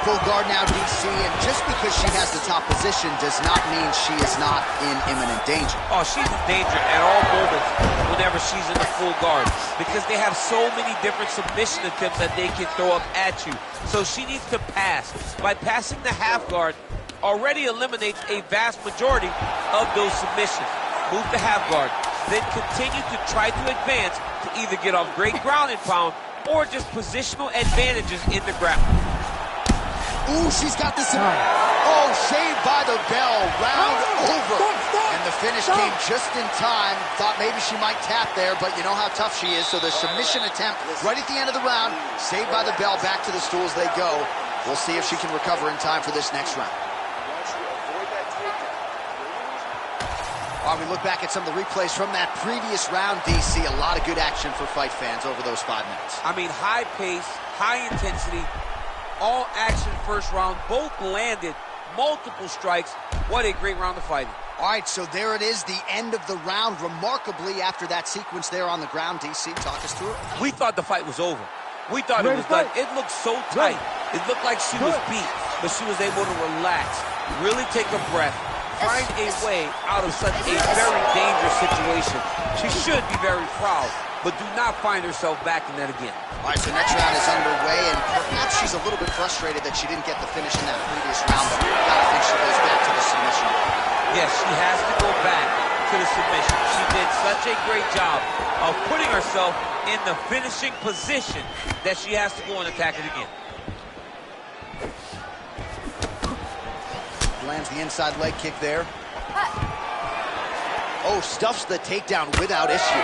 Full guard now, DC, and just because she has the top position does not mean she is not in imminent danger. Oh, she's in danger at all moments whenever she's in the full guard because they have so many different submission attempts that they can throw up at you. So she needs to pass. By passing the half guard, already eliminates a vast majority of those submissions. Move the half guard, then continue to try to advance to either get off great ground and pound or just positional advantages in the ground. Ooh, she's got this in. Oh, saved by the bell. Round over. And the finish came just in time. Thought maybe she might tap there, but you know how tough she is. So the submission attempt right at the end of the round. Saved by the bell. Back to the stools they go. We'll see if she can recover in time for this next round. While we look back at some of the replays from that previous round, DC, a lot of good action for fight fans over those 5 minutes. I mean, high pace, high intensity. All action first round, both landed, multiple strikes. What a great round of fighting. All right, so there it is, the end of the round. Remarkably, after that sequence there on the ground, DC, talk us through it. We thought the fight was over. We thought it was done. It looked so tight. It looked like she was beat, but she was able to relax, really take a breath, find a way out of such a very dangerous situation. She should be very proud, but do not find herself back in that again. All right, so next round is underway, and perhaps she's a little bit frustrated that she didn't get the finish in that previous round, but I gotta think she goes back to the submission. Yes, she has to go back to the submission. She did such a great job of putting herself in the finishing position that she has to go and attack it again. Lands the inside leg kick there. Oh, stuffs the takedown without issue.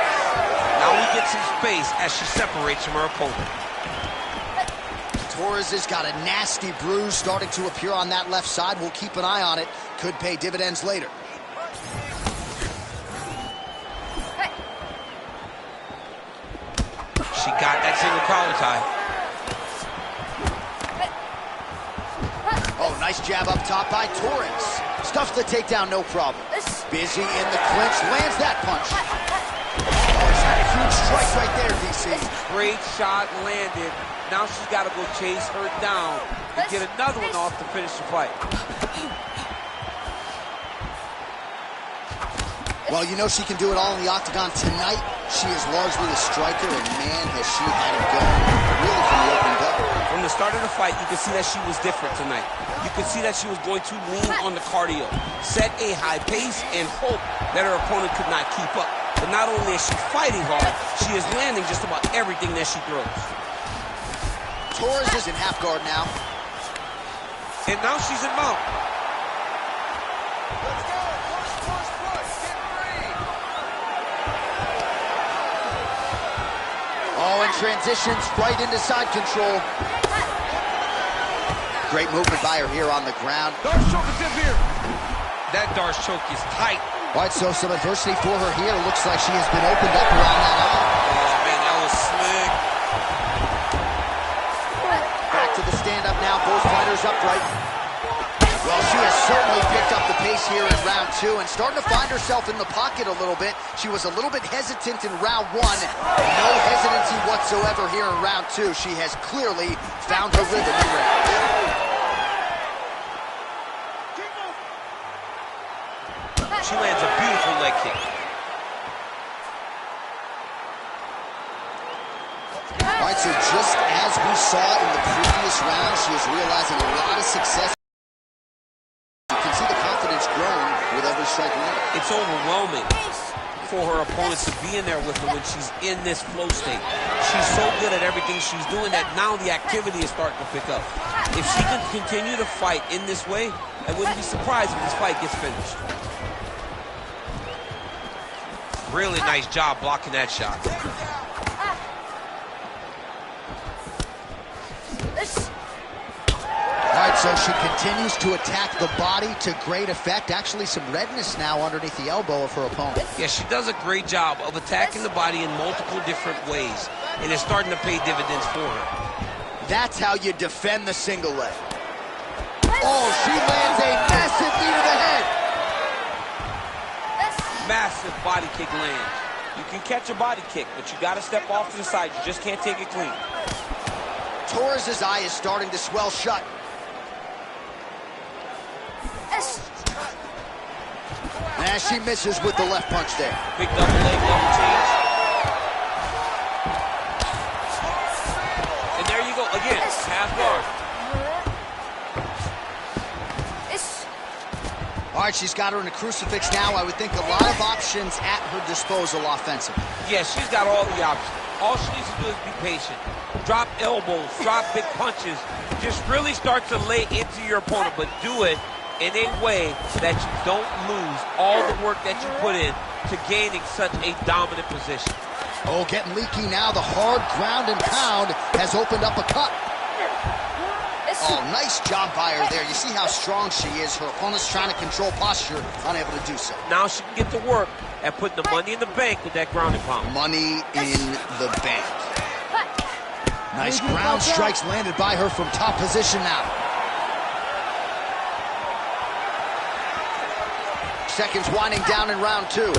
Now we get some space as she separates from her opponent. Torres has got a nasty bruise starting to appear on that left side. We'll keep an eye on it. Could pay dividends later. She got that single collar tie. Oh, nice jab up top by Torres. Stuffs the takedown, no problem. Busy in the clinch, lands that punch. Oh, he's had a huge strike right there, DC. Great shot landed. Now she's got to go chase her down and get another one off to finish the fight. Well, you know she can do it all in the octagon tonight. She is largely a striker, and man, has she had it going really from the opening bell. From the start of the fight, you could see that she was different tonight. You could see that she was going to lean on the cardio, set a high pace, and hope that her opponent could not keep up. But not only is she fighting hard, she is landing just about everything that she throws. Torres is in half guard now. And now she's in mount. Oh, and transitions right into side control. Great movement by her here on the ground. Darce choke is in here. That Darce choke is tight. All right, so some adversity for her here. Looks like she has been opened up around that eye. Oh, man, that was slick. Back to the stand-up now. Both fighters upright. Well, she has certainly picked up the pace here in round 2 and starting to find herself in the pocket a little bit. She was a little bit hesitant in round 1. No hesitancy whatsoever here in round 2. She has clearly found her rhythm in range. She lands a beautiful leg kick. All right, so just as we saw in the previous round, she is realizing a lot of success. You can see the confidence growing with every strike landed. It's overwhelming for her opponents to be in there with her when she's in this flow state. She's so good at everything she's doing that now the activity is starting to pick up. If she can continue to fight in this way, I wouldn't be surprised if this fight gets finished. Really nice job blocking that shot. All right, so she continues to attack the body to great effect. Actually, some redness now underneath the elbow of her opponent. Yeah, she does a great job of attacking the body in multiple different ways, and it's starting to pay dividends for her. That's how you defend the single leg. Oh, she lands a massive knee to the head. Massive body kick lands. You can catch a body kick, but you got to step off to the side. You just can't take it clean. Torres's eye is starting to swell shut. And she misses with the left punch there. Big double leg, double change. And there you go, again, half guard. All right, she's got her in a crucifix now. I would think a lot of options at her disposal offensively. Yeah, she's got all the options. All she needs to do is be patient. Drop elbows, drop big punches. Just really start to lay into your opponent, but do it in a way that you don't lose all the work that you put in to gaining such a dominant position. Oh, getting leaky now. The hard ground and pound has opened up a cut. Oh, nice job by her there. You see how strong she is. Her opponent's trying to control posture, unable to do so. Now she can get to work at putting the money in the bank with that ground and pound. Money in the bank. Nice ground strikes landed by her from top position now. Seconds winding down in round 2.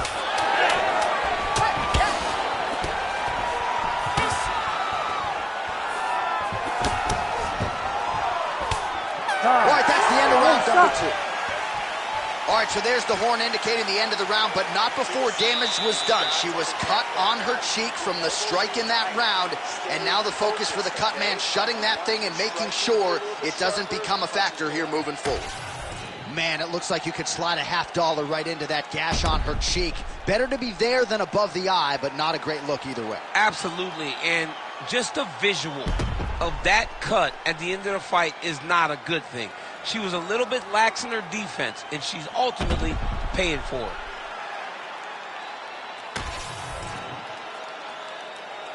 All right, that's the end of round number 2. All right, so there's the horn indicating the end of the round, but not before damage was done. She was cut on her cheek from the strike in that round, and now the focus for the cut man shutting that thing and making sure it doesn't become a factor here moving forward. Man, it looks like you could slide a $50 right into that gash on her cheek. Better to be there than above the eye, but not a great look either way. Absolutely, and just a visual of that cut at the end of the fight is not a good thing. She was a little bit lax in her defense, and she's ultimately paying for it.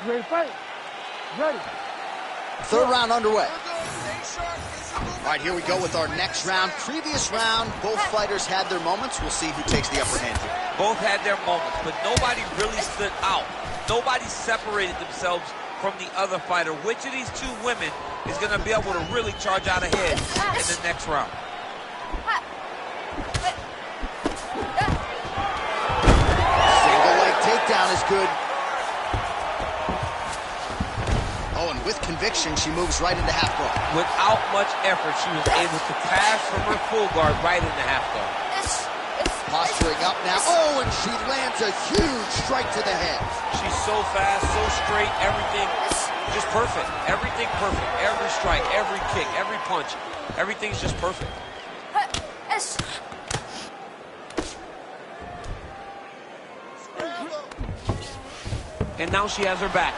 Ready to fight? Ready. Third round underway. All right, here we go with our next round. Previous round, both fighters had their moments. We'll see who takes the upper hand here. Both had their moments, but nobody really stood out. Nobody separated themselves from the other fighter. Which of these two women is going to be able to really charge out ahead in the next round? Single leg takedown is good. Oh, and with conviction, she moves right into half guard. Without much effort, she was able to pass from her full guard right into half guard. Posturing up now. Oh, and she lands a huge strike to the head. She's so fast, so straight, everything just perfect. Everything perfect. Every strike, every kick, every punch, everything's just perfect. And now she has her back.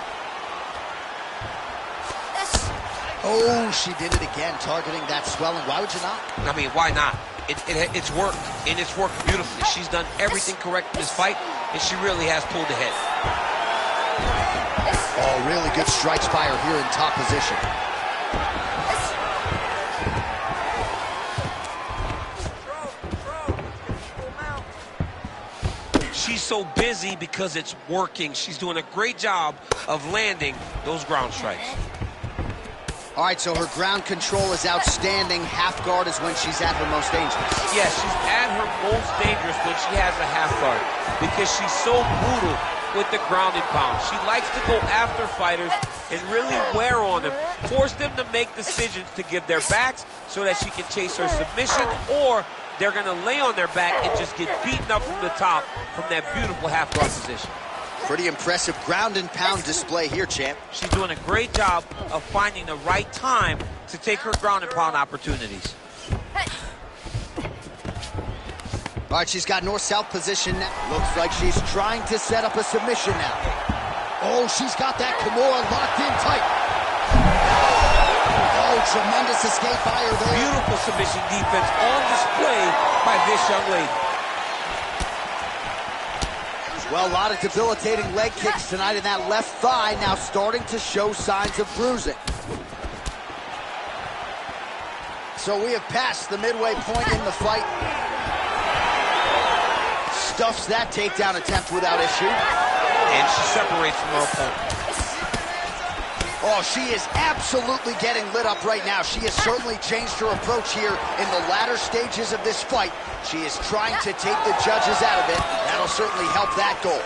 Oh, she did it again, targeting that swelling. Why would you not? I mean, why not? It's worked, and it's worked beautifully. She's done everything correct in this fight, and she really has pulled ahead. Oh, really good strikes by her here in top position. She's so busy because it's working. She's doing a great job of landing those ground strikes. All right, so her ground control is outstanding. Half guard is when she's at her most dangerous. Yes, she's at her most dangerous when she has a half guard because she's so brutal with the ground and pound. She likes to go after fighters and really wear on them, force them to make decisions to give their backs so that she can chase her submission, or they're going to lay on their back and just get beaten up from the top from that beautiful half guard position. Pretty impressive ground and pound display here, champ. She's doing a great job of finding the right time to take her ground and pound opportunities. All right, she's got north-south position now. Looks like she's trying to set up a submission now. Oh, she's got that Kimura locked in tight. Oh, tremendous escape by her there. Beautiful submission defense on display by this young lady. Well, a lot of debilitating leg kicks tonight in that left thigh, now starting to show signs of bruising. So we have passed the midway point in the fight. Stuffs that takedown attempt without issue. And she separates from her opponent. Oh, she is absolutely getting lit up right now. She has certainly changed her approach here in the latter stages of this fight. She is trying to take the judges out of it. That'll certainly help that goal.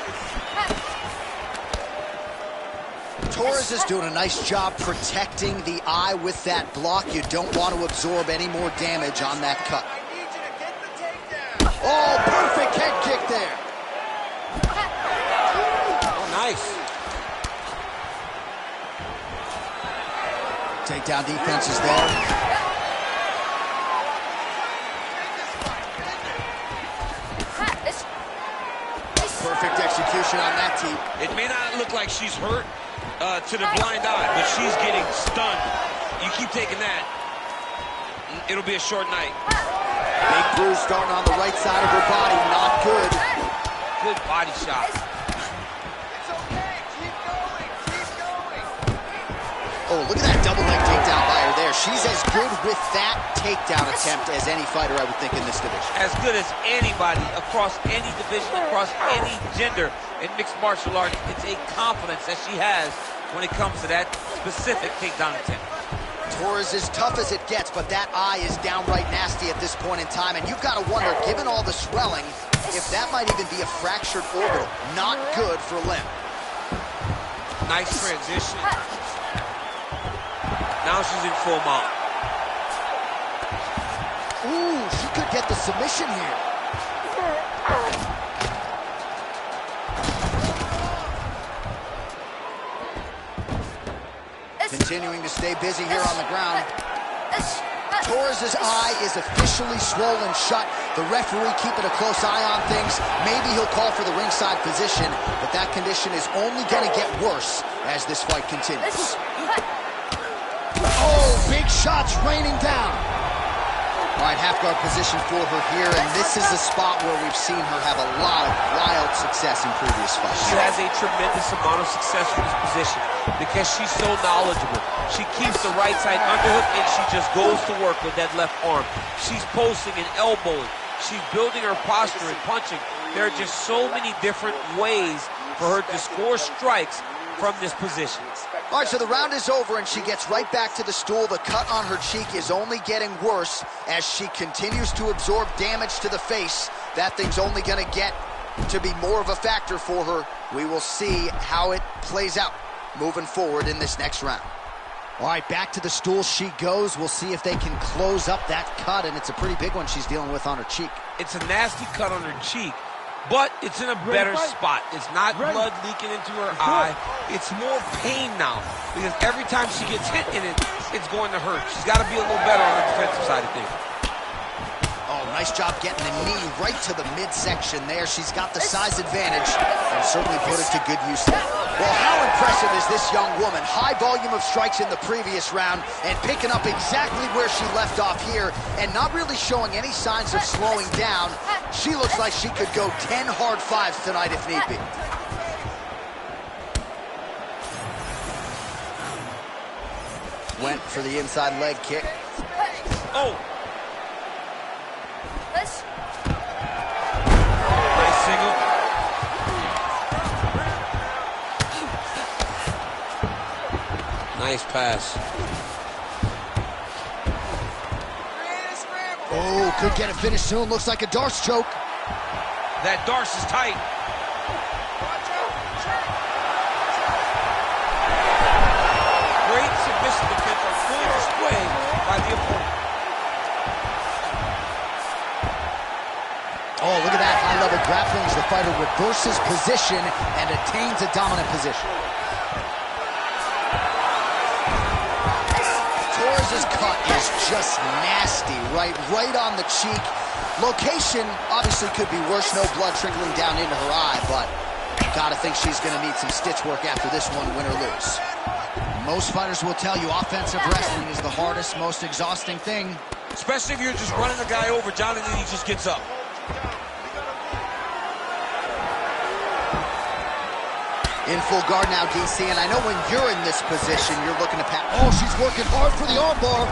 Torres is doing a nice job protecting the eye with that block. You don't want to absorb any more damage on that cut. Oh, perfect head kick there. Oh, nice. Takedown defense is there. Perfect execution on that team. It may not look like she's hurt to the blind eye, but she's getting stunned. You keep taking that, it'll be a short night. Big bruise starting on the right side of her body. Not good. Good body shot. Oh, look at that double leg takedown by her there. She's as good with that takedown attempt as any fighter, I would think, in this division. As good as anybody across any division, across any gender in mixed martial arts. It's a confidence that she has when it comes to that specific takedown attempt. Torres is tough as it gets, but that eye is downright nasty at this point in time. And you've got to wonder, given all the swelling, if that might even be a fractured orbital. Not good for Lim. Nice transition. Now she's in full mount. Ooh, she could get the submission here. Continuing to stay busy here on the ground. Torres' eye is officially swollen shut. The referee keeping a close eye on things. Maybe he'll call for the ringside position, but that condition is only going to get worse as this fight continues. Oh, big shots raining down. All right, half guard position for her here, and this is a spot where we've seen her have a lot of wild success in previous fights. She has a tremendous amount of success in this position because she's so knowledgeable. She keeps the right side underhook, and she just goes to work with that left arm. She's posting and elbowing. She's building her posture and punching. There are just so many different ways for her to score strikes from this position. All right, so the round is over, and she gets right back to the stool. The cut on her cheek is only getting worse as she continues to absorb damage to the face. That thing's only going to get to be more of a factor for her. We will see how it plays out moving forward in this next round. All right, back to the stool she goes. We'll see if they can close up that cut, and it's a pretty big one she's dealing with on her cheek. It's a nasty cut on her cheek, but it's in a better spot. It's not blood leaking into her eye. It's more pain now because every time she gets hit in it, it's going to hurt. She's got to be a little better on the defensive side of things. Oh, nice job getting the knee right to the midsection there. She's got the size advantage and certainly put it to good use there. Well, how impressive is this young woman? High volume of strikes in the previous round and picking up exactly where she left off here and not really showing any signs of slowing down. She looks like she could go 10 hard fives tonight if need be. Went for the inside leg kick. Oh! Nice single. Nice pass. Oh, could get it finished soon. Looks like a Darce choke. That Darce is tight. Great submission defense on full display by the opponent. Oh, look at that high-level grappling as the fighter reverses position and attains a dominant position. Torres' cut is just nasty, right on the cheek. Location obviously could be worse, no blood trickling down into her eye, but gotta think she's gonna need some stitch work after this one, win or lose. Most fighters will tell you offensive wrestling is the hardest, most exhausting thing. Especially if you're just running a guy over, John, and then he just gets up. In full guard now, DC, and I know when you're in this position, you're looking to pat. Oh, she's working hard for the armbar.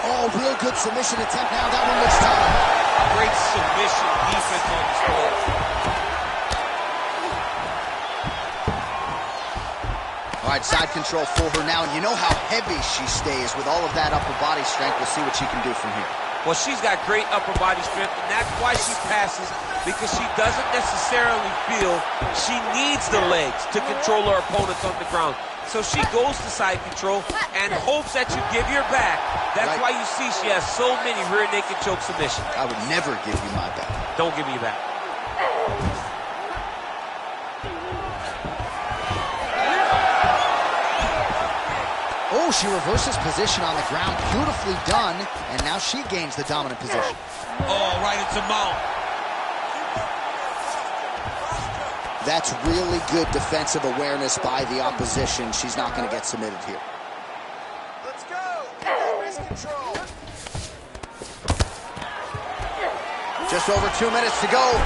Oh, real good submission attempt now. That one looks tough. Great submission defense on display. All right, side control for her now, and you know how heavy she stays with all of that upper body strength. We'll see what she can do from here. Well, she's got great upper body strength, and that's why she passes, because she doesn't necessarily feel she needs the legs to control her opponents on the ground. So she goes to side control and hopes that you give your back. That's why you see she has so many rear naked choke submissions. I would never give you my back. Don't give me your back. Oh, she reverses position on the ground. Beautifully done. And now she gains the dominant position. Oh, right into mount. That's really good defensive awareness by the opposition. She's not going to get submitted here. Let's go. Wrist control. Just over 2 minutes to go.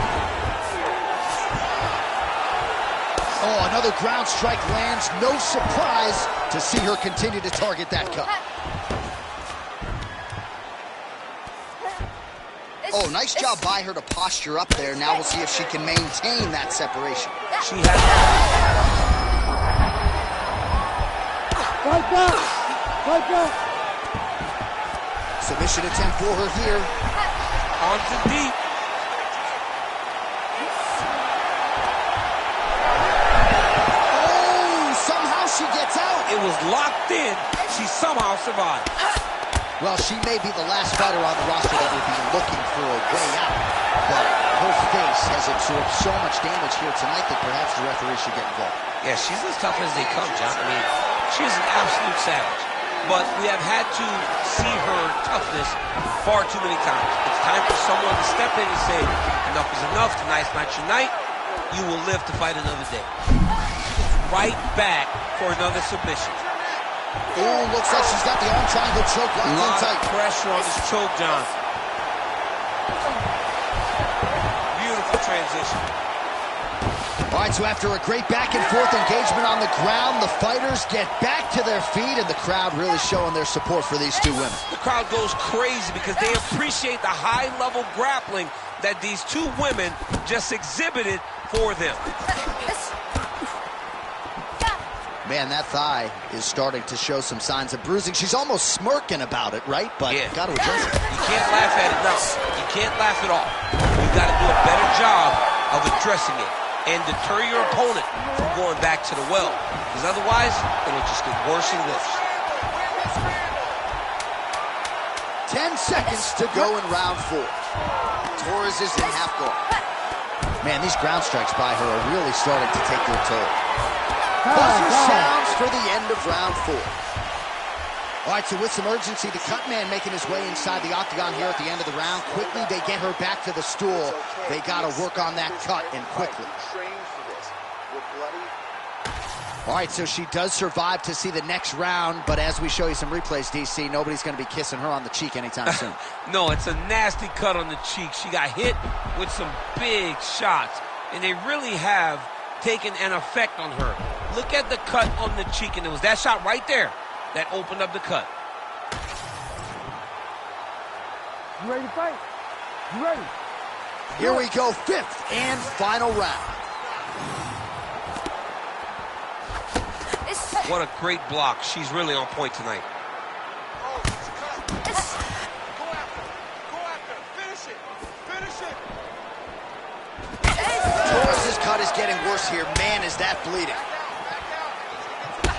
Oh, another ground strike lands. No surprise to see her continue to target that cut. Oh, nice job by her to posture up there. Now we'll see if she can maintain that separation. She has... Fight back! Fight back! Submission attempt for her here. Arms in deep. She gets out. It was locked in. She somehow survived. Well, she may be the last fighter on the roster that will be looking for a way out, but her face has absorbed so much damage here tonight that perhaps the referee should get involved. Yeah, she's as tough as they come, John. I mean, she's an absolute savage. But we have had to see her toughness far too many times. It's time for someone to step in and say, enough is enough. Tonight's not your night. You will live to fight another day. Right back for another submission. Oh, looks like she's got the arm triangle choke locked in tight. Pressure on this choke, John. Beautiful transition. All right, so after a great back and forth engagement on the ground, the fighters get back to their feet, and the crowd really showing their support for these two women. The crowd goes crazy because they appreciate the high-level grappling that these two women just exhibited for them. Man, that thigh is starting to show some signs of bruising. She's almost smirking about it, right? But yeah, got to address it. You can't laugh at it, no. You can't laugh at all. You've got to do a better job of addressing it and deter your opponent from going back to the well. Because otherwise, it'll just get worse and worse. 10 seconds to go in round 4. Torres is in half guard. Man, these ground strikes by her are really starting to take their toll. Buzzer sounds for the end of round 4. All right, so with some urgency, the cut man making his way inside the octagon here at the end of the round. Quickly, they get her back to the stool. They got to work on that cut, and quickly. All right, so she does survive to see the next round, but as we show you some replays, DC, nobody's going to be kissing her on the cheek anytime soon. No, it's a nasty cut on the cheek. She got hit with some big shots, and they really have taken an effect on her. Look at the cut on the cheek, and it was that shot right there that opened up the cut. You ready to fight? You ready? Here we go, 5th and final round. What a great block. She's really on point tonight. Torres' cut is getting worse here. Man, is that bleeding.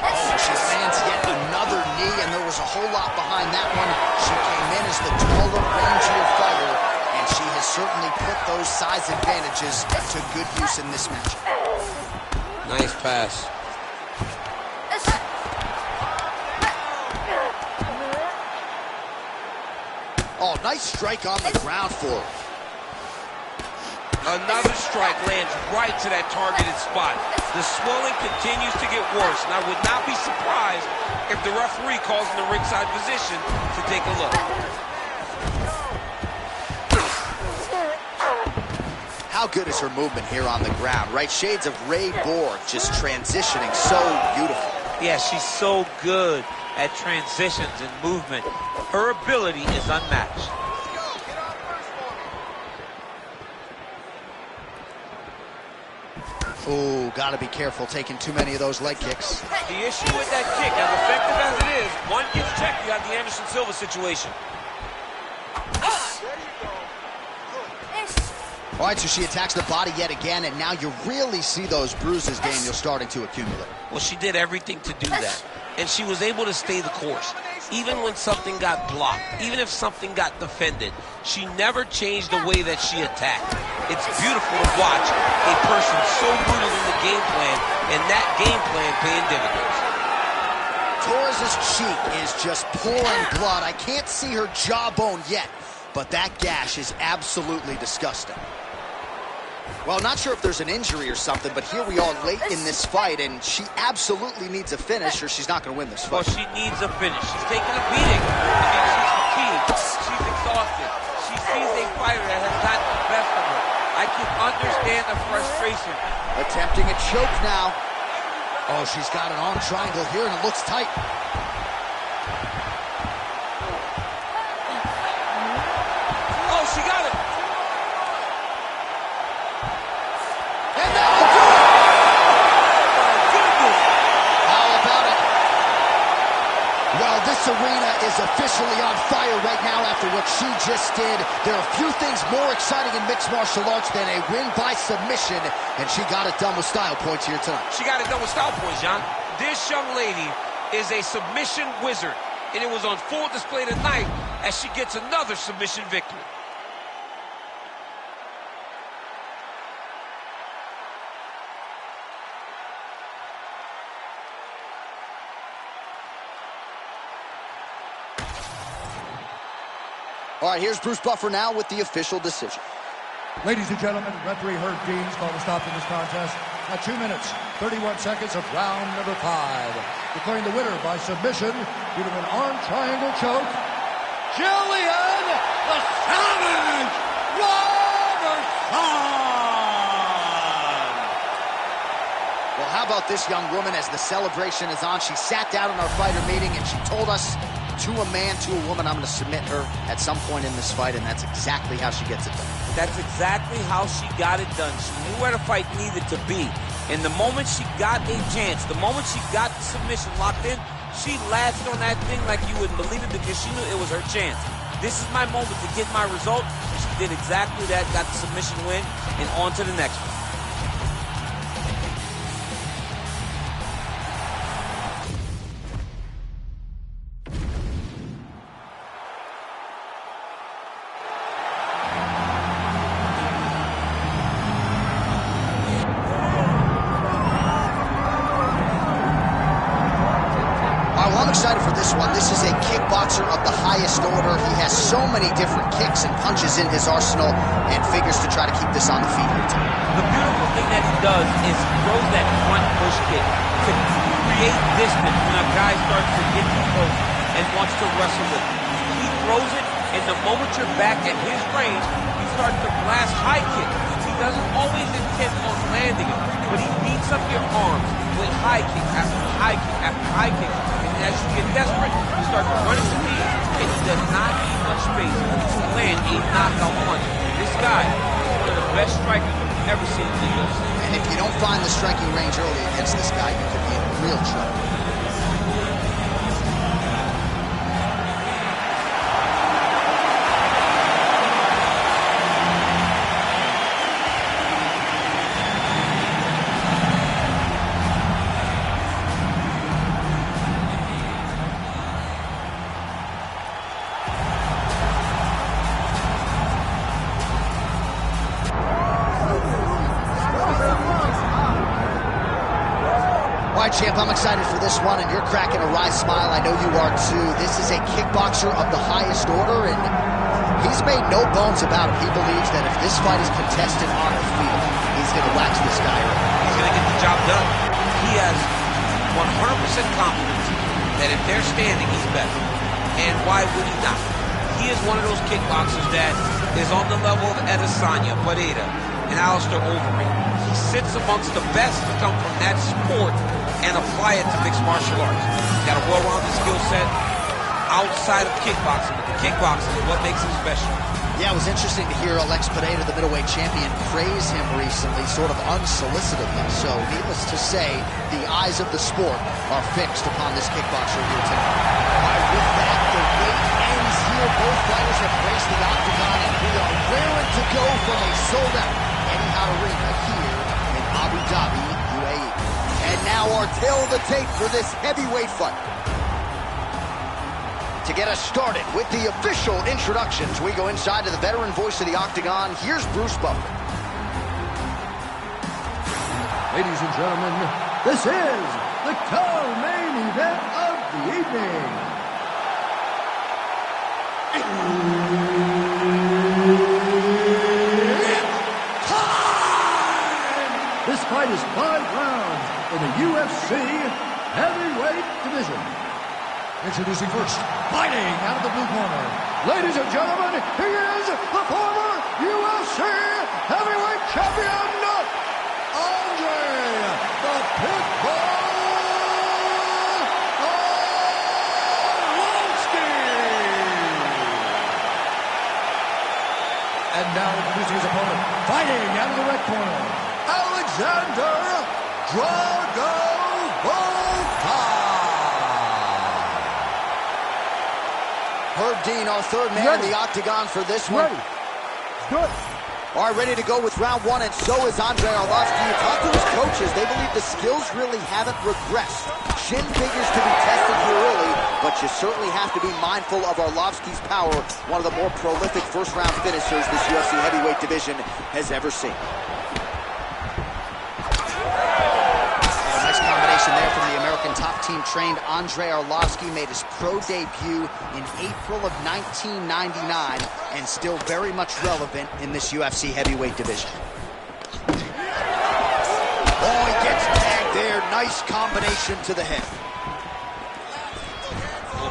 Oh, she lands yet another knee, and there was a whole lot behind that one. She came in as the taller, rangier fighter, and she has certainly put those size advantages to good use in this match. Nice pass. Oh, nice strike on the ground for her. Another strike lands right to that targeted spot. The swelling continues to get worse, and I would not be surprised if the referee calls in the ringside position to take a look. How good is her movement here on the ground, right? Shades of Ray Borg, just transitioning so beautiful. Yeah, she's so good at transitions and movement. Her ability is unmatched. Ooh, gotta be careful taking too many of those leg kicks. The issue with that kick, as effective as it is, one gets checked, you have the Anderson Silva situation. All right, so she attacks the body yet again, and now you really see those bruises, Daniel, starting to accumulate. Well, she did everything to do that, and she was able to stay the course. Even when something got blocked, even if something got defended, she never changed the way that she attacked. It's beautiful to watch a person so brutal in the game plan, and that game plan paying dividends. Torres's cheek is just pouring blood. I can't see her jawbone yet, but that gash is absolutely disgusting. Well, not sure if there's an injury or something, but here we are late in this fight, and she absolutely needs a finish or she's not going to win this fight. Well, she needs a finish. She's taking a beating. I mean, she's fatigued. She's exhausted. She sees a fighter that has gotten the best of her. I can understand the frustration. Attempting a choke now. Oh, she's got an arm triangle here, and it looks tight. Oh, she got it. And that'll do it! My goodness. How about it? Well, this arena is officially on fire right now after what she just did. There are few things more exciting in mixed martial arts than a win by submission, and she got it done with style points here tonight. She got it done with style points, John. This young lady is a submission wizard, and it was on full display tonight as she gets another submission victory. All right, here's Bruce Buffer now with the official decision. Ladies and gentlemen, referee Herb Dean's called a stop to this contest at 2 minutes, 31 seconds of round number 5. Declaring the winner by submission due to an arm triangle choke, Jillian the Savage Robertson! Well, how about this young woman as the celebration is on? She sat down in our fighter meeting and she told us, to a man, to a woman, I'm going to submit her at some point in this fight, and that's exactly how she gets it done. That's exactly how she got it done. She knew where the fight needed to be. And the moment she got a chance, the moment she got the submission locked in, she latched on that thing like you wouldn't believe it because she knew it was her chance. This is my moment to get my result. She did exactly that, got the submission win, and on to the next one. Excited for this one. This is a kickboxer of the highest order. He has so many different kicks and punches in his arsenal and figures to try to keep this on the feet here tonight. The beautiful thing that he does is he throws that front push kick to create distance when a guy starts to get too close and wants to wrestle with him. He throws it, and the moment you're back at his range, he starts to blast high kicks. He doesn't always intend on landing it, but he beats up your arms with high kick after high kick after high kick. As you get desperate, you start running the knee, and he does not need much space to land a knockout punch. This guy is one of the best strikers we've ever seen in the UFC. And if you don't find the striking range early against this guy, you could be in real trouble. All right, champ, I'm excited for this one, and you're cracking a wry smile. I know you are, too. This is a kickboxer of the highest order, and he's made no bones about it. He believes that if this fight is contested on the field, he's going to wax this guy early. He's going to get the job done. He has 100% confidence that if they're standing, he's better. And why would he not? He is one of those kickboxers that is on the level of Adesanya, Pereira, and Alistair Overeem. He sits amongst the best to come from that sport and apply it to mixed martial arts. He's got a well-rounded skill set outside of kickboxing, but the kickboxing is what makes him special. Yeah, it was interesting to hear Alex Pereira, the middleweight champion, praise him recently, sort of unsolicitedly. So, needless to say, the eyes of the sport are fixed upon this kickboxer here tonight. All right, with that, the wait ends here. Both fighters have graced the octagon, and we are raring to go from a sold-out Etihad Arena here in Abu Dhabi, UAE. And now our tale of the tape for this heavyweight fight. To get us started with the official introductions, we go inside to the veteran voice of the octagon. Here's Bruce Buffer. Ladies and gentlemen, this is the co-main event of the evening. Time! This fight is 5 rounds in the UFC heavyweight division. Introducing first, fighting out of the blue corner. Ladies and gentlemen, he is the former UFC heavyweight champion, Andre the Pitbull Arlovski. And now introducing his opponent, fighting out of the red corner, Alexander Drago. Herb Dean, our third man in the octagon for this one. Ready. Good. All right, ready to go with round one, and so is Andre Arlovski. You talk to his coaches, they believe the skills really haven't regressed. Chin figures to be tested here early, but you certainly have to be mindful of Arlovski's power, one of the more prolific first-round finishers this UFC heavyweight division has ever seen. Nice combination there from the American top team trained Andre Arlovski. Made his pro debut in April of 1999 and still very much relevant in this UFC heavyweight division. Oh, he gets tagged there. Nice combination to the head.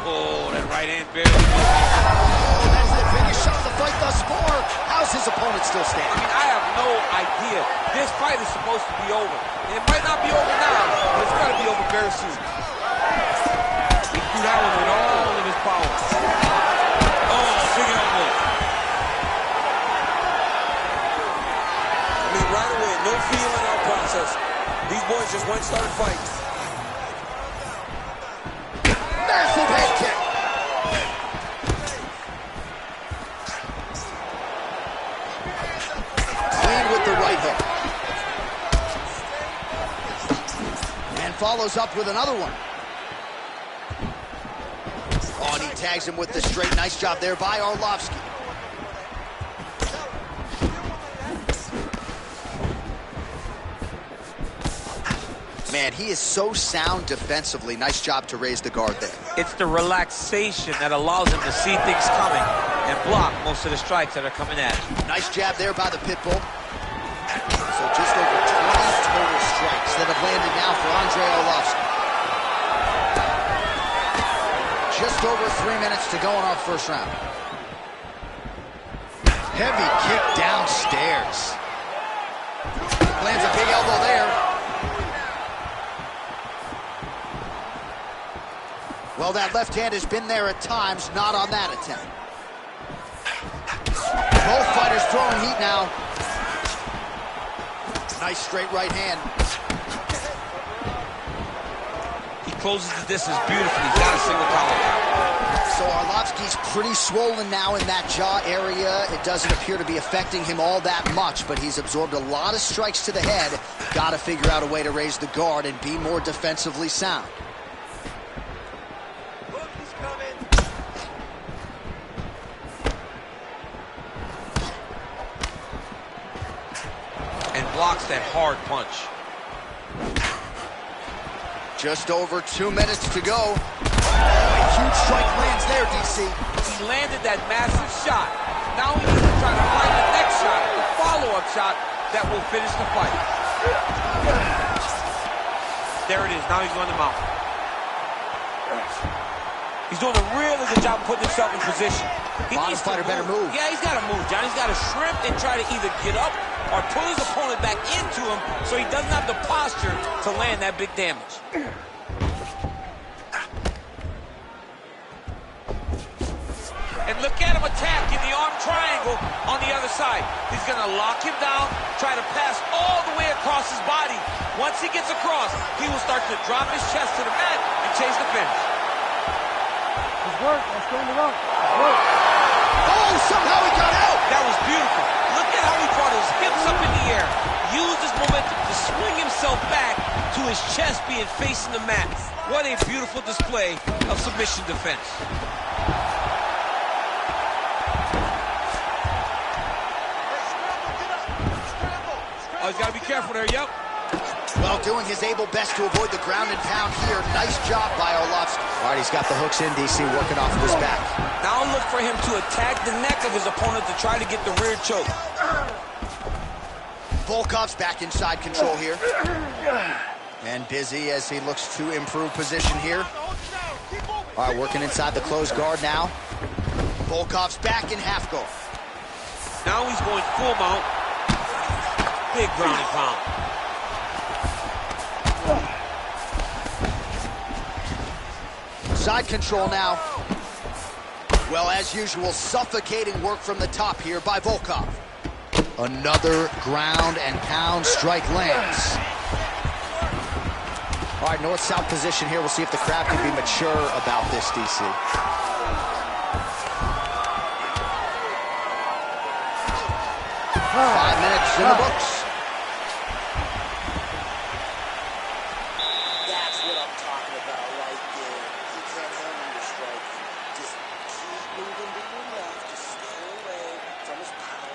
Oh, that right hand barely. Oh, that's the biggest shot of the fight thus far. How's his opponent still standing? I mean, I have no idea. This fight is supposed to be over. And it might not be over now, but it's got to be over very soon. He threw that one with all of his power. Oh, big elbow. I mean, right away, no feeling out process. These boys just went and started fighting. Massive head kick. Clean with the right hook. And follows up with another one. Oh, and he tags him with the straight. Nice job there by Arlovski. Man, he is so sound defensively. Nice job to raise the guard there. It's the relaxation that allows him to see things coming and block most of the strikes that are coming at him. Nice jab there by the Pitbull. So just over 20 total strikes that have landed now for Andre Arlovski. Just over 3 minutes to go in our first round. Heavy kick downstairs. Lands a big elbow there. Well, that left hand has been there at times, not on that attempt. Both fighters throwing heat now. Nice straight right hand. He closes the distance beautifully. He's got a single collar. So Arlovski's pretty swollen now in that jaw area. It doesn't appear to be affecting him all that much, but he's absorbed a lot of strikes to the head. Got to figure out a way to raise the guard and be more defensively sound. Blocks that hard punch. Just over 2 minutes to go. Oh, a huge strike lands there, DC. He landed that massive shot. Now he needs to try to find the next shot, the follow-up shot that will finish the fight. There it is. Now he's going to mount. He's doing a really good job of putting himself in position. Bottom fighter better move. Yeah, he's got to move, John. He's got to shrimp and try to either get up or pull his opponent back into him so he doesn't have the posture to land that big damage. And look at him attacking the arm triangle. Michael, on the other side. He's going to lock him down, try to pass all the way across his body. Once he gets across, he will start to drop his chest to the mat and chase the finish. It's work. Let's stand it up. It's work. Oh, somehow he got out. That was beautiful. Look at how he brought his hips up in the air, used his momentum to swing himself back to his chest being facing the mat. What a beautiful display of submission defense. Oh, he's got to be careful there, yep. Well, doing his able best to avoid the ground and pound here. Nice job by Arlovski. All right, he's got the hooks in, DC, working off of his back. Now look for him to attack the neck of his opponent to try to get the rear choke. Volkov's back inside control here. And busy as he looks to improve position here. All right, working inside the closed guard now. Volkov's back in half guard. Now he's going full mount. Big ground and pound. Side control now. Well, as usual, suffocating work from the top here by Volkov. Another ground and pound strike lands. All right, north-south position here. We'll see if the crowd can be mature about this, DC. Oh. 5 minutes in the books. That's what I'm talking about right there. He can't handle your strike. Just keep moving to your left. Just stay away from his power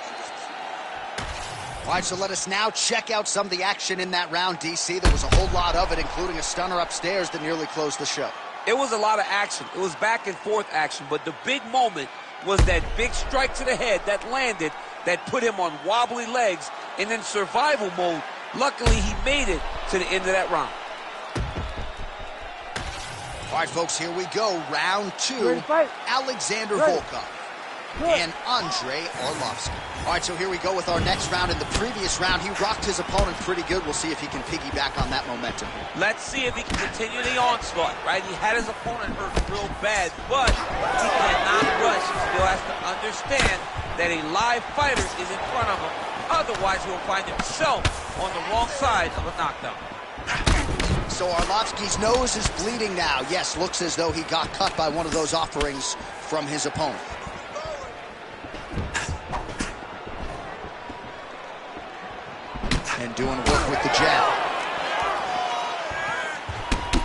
and just keep. All right, so let us now check out some of the action in that round, DC. There was a whole lot of it, including a stunner upstairs that nearly closed the show. It was a lot of action. It was back and forth action, but the big moment was that big strike to the head that landed, that put him on wobbly legs and in survival mode. Luckily, he made it to the end of that round. All right, folks, here we go. Round two. Alexander Volkov and Andre Arlovski. All right, so here we go with our next round. In the previous round, he rocked his opponent pretty good. We'll see if he can piggyback on that momentum. Let's see if he can continue the onslaught, right? He had his opponent hurt real bad, but he cannot rush. He still has to understand that a live fighter is in front of him. Otherwise, he will find himself on the wrong side of a knockdown. So Arlovski's nose is bleeding now. Yes, looks as though he got cut by one of those offerings from his opponent. And doing work with the jab.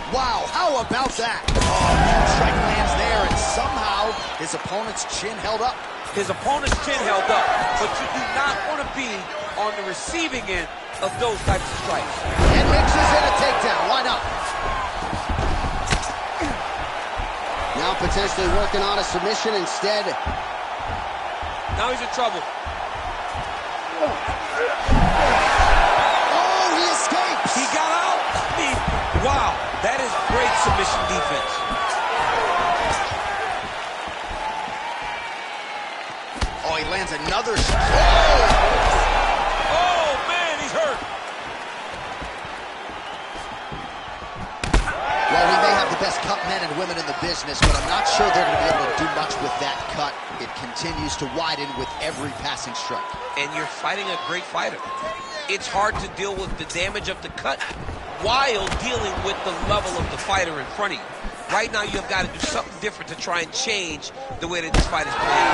Wow, how about that? Oh, strike lands there, and somehow his opponent's chin held up. His opponent's chin held up, but you do not want to be on the receiving end of those types of strikes. And mixes in a takedown. Why not? Now potentially working on a submission instead. Now he's in trouble. Oh, he escapes. He got out. Wow, that is great submission defense. Oh, he lands another. Oh, man, he's hurt. Well, we may have the best cut men and women in the business, but I'm not sure they're going to be able to do much with that cut. It continues to widen with every passing strike. And you're fighting a great fighter. It's hard to deal with the damage of the cut while dealing with the level of the fighter in front of you. Right now, you've got to do something different to try and change the way that this fight is playing.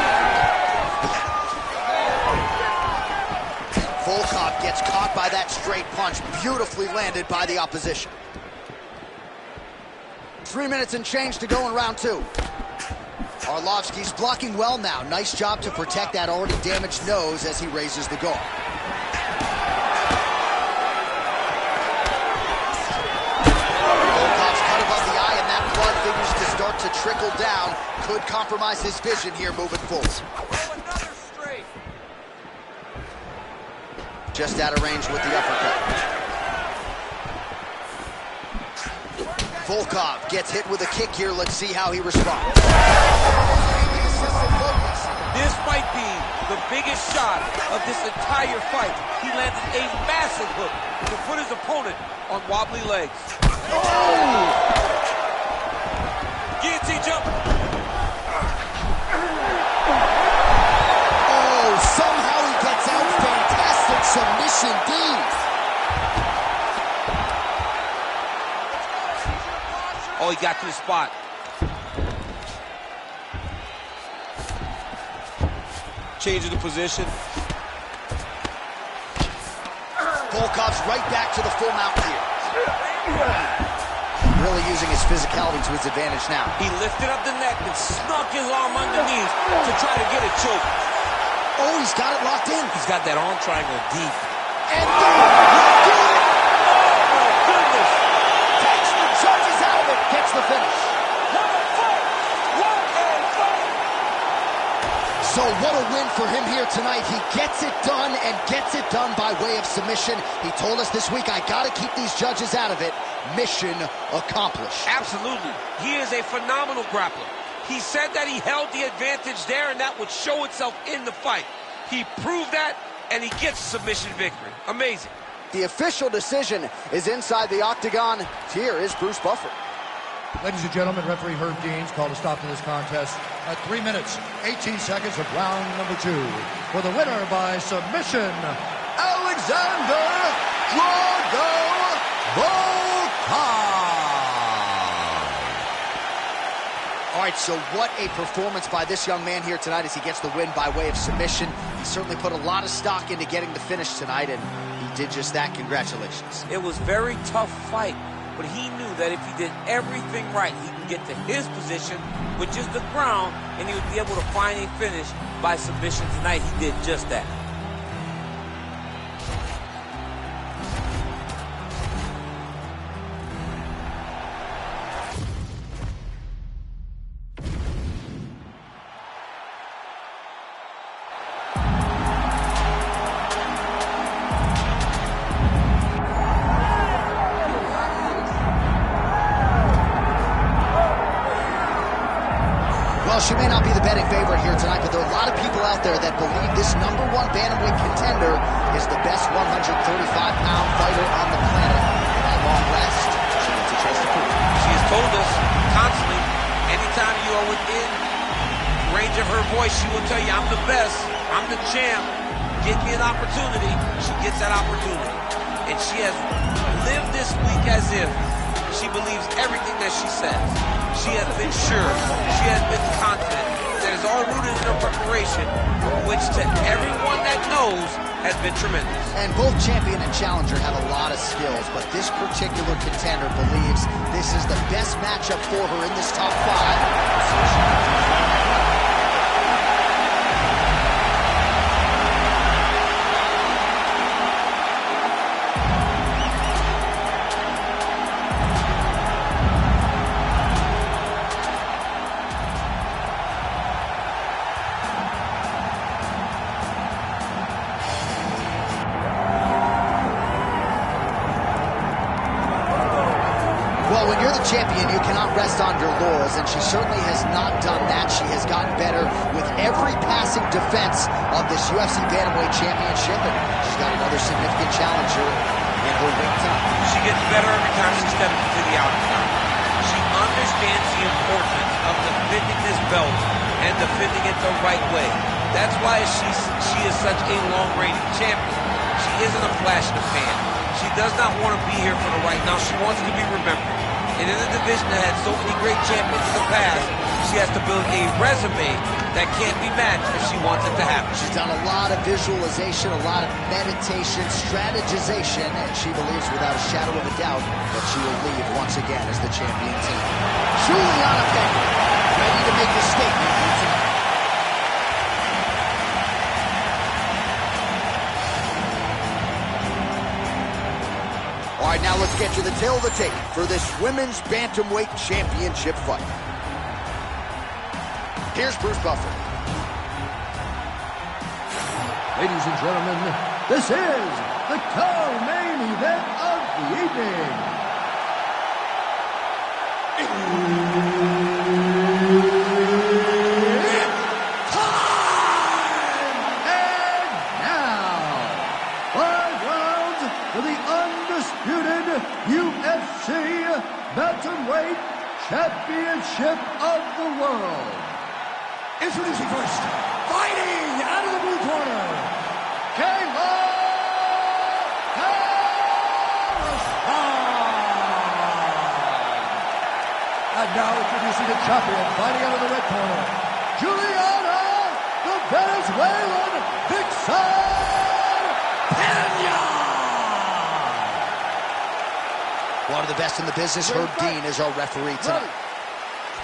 Volkov gets caught by that straight punch, beautifully landed by the opposition. 3 minutes and change to go in round two. Arlovski's blocking well now. Nice job to protect that already damaged nose as he raises the guard. Volkov's cut above the eye, and that blood figures to start to trickle down. Could compromise his vision here moving forward. Another straight. Just out of range with the uppercut. Volkov gets hit with a kick here. Let's see how he responds. This might be the biggest shot of this entire fight. He landed a massive hook to put his opponent on wobbly legs. Oh! Guillotine jump. to the spot. Changing the position. Volkov's right back to the full mount here. Really using his physicality to his advantage now. He lifted up the neck and snuck his arm underneath to try to get a choke. Oh, he's got it locked in. He's got that arm triangle deep. And he'll do it. Oh, my goodness. Takes the judges out of it. Gets the finish. So what a win for him here tonight. He gets it done and gets it done by way of submission. He told us this week, I got to keep these judges out of it. Mission accomplished. Absolutely. He is a phenomenal grappler. He said that he held the advantage there and that would show itself in the fight. He proved that and he gets a submission victory. Amazing. The official decision is inside the octagon. Here is Bruce Buffer. Ladies and gentlemen, referee Herb Deans called a stop to this contest at 3 minutes, 18 seconds of round number 2. For the winner by submission, Alexander Drago Volkov. All right, so what a performance by this young man here tonight as he gets the win by way of submission. He certainly put a lot of stock into getting the finish tonight, and he did just that. Congratulations. It was a very tough fight, but he knew that if he did everything right, he can get to his position, which is the ground, and he would be able to find a finish by submission tonight. He did just that. She may not be the betting favorite here tonight, but there are a lot of people out there that believe this #1 bantamweight contender is the best 135-pound fighter on the planet. And at long last, she gets a chance to prove it. She has told us constantly, anytime you are within range of her voice, she will tell you, I'm the best, I'm the champ, give me an opportunity. She gets that opportunity. And she has lived this week as if she believes everything that she says. She has been sure. She has been confident. That is all rooted in her preparation, which to everyone that knows has been tremendous. And both champion and challenger have a lot of skills, but this particular contender believes this is the best matchup for her in this top 5. Well, when you're the champion, you cannot rest on your laurels, and she certainly has not done that. She has gotten better with every passing defense of this UFC Bantamweight Championship, and she's got another significant challenger in her wing tonight. She gets better every time she steps into the octagon. She understands the importance of defending this belt and defending it the right way. That's why she is such a long-range champion. She isn't a flash in the pan. She does not want to be here for the right now. She wants to be remembered. And in a division that had so many great champions in the past, she has to build a resume that can't be matched if she wants it to happen. She's done a lot of visualization, a lot of meditation, strategization, and she believes without a shadow of a doubt that she will leave once again as the champion team. Juliana Peña, ready to make a statement here tonight. All right, now let's get to the tail of the tape for this women's bantamweight championship fight. Here's Bruce Buffer. Ladies and gentlemen, this is the co-main event of the evening. It's time! And now, 5 rounds for the undisputed UFC Bantamweight Championship of the World. Introducing first, fighting out of the blue corner, Kayla Harrison. And the champion, fighting out of the red corner, Juliana, the Venezuelan Vixen Peña! One of the best in the business, Herb Dean, is our referee tonight.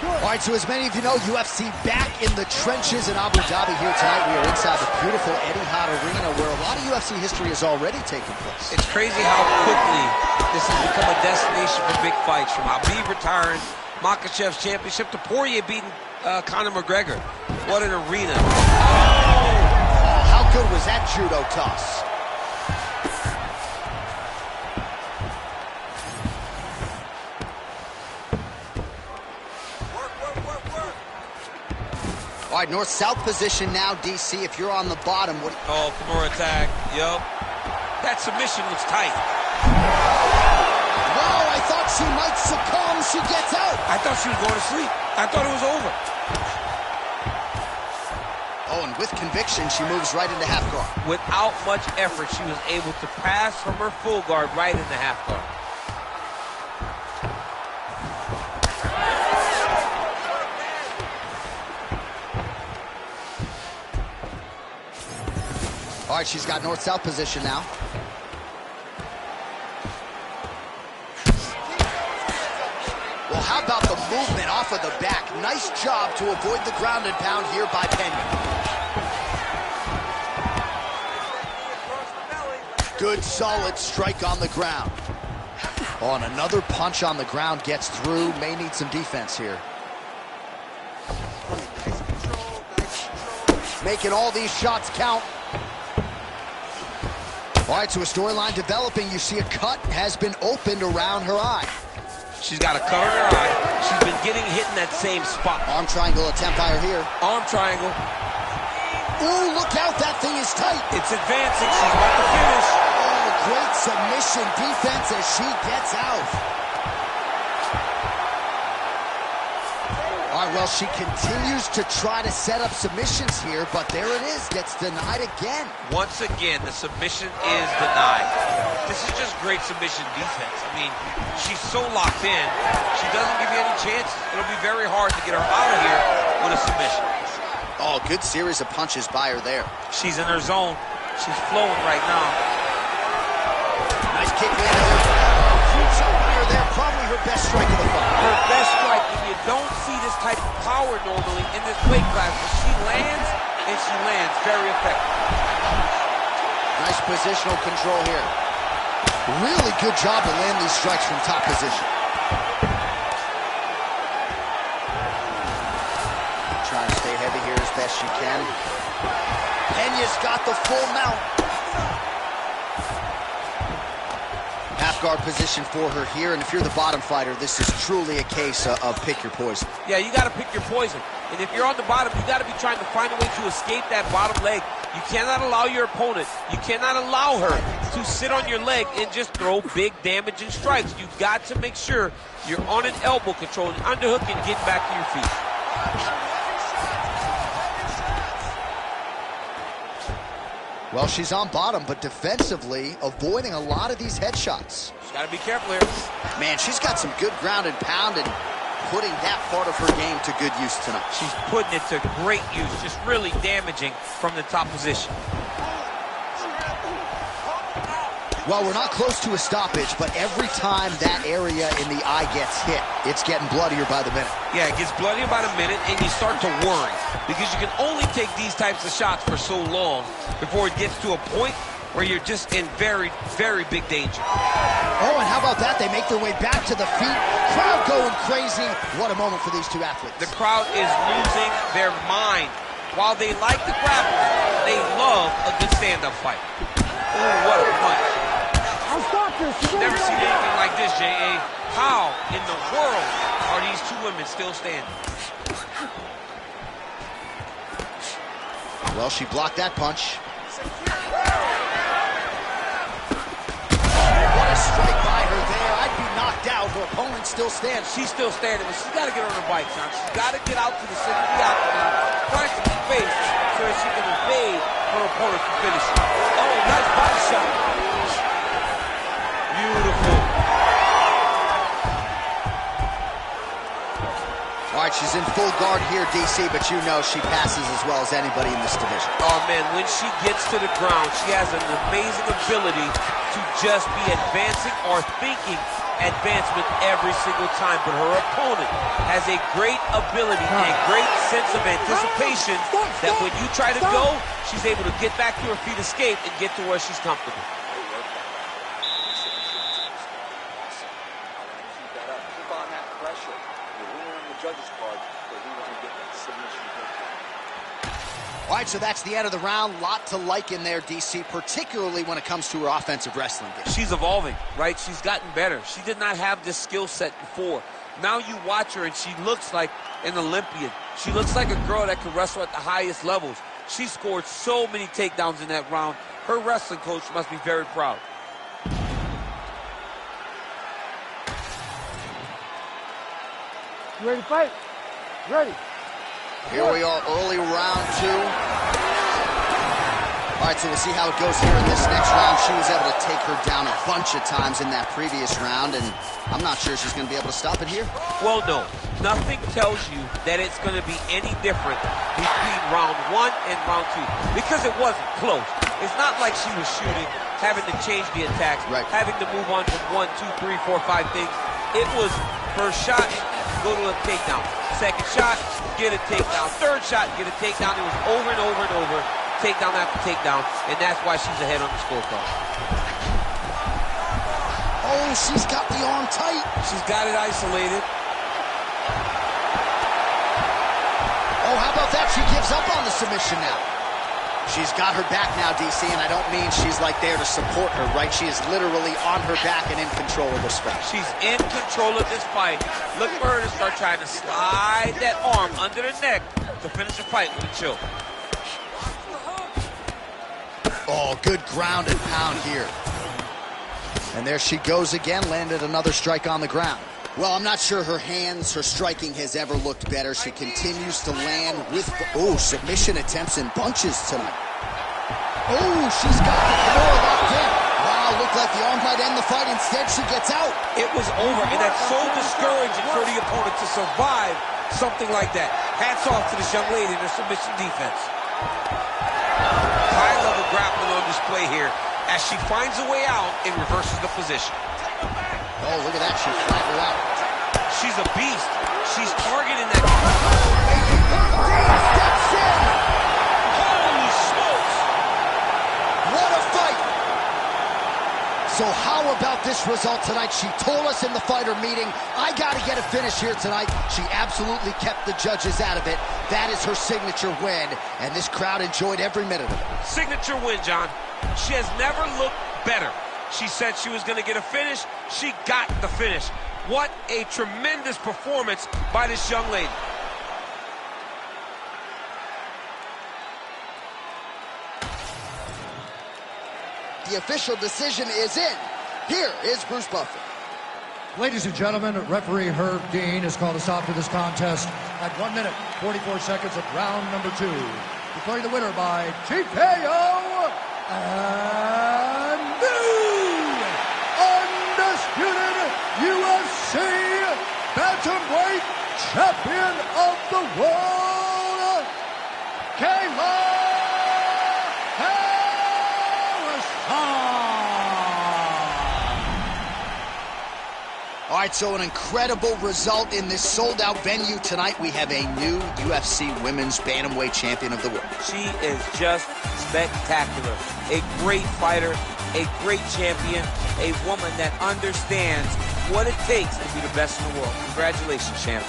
All right, so as many of you know, UFC back in the trenches in Abu Dhabi here tonight. We are inside the beautiful Etihad Arena where a lot of UFC history has already taken place. It's crazy how quickly this has become a destination for big fights, from Habib retiring, Makhachev's championship, to Poirier beating Conor McGregor. What an arena. Oh, how good was that judo toss? All right, north-south position now, DC. If you're on the bottom, what... Oh, Kimura attack. Yup. That submission looks tight. Wow, I thought she might succumb. She gets out. I thought she was going to sleep. I thought it was over. Oh, and with conviction, she moves right into half guard. Without much effort, she was able to pass from her full guard right into half guard. All right, she's got north-south position now. Well, how about the movement off of the back? Nice job to avoid the ground and pound here by Peña. Good, solid strike on the ground. Oh, and another punch on the ground gets through. May need some defense here. Making all these shots count. All right, so a storyline developing. You see a cut has been opened around her eye. She's got a cut on her eye. She's been getting hit in that same spot. Arm triangle attempt by her here. Arm triangle. Ooh, look out, that thing is tight. It's advancing. She's about to finish. Oh, great submission defense as she gets out. All right, well, she continues to try to set up submissions here, but there it is, gets denied again. Once again, the submission is denied. This is just great submission defense. I mean, she's so locked in, she doesn't give you any chances. It'll be very hard to get her out of here with a submission. Oh, good series of punches by her there. She's in her zone. She's flowing right now. Nice kick landed there. Huge shot by her there, probably her best strike of the fight. Her best strike, and you don't see this type of power normally in this weight class, but she lands, and she lands very effective. Nice positional control here. Really good job to land these strikes from top position. Trying to stay heavy here as best she can. Peña's got the full mount. Half guard position for her here, and if you're the bottom fighter, this is truly a case of pick your poison. Yeah, you got to pick your poison. And if you're on the bottom, you got to be trying to find a way to escape that bottom leg. You cannot allow your opponent, you cannot allow her to sit on your leg and just throw big damaging strikes. You've got to make sure you're on an elbow control, an underhook, and getting back to your feet. Well, she's on bottom, but defensively avoiding a lot of these headshots. She's got to be careful here. Man, she's got some good ground and pound and putting that part of her game to good use tonight. She's putting it to great use, just really damaging from the top position. Well, we're not close to a stoppage, but every time that area in the eye gets hit, it's getting bloodier by the minute. Yeah, it gets bloodier by the minute, and you start to worry, because you can only take these types of shots for so long before it gets to a point where you're just in very, very big danger. Oh, and how about that? They make their way back to the feet. Crowd going crazy. What a moment for these two athletes. The crowd is losing their mind. While they like the grapple, they love a good stand-up fight. Oh, what a punch. Never seen anything like this, J.A. How in the world are these two women still standing? Well, she blocked that punch. What a strike by her there. I'd be knocked out. Her opponent still stands. She's still standing, but she's got to get on her bike, son. She's got to get out to the center of the octagon, find some space so that she can evade her opponent from finishing. Oh, nice body shot. Beautiful. All right, she's in full guard here, DC, but you know she passes as well as anybody in this division. Oh, man, when she gets to the ground, she has an amazing ability to just be advancing or thinking advancement every single time. But her opponent has a great ability and a great sense of anticipation that when you try to go, she's able to get back to her feet, escape, and get to where she's comfortable. All right, so that's the end of the round. Lot to like in there, DC, particularly when it comes to her offensive wrestling game. She's evolving, right? She's gotten better. She did not have this skill set before. Now you watch her, and she looks like an Olympian. She looks like a girl that can wrestle at the highest levels. She scored so many takedowns in that round. Her wrestling coach must be very proud. You ready to fight? Ready. Here we are, early round 2. All right, so we'll see how it goes here in this next round. She was able to take her down a bunch of times in that previous round, and I'm not sure she's going to be able to stop it here. Well, no. Nothing tells you that it's going to be any different between round 1 and round 2, because it wasn't close. It's not like she was shooting, having to change the attacks, having to move on from 1, 2, 3, 4, 5 things. It was first shot, go to a takedown. Second shot, get a takedown. Third shot, get a takedown. It was over and over and over, takedown after takedown, and that's why she's ahead on the scorecard. Oh, she's got the arm tight. She's got it isolated. Oh, how about that? She gives up on the submission now. She's got her back now, DC, and I don't mean she's like there to support her, right? She is literally on her back and in control of this fight. She's in control of this fight. Look for her to start trying to slide that arm under the neck to finish the fight with a choke. Oh, good ground and pound here. And there she goes again, landed another strike on the ground. Well, I'm not sure her hands, her striking has ever looked better. She continues to land with, submission attempts in bunches tonight. Oh, she's got the Kimura locked in. Wow, looked like the arm might end the fight. Instead, she gets out. It was over, and that's so discouraging for the opponent to survive something like that. Hats off to this young lady in her submission defense. High-level grappling on display here as she finds a way out and reverses the position. Oh, look at that. She flattened her out. She's a beast. She's targeting that. Steps in. Holy smokes. What a fight. So how about this result tonight? She told us in the fighter meeting, I got to get a finish here tonight. She absolutely kept the judges out of it. That is her signature win, and this crowd enjoyed every minute of it. Signature win, John. She has never looked better. She said she was going to get a finish. She got the finish. What a tremendous performance by this young lady. The official decision is in. Here is Bruce Buffer. Ladies and gentlemen, referee Herb Dean has called a stop to this contest at 1 minute, 44 seconds of round number 2. Declaring the winner by TKO and new undisputed UFC bantamweight champion of the world, Kayla Harrison. All right, so an incredible result in this sold-out venue tonight. We have a new UFC Women's Bantamweight Champion of the World. She is just spectacular. A great fighter, a great champion, a woman that understands what it takes to be the best in the world. Congratulations, champ.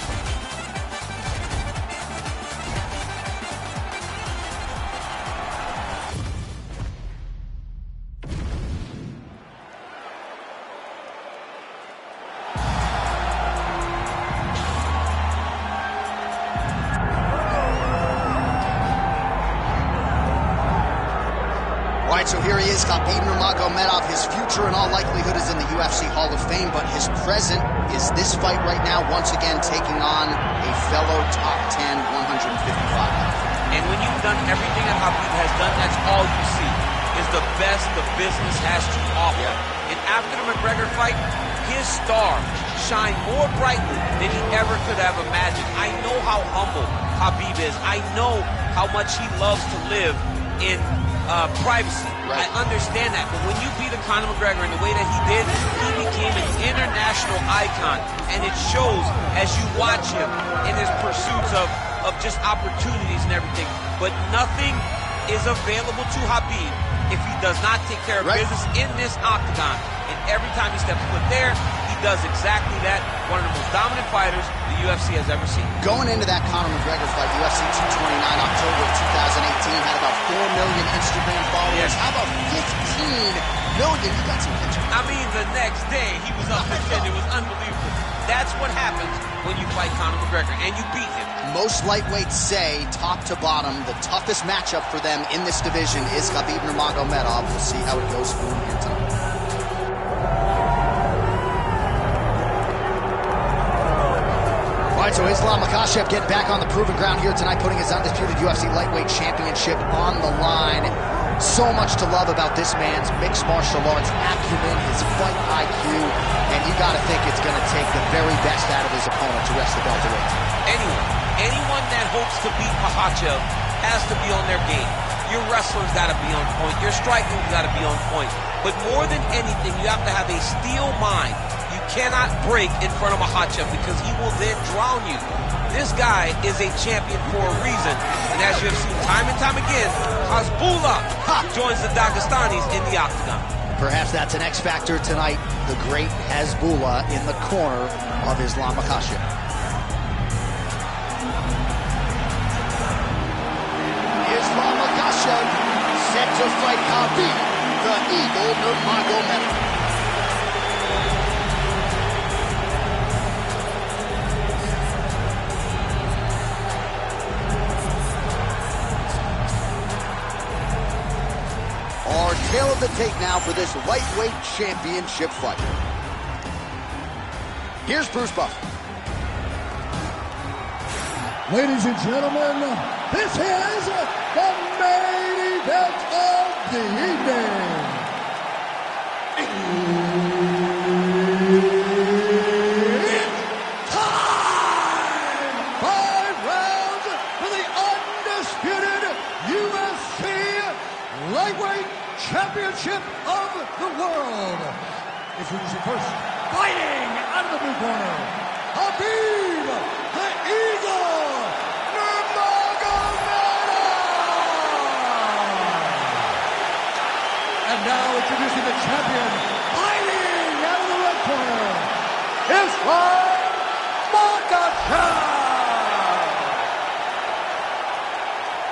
So here he is, Khabib Nurmagomedov. His future in all likelihood is in the UFC Hall of Fame, but his present is this fight right now, once again taking on a fellow top 10, 155. And when you've done everything that Khabib has done, that's all you see is the best the business has to offer. And after the McGregor fight, his star shine more brightly than he ever could have imagined. I know how humble Khabib is. I know how much he loves to live in privacy. Right. I understand that, but when you beat a Conor McGregor in the way that he did, he became an international icon, and it shows as you watch him in his pursuits of just opportunities and everything. But nothing is available to Khabib if he does not take care of business in this octagon. And every time he steps foot there, he does exactly that. One of the most dominant fighters the UFC has ever seen. Going into that Conor McGregor fight, UFC 229, October of 2018, had about 4 million Instagram followers. How about 15 million? You got some pictures. I mean, the next day, he was up to 10. It was unbelievable. That's what happens when you fight Conor McGregor, and you beat him. Most lightweights say, top to bottom, the toughest matchup for them in this division is Khabib Nurmagomedov. We'll see how it goes for him here tonight. All right, so Islam Makhachev getting back on the proven ground here tonight, putting his undisputed UFC lightweight championship on the line. So much to love about this man's mixed martial arts acumen, his fight IQ, and you got to think it's going to take the very best out of his opponent to wrest the belt away. Anyone that hopes to beat Makhachev has to be on their game. Your wrestling's got to be on point. Your striking's got to be on point. But more than anything, you have to have a steel mind. You cannot break in front of Makhachev because he will then drown you. This guy is a champion for a reason. And as you have seen time and time again, Hasbullah joins the Dagestanis in the octagon. Perhaps that's an X factor tonight. The great Hasbullah in the corner of Islam Makhachev. Islam Makhachev set to fight Khabib, the Eagle Nurmagomedov. Our tail of the tape now for this lightweight championship fight. Here's Bruce Buffer. Ladies and gentlemen, this is the main event of the evening. It's time! 5 rounds for the undisputed UFC lightweight championship of the world. Introducing first, fighting out of the blue corner, Khabib, the Eagle, Nurmagomedov. And now introducing the champion, fighting out of the red corner, Islam Makhachev.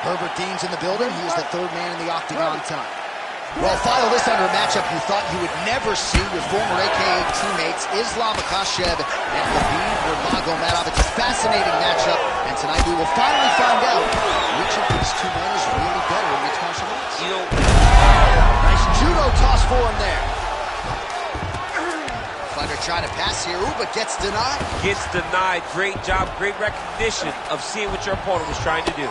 Herbert Dean's in the building. He is the third man in the octagon tonight. Well, follow this under a matchup you thought you would never see. Your former AKA teammates, Islam Makhachev and Khabib Nurmagomedov. It's a fascinating matchup, and tonight we will finally find out which of these two men is really better in mixed martial arts. You know, nice judo toss for him there. Fighter trying to pass here, but gets denied. Gets denied. Great job, great recognition of seeing what your opponent was trying to do.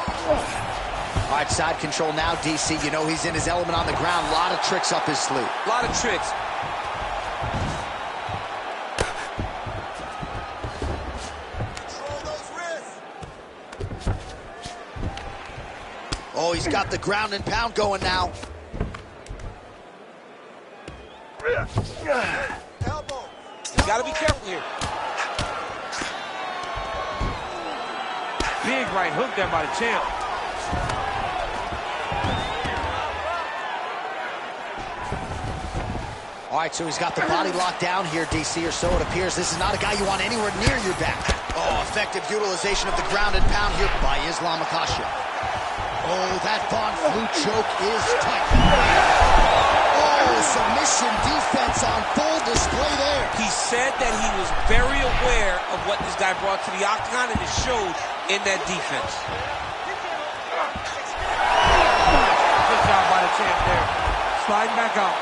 All right, side control now, DC. You know he's in his element on the ground. A lot of tricks up his sleeve. A lot of tricks. Control those wrists. Oh, he's got the ground and pound going now. Elbow. You gotta be careful here. Big right hook there by the champ. All right, so he's got the body locked down here, DC, or so it appears. This is not a guy you want anywhere near your back. Oh, effective utilization of the ground and pound here by Islam Makhachev. Oh, that Von Flue choke is tight. Oh, submission defense on full display there. He said that he was very aware of what this guy brought to the octagon, and it showed in that defense. Good job by the champ there. Sliding back out.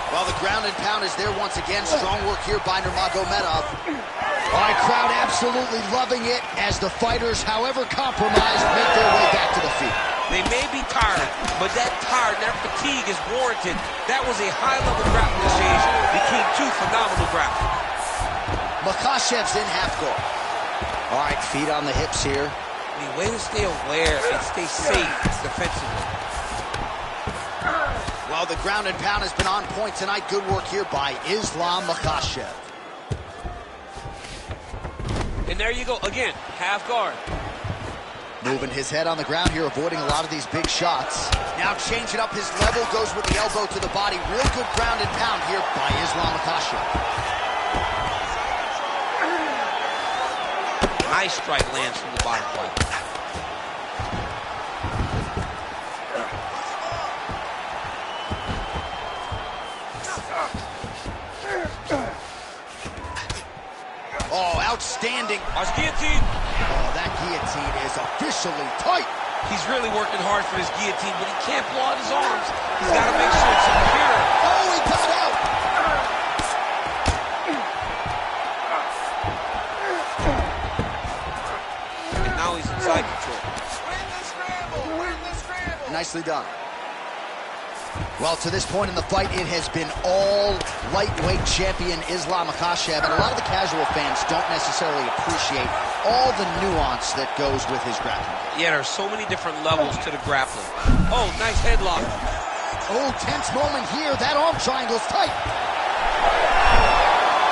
Well, the ground and pound is there once again. Strong work here by Nurmagomedov. All right, crowd absolutely loving it as the fighters, however compromised, make their way back to the feet. They may be tired, but that fatigue is warranted. That was a high-level grappling exchange between two phenomenal grapplers. Makhachev's in half guard. All right, feet on the hips here. I mean, way to stay aware and stay safe defensively. Well, the ground and pound has been on point tonight. Good work here by Islam Makhachev. And there you go, again, half guard. Moving his head on the ground here, avoiding a lot of these big shots. Now changing up his level, goes with the elbow to the body. Real good ground and pound here by Islam Makhachev. Nice strike lands from the bottom plate. Oh, outstanding. Watch guillotine. Oh, that guillotine is officially tight. He's really working hard for this guillotine, but he can't pull out his arms. He's got to make sure it's secure. Oh, he got out. And now he's in side control. Win the scramble! Win the scramble! Nicely done. Well, to this point in the fight, it has been all lightweight champion Islam Makhachev, and a lot of the casual fans don't necessarily appreciate all the nuance that goes with his grappling. Yeah, there are so many different levels to the grappling. Oh, nice headlock. Oh, tense moment here. That arm triangle's tight.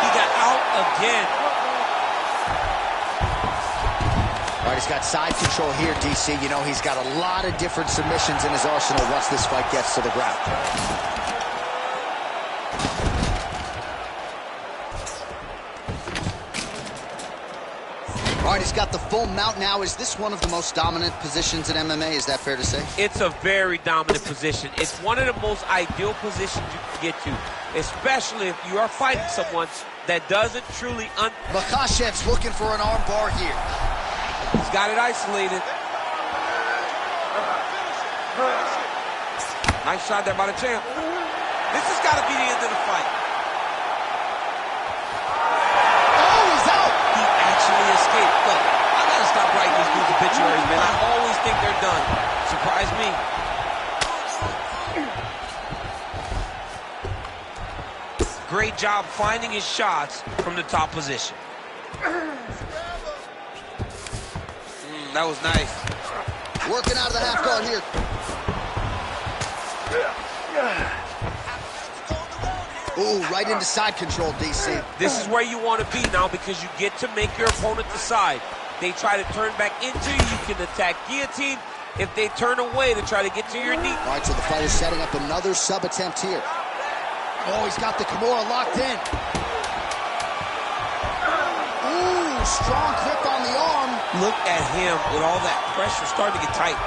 He got out again. All right, he's got side control here, DC. You know, he's got a lot of different submissions in his arsenal once this fight gets to the ground. All right, he's got the full mount now. Is this one of the most dominant positions in MMA? Is that fair to say? It's a very dominant position. It's one of the most ideal positions you can get to, especially if you are fighting someone that doesn't truly Makhachev's looking for an arm bar here. He's got it isolated. Nice shot there by the champ. This has got to be the end of the fight. Oh, he's out! He actually escaped. Look, I got to stop writing these dudes obituaries, man. I always think they're done. Surprise me. Great job finding his shots from the top position. That was nice. Working out of the half guard here. Ooh, right into side control, DC. This is where you want to be now because you get to make your opponent decide. They try to turn back into you, you can attack guillotine. If they turn away to try to get to your knee. All right, so the fighter's setting up another sub attempt here. Oh, he's got the Kimura locked in. Ooh, strong grip on the arm. Look at him with all that pressure starting to get tight.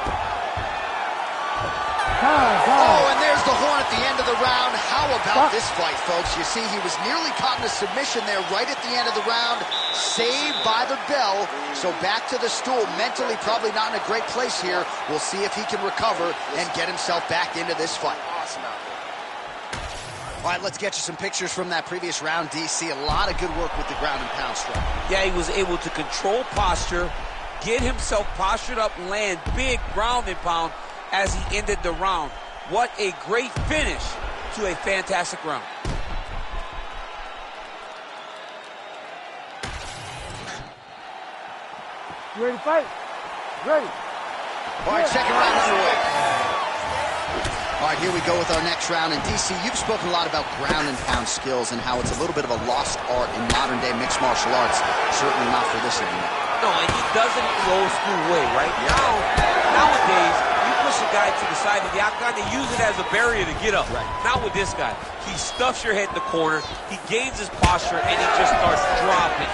Oh, and there's the horn at the end of the round. How about this fight, folks? You see, he was nearly caught in a submission there right at the end of the round. Saved by the bell. So back to the stool. Mentally probably not in a great place here. We'll see if he can recover and get himself back into this fight. Awesome out there. All right, let's get you some pictures from that previous round, DC. A lot of good work with the ground and pound strike. Yeah, he was able to control posture, get himself postured up, land big ground and pound as he ended the round. What a great finish to a fantastic round. You ready to fight? Ready. All right, second round underway. All right, here we go with our next round. And DC, you've spoken a lot about ground and pound skills and how it's a little bit of a lost art in modern-day mixed martial arts. Certainly not for this anymore. No, and he does it the old school way, right? Nowadays, you push a guy to the side of the octagon, they use it as a barrier to get up. Right. Not with this guy. He stuffs your head in the corner, he gains his posture, and he just starts dropping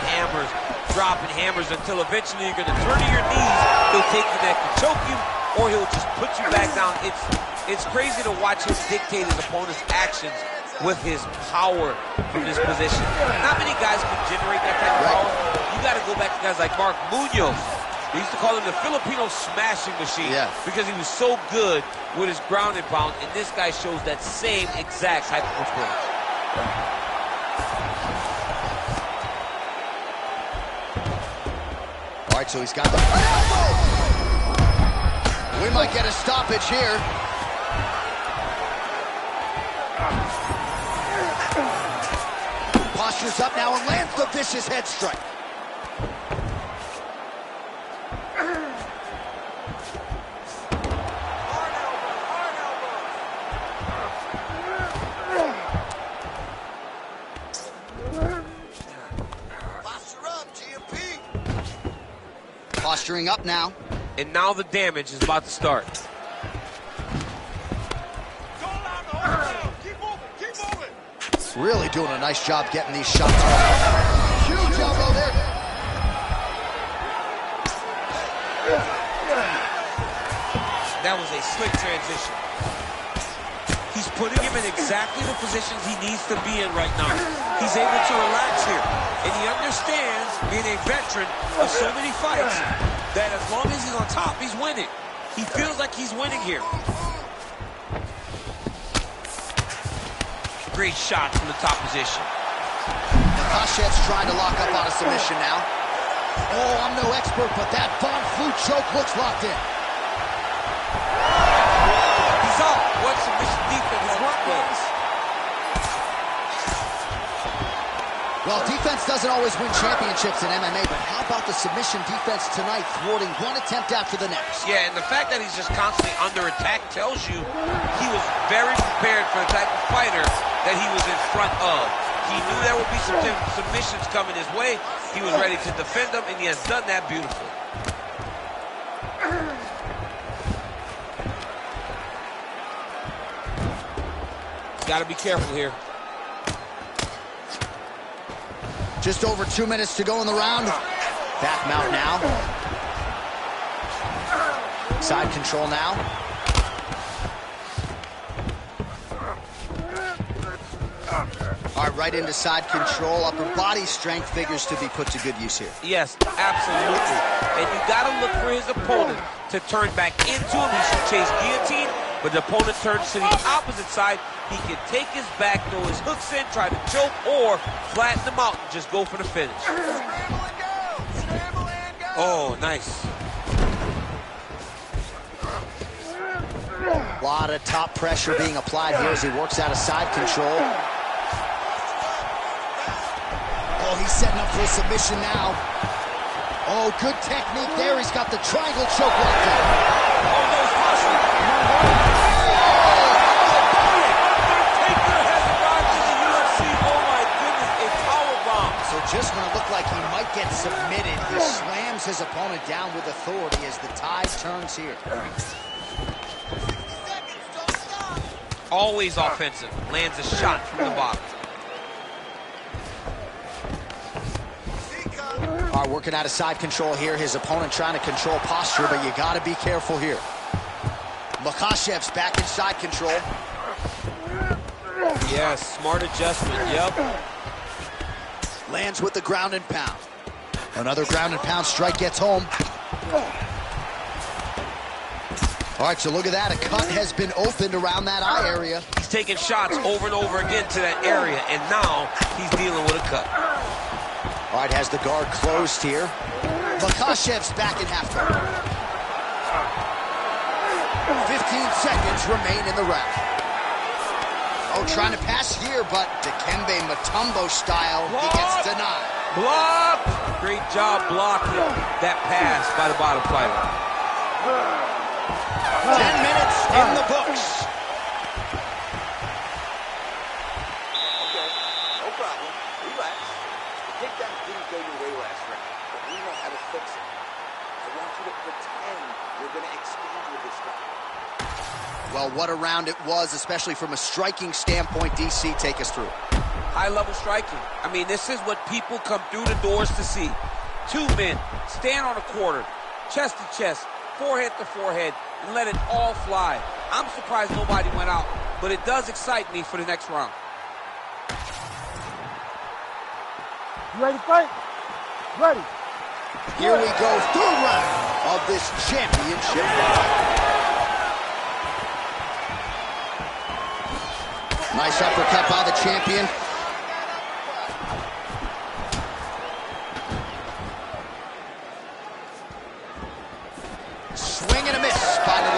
hammers until eventually you're going to turn to your knees, he'll take your neck and choke you, or he'll just put you back down. It's crazy to watch him dictate his opponent's actions with his power from this position. Not many guys can generate that type of power. You got to go back to guys like Mark Munoz. They used to call him the Filipino smashing machine because he was so good with his ground and pound, and this guy shows that same exact type of performance. All right, so he's got the elbow. We might get a stoppage here. Postures up now and lands the vicious head strike. Posturing up now. And now the damage is about to start. Really doing a nice job getting these shots off. Huge elbow there. That was a slick transition. He's putting him in exactly the positions he needs to be in right now. He's able to relax here. And he understands, being a veteran of so many fights, that as long as he's on top, he's winning. He feels like he's winning here. Great shot from the top position. Makhachev's trying to lock up on a submission now. Oh, I'm no expert, but that Von Flue choke looks locked in. He's up. What submission defense work was. Well, defense doesn't always win championships in MMA, but how about the submission defense tonight, thwarting one attempt after the next? Yeah, and the fact that he's just constantly under attack tells you he was very prepared for the type of fighter that he was in front of. He knew there would be some submissions coming his way. He was ready to defend them, and he has done that beautifully. He's got to be careful here. Just over 2 minutes to go in the round. Back mount now. Side control now. All right, right into side control. Upper body strength figures to be put to good use here. Yes, absolutely. And you got to look for his opponent to turn back into him. He should chase guillotine, but the opponent turns to the opposite side. He can take his back, throw his hooks in, try to choke, or flatten him out and just go for the finish. Oh, nice. A lot of top pressure being applied here as he works out of side control. Oh, he's setting up for a submission now. Oh, good technique there. He's got the triangle choke locked in. Oh, those hustling. Just when it looked like he might get submitted, he slams his opponent down with authority as the tide turns here. Always offensive. Lands a shot from the bottom. All right, working out of side control here. His opponent trying to control posture, but you got to be careful here. Makhachev's back in side control. Yes, smart adjustment. Yep. Lands with the ground and pound. Another ground and pound strike gets home. All right, so look at that. A cut has been opened around that eye area. He's taking shots over and over again to that area, and now he's dealing with a cut. All right, has the guard closed here. Makhachev's back in half guard. 15 seconds remain in the round. Oh, trying to pass here, but Dikembe Mutombo style, he gets denied. Blocked! Great job blocking that pass by the bottom fighter. 10 minutes in the books. Okay, no problem. Relax. The takedown didn't go your way last round, but we know how to fix it. I want you to pretend you're going to exchange with this guy. Well, what a round it was, especially from a striking standpoint. DC, take us through. High-level striking. I mean, this is what people come through the doors to see. Two men stand on a quarter, chest to chest, forehead to forehead, and let it all fly. I'm surprised nobody went out, but it does excite me for the next round. You ready to fight? Ready. Here we go, third round of this championship fight. Nice uppercut by the champion. Swing and a miss by the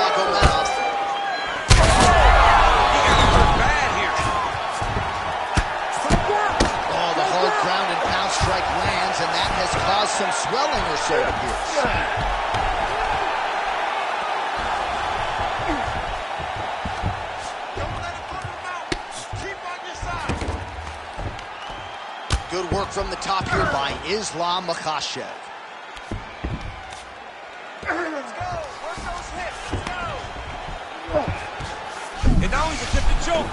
Good work from the top here by Islam Makhachev. Let's go. Work those hips. Let's go. And now he's attempting choke.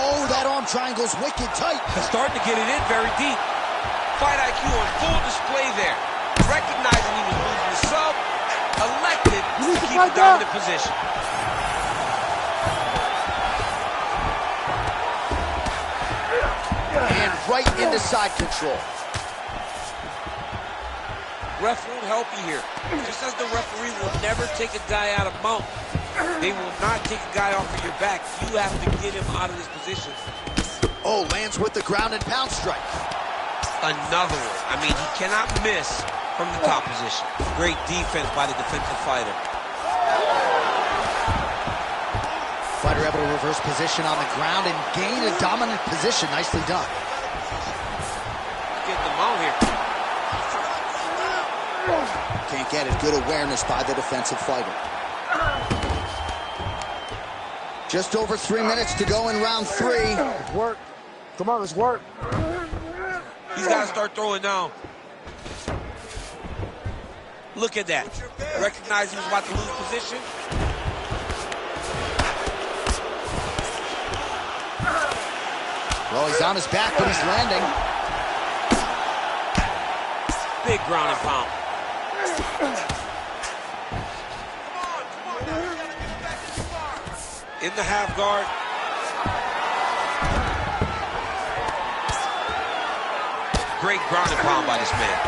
Oh, that arm triangle's wicked tight. He's starting to get it in very deep. Fight IQ on full display there. Recognizing he was losing the sub, elected to keep the dominant position. And right into side control. Ref won't help you here. Just as the referee will never take a guy out of mount, they will not take a guy off of your back. You have to get him out of this position. Oh, lands with the ground and pound strike. Another one. I mean, he cannot miss from the top position. Great defense by the defensive fighter. Fighter able to reverse position on the ground and gain a dominant position. Nicely done. Getting them out here. Can't get it. Good awareness by the defensive fighter. Just over 3 minutes to go in round 3. Let's work. Come on, let's work. He's got to start throwing down. Look at that. Recognize he was about to lose position. Well, he's on his back, but he's landing. Big ground and pound. In the half guard. Great ground and pound by this man.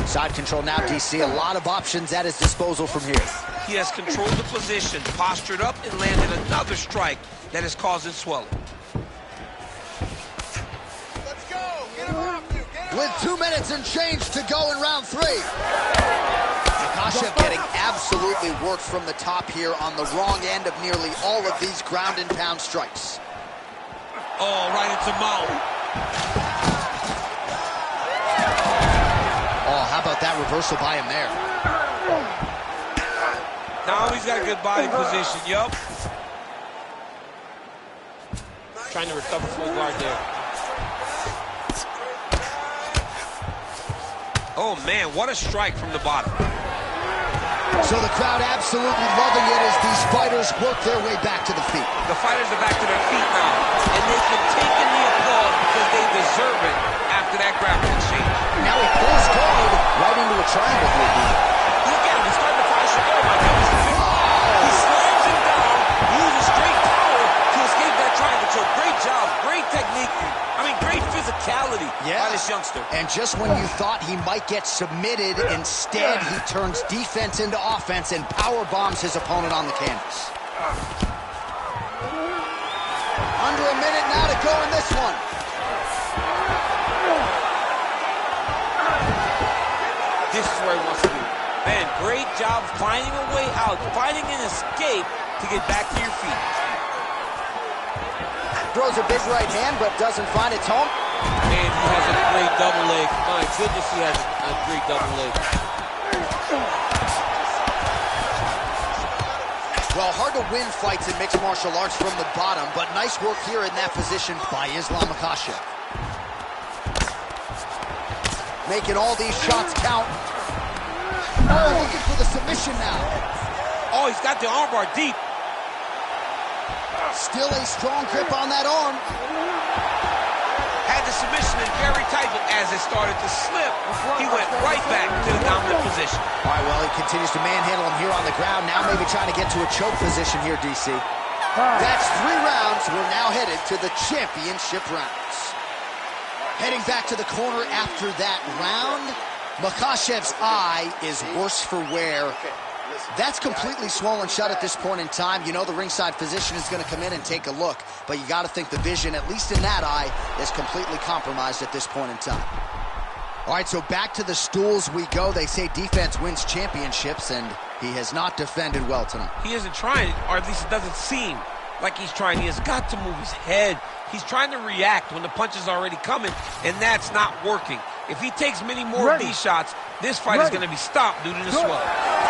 Side control now, DC. A lot of options at his disposal from here. He has controlled the position, postured up, and landed another strike that is causing swelling. Let's go. Get him off you. Get him With 2 minutes and change to go in round 3. Makhachev getting absolutely worked from the top here on the wrong end of nearly all of these ground and pound strikes. Oh, right into mount. Oh, how about that reversal by him there? Now he's got a good body position, yup. Trying to recover full guard there. Oh man, what a strike from the bottom. So the crowd absolutely loving it as these fighters work their way back to the feet. The fighters are back to their feet now, and they can take in the applause because they deserve it after that grappling exchange. Now he pulls guard right into a triangle here, dude. Look at him, he's starting to flash it. Oh my goodness. He slams him down, uses straight power to escape that triangle. So great job, great technique. I mean, great physicality by this youngster. And just when you thought he might get submitted, instead he turns defense into offense and power bombs his opponent on the canvas. Under a minute now to go in this one. This is where he wants to be. Man, great job finding a way out, finding an escape to get back to your feet. Throws a big right hand, but doesn't find its home. And he has a great double leg. My goodness, he has a great double leg. Well, hard to win fights in mixed martial arts from the bottom, but nice work here in that position by Islam Makhachev. Making all these shots count. Oh, looking for the submission now. Oh, he's got the armbar deep. Still a strong grip on that arm. Had the submission in very tight, but as it started to slip, he went right back to the dominant position. All right, well, he continues to manhandle him here on the ground. Now maybe trying to get to a choke position here, DC. That's 3 rounds. We're now headed to the championship rounds. Heading back to the corner after that round, Makhachev's eye is worse for wear. That's completely swollen shut at this point in time. You know the ringside physician is going to come in and take a look, but you got to think the vision, at least in that eye, is completely compromised at this point in time. All right, so back to the stools we go. They say defense wins championships, and he has not defended well tonight. He isn't trying, or at least it doesn't seem like he's trying. He has got to move his head. He's trying to react when the punch is already coming, and that's not working. If he takes many more of these shots, This fight is going to be stopped due to the swelling.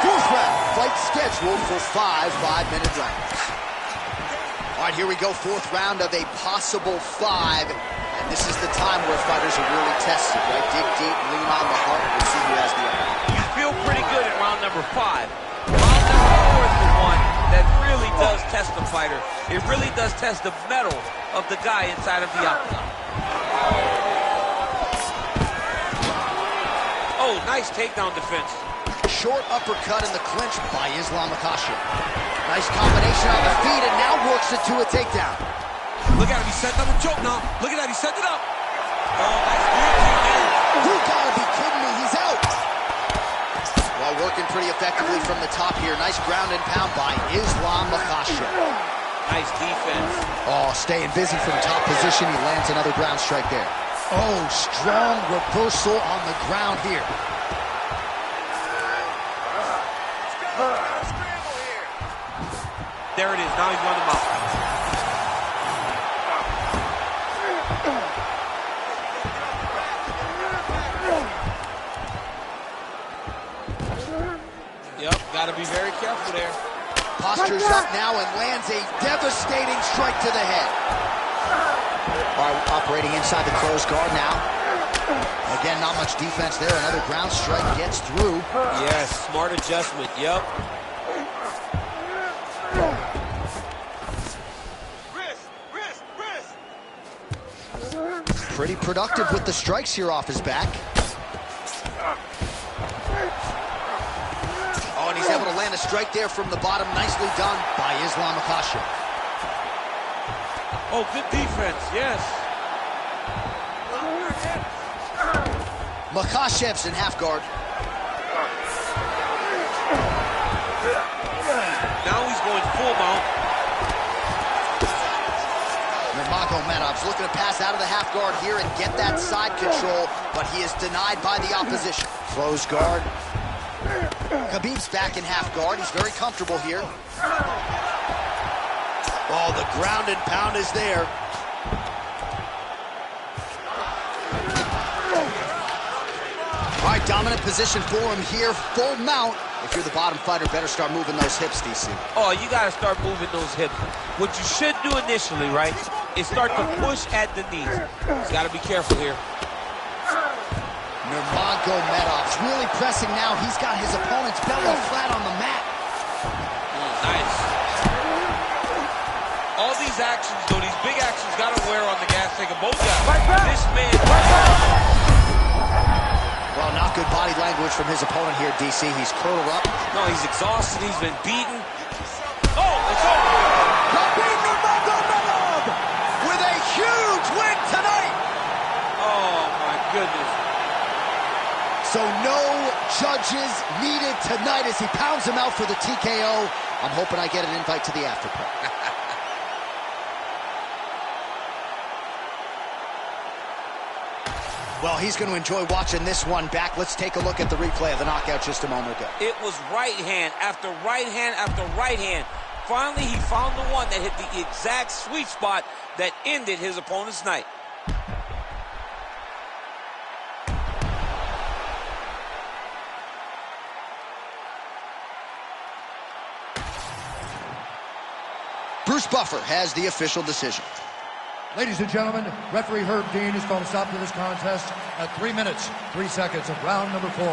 Fourth round, fight scheduled for 5 5-minute rounds. All right, here we go, fourth round of a possible 5. And this is the time where fighters are really tested, right? Dig deep, lean on the heart, and see who has the upper. You feel pretty good in round number 5. Round number 4 is the one that really does test the fighter. It really does test the mettle of the guy inside of the octagon. Oh, nice takedown defense. Short uppercut in the clinch by Makhachev. Nice combination on the feet, and now works it to a takedown. Look at him, he's setting up a choke now. Look at that, he's setting it up. Oh, nice guillotine. You gotta be kidding me, he's out. Well, working pretty effectively from the top here. Nice ground and pound by Makhachev. Nice defense. Oh, staying busy from top position. He lands another ground strike there. Oh, strong reversal on the ground here. There it is. Now he's running him out. Yep, got to be very careful there. Postures up now and lands a devastating strike to the head. All right, operating inside the closed guard now. Again, not much defense there. Another ground strike gets through. Yes, smart adjustment. Yep. Pretty productive with the strikes here off his back. Oh, and he's able to land a strike there from the bottom. Nicely done by Makhachev. Oh, good defense, yes. Makhachev's in half guard. Now he's going full mount. Nurmagomedov's looking to pass out of the half guard here and get that side control, but he is denied by the opposition. Close guard. Khabib's back in half guard. He's very comfortable here. Oh, the ground and pound is there. All right, dominant position for him here. Full mount. If you're the bottom fighter, better start moving those hips, DC. Oh, you got to start moving those hips. What you should do initially, right, is start to push at the knees. You got to be careful here. Nurmagomedov's really pressing now. He's got his opponent's belly flat on the mat. Nice. All these actions, though, these big actions, got to wear on the gas tank of both guys. This man... Well, not good body language from his opponent here, DC. He's curled up. No, he's exhausted. He's been beaten. Oh, it's over. Khabib Nurmagomedov with a huge win tonight. Oh, my goodness. So no judges needed tonight as he pounds him out for the TKO. I'm hoping I get an invite to the after party. Well, he's going to enjoy watching this one back. Let's take a look at the replay of the knockout just a moment ago. It was right hand after right hand after right hand. Finally, he found the one that hit the exact sweet spot that ended his opponent's night. Bruce Buffer has the official decision. Ladies and gentlemen, referee Herb Dean has called a stop to this contest at 3 minutes, 3 seconds of round number 4.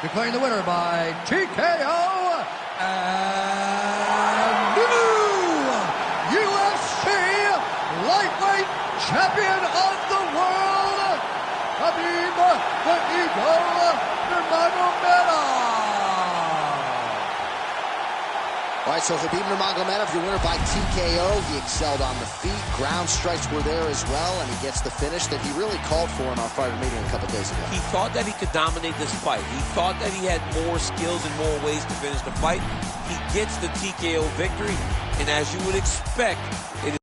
Declaring the winner by TKO and new UFC lightweight champion of the world, Khabib the Eagle Nurmagomedov. All right, so Khabib Nurmagomedov, your winner by TKO. He excelled on the feet. Ground strikes were there as well, and he gets the finish that he really called for in our fighter meeting a couple days ago. He thought that he could dominate this fight. He thought that he had more skills and more ways to finish the fight. He gets the TKO victory, and as you would expect, it is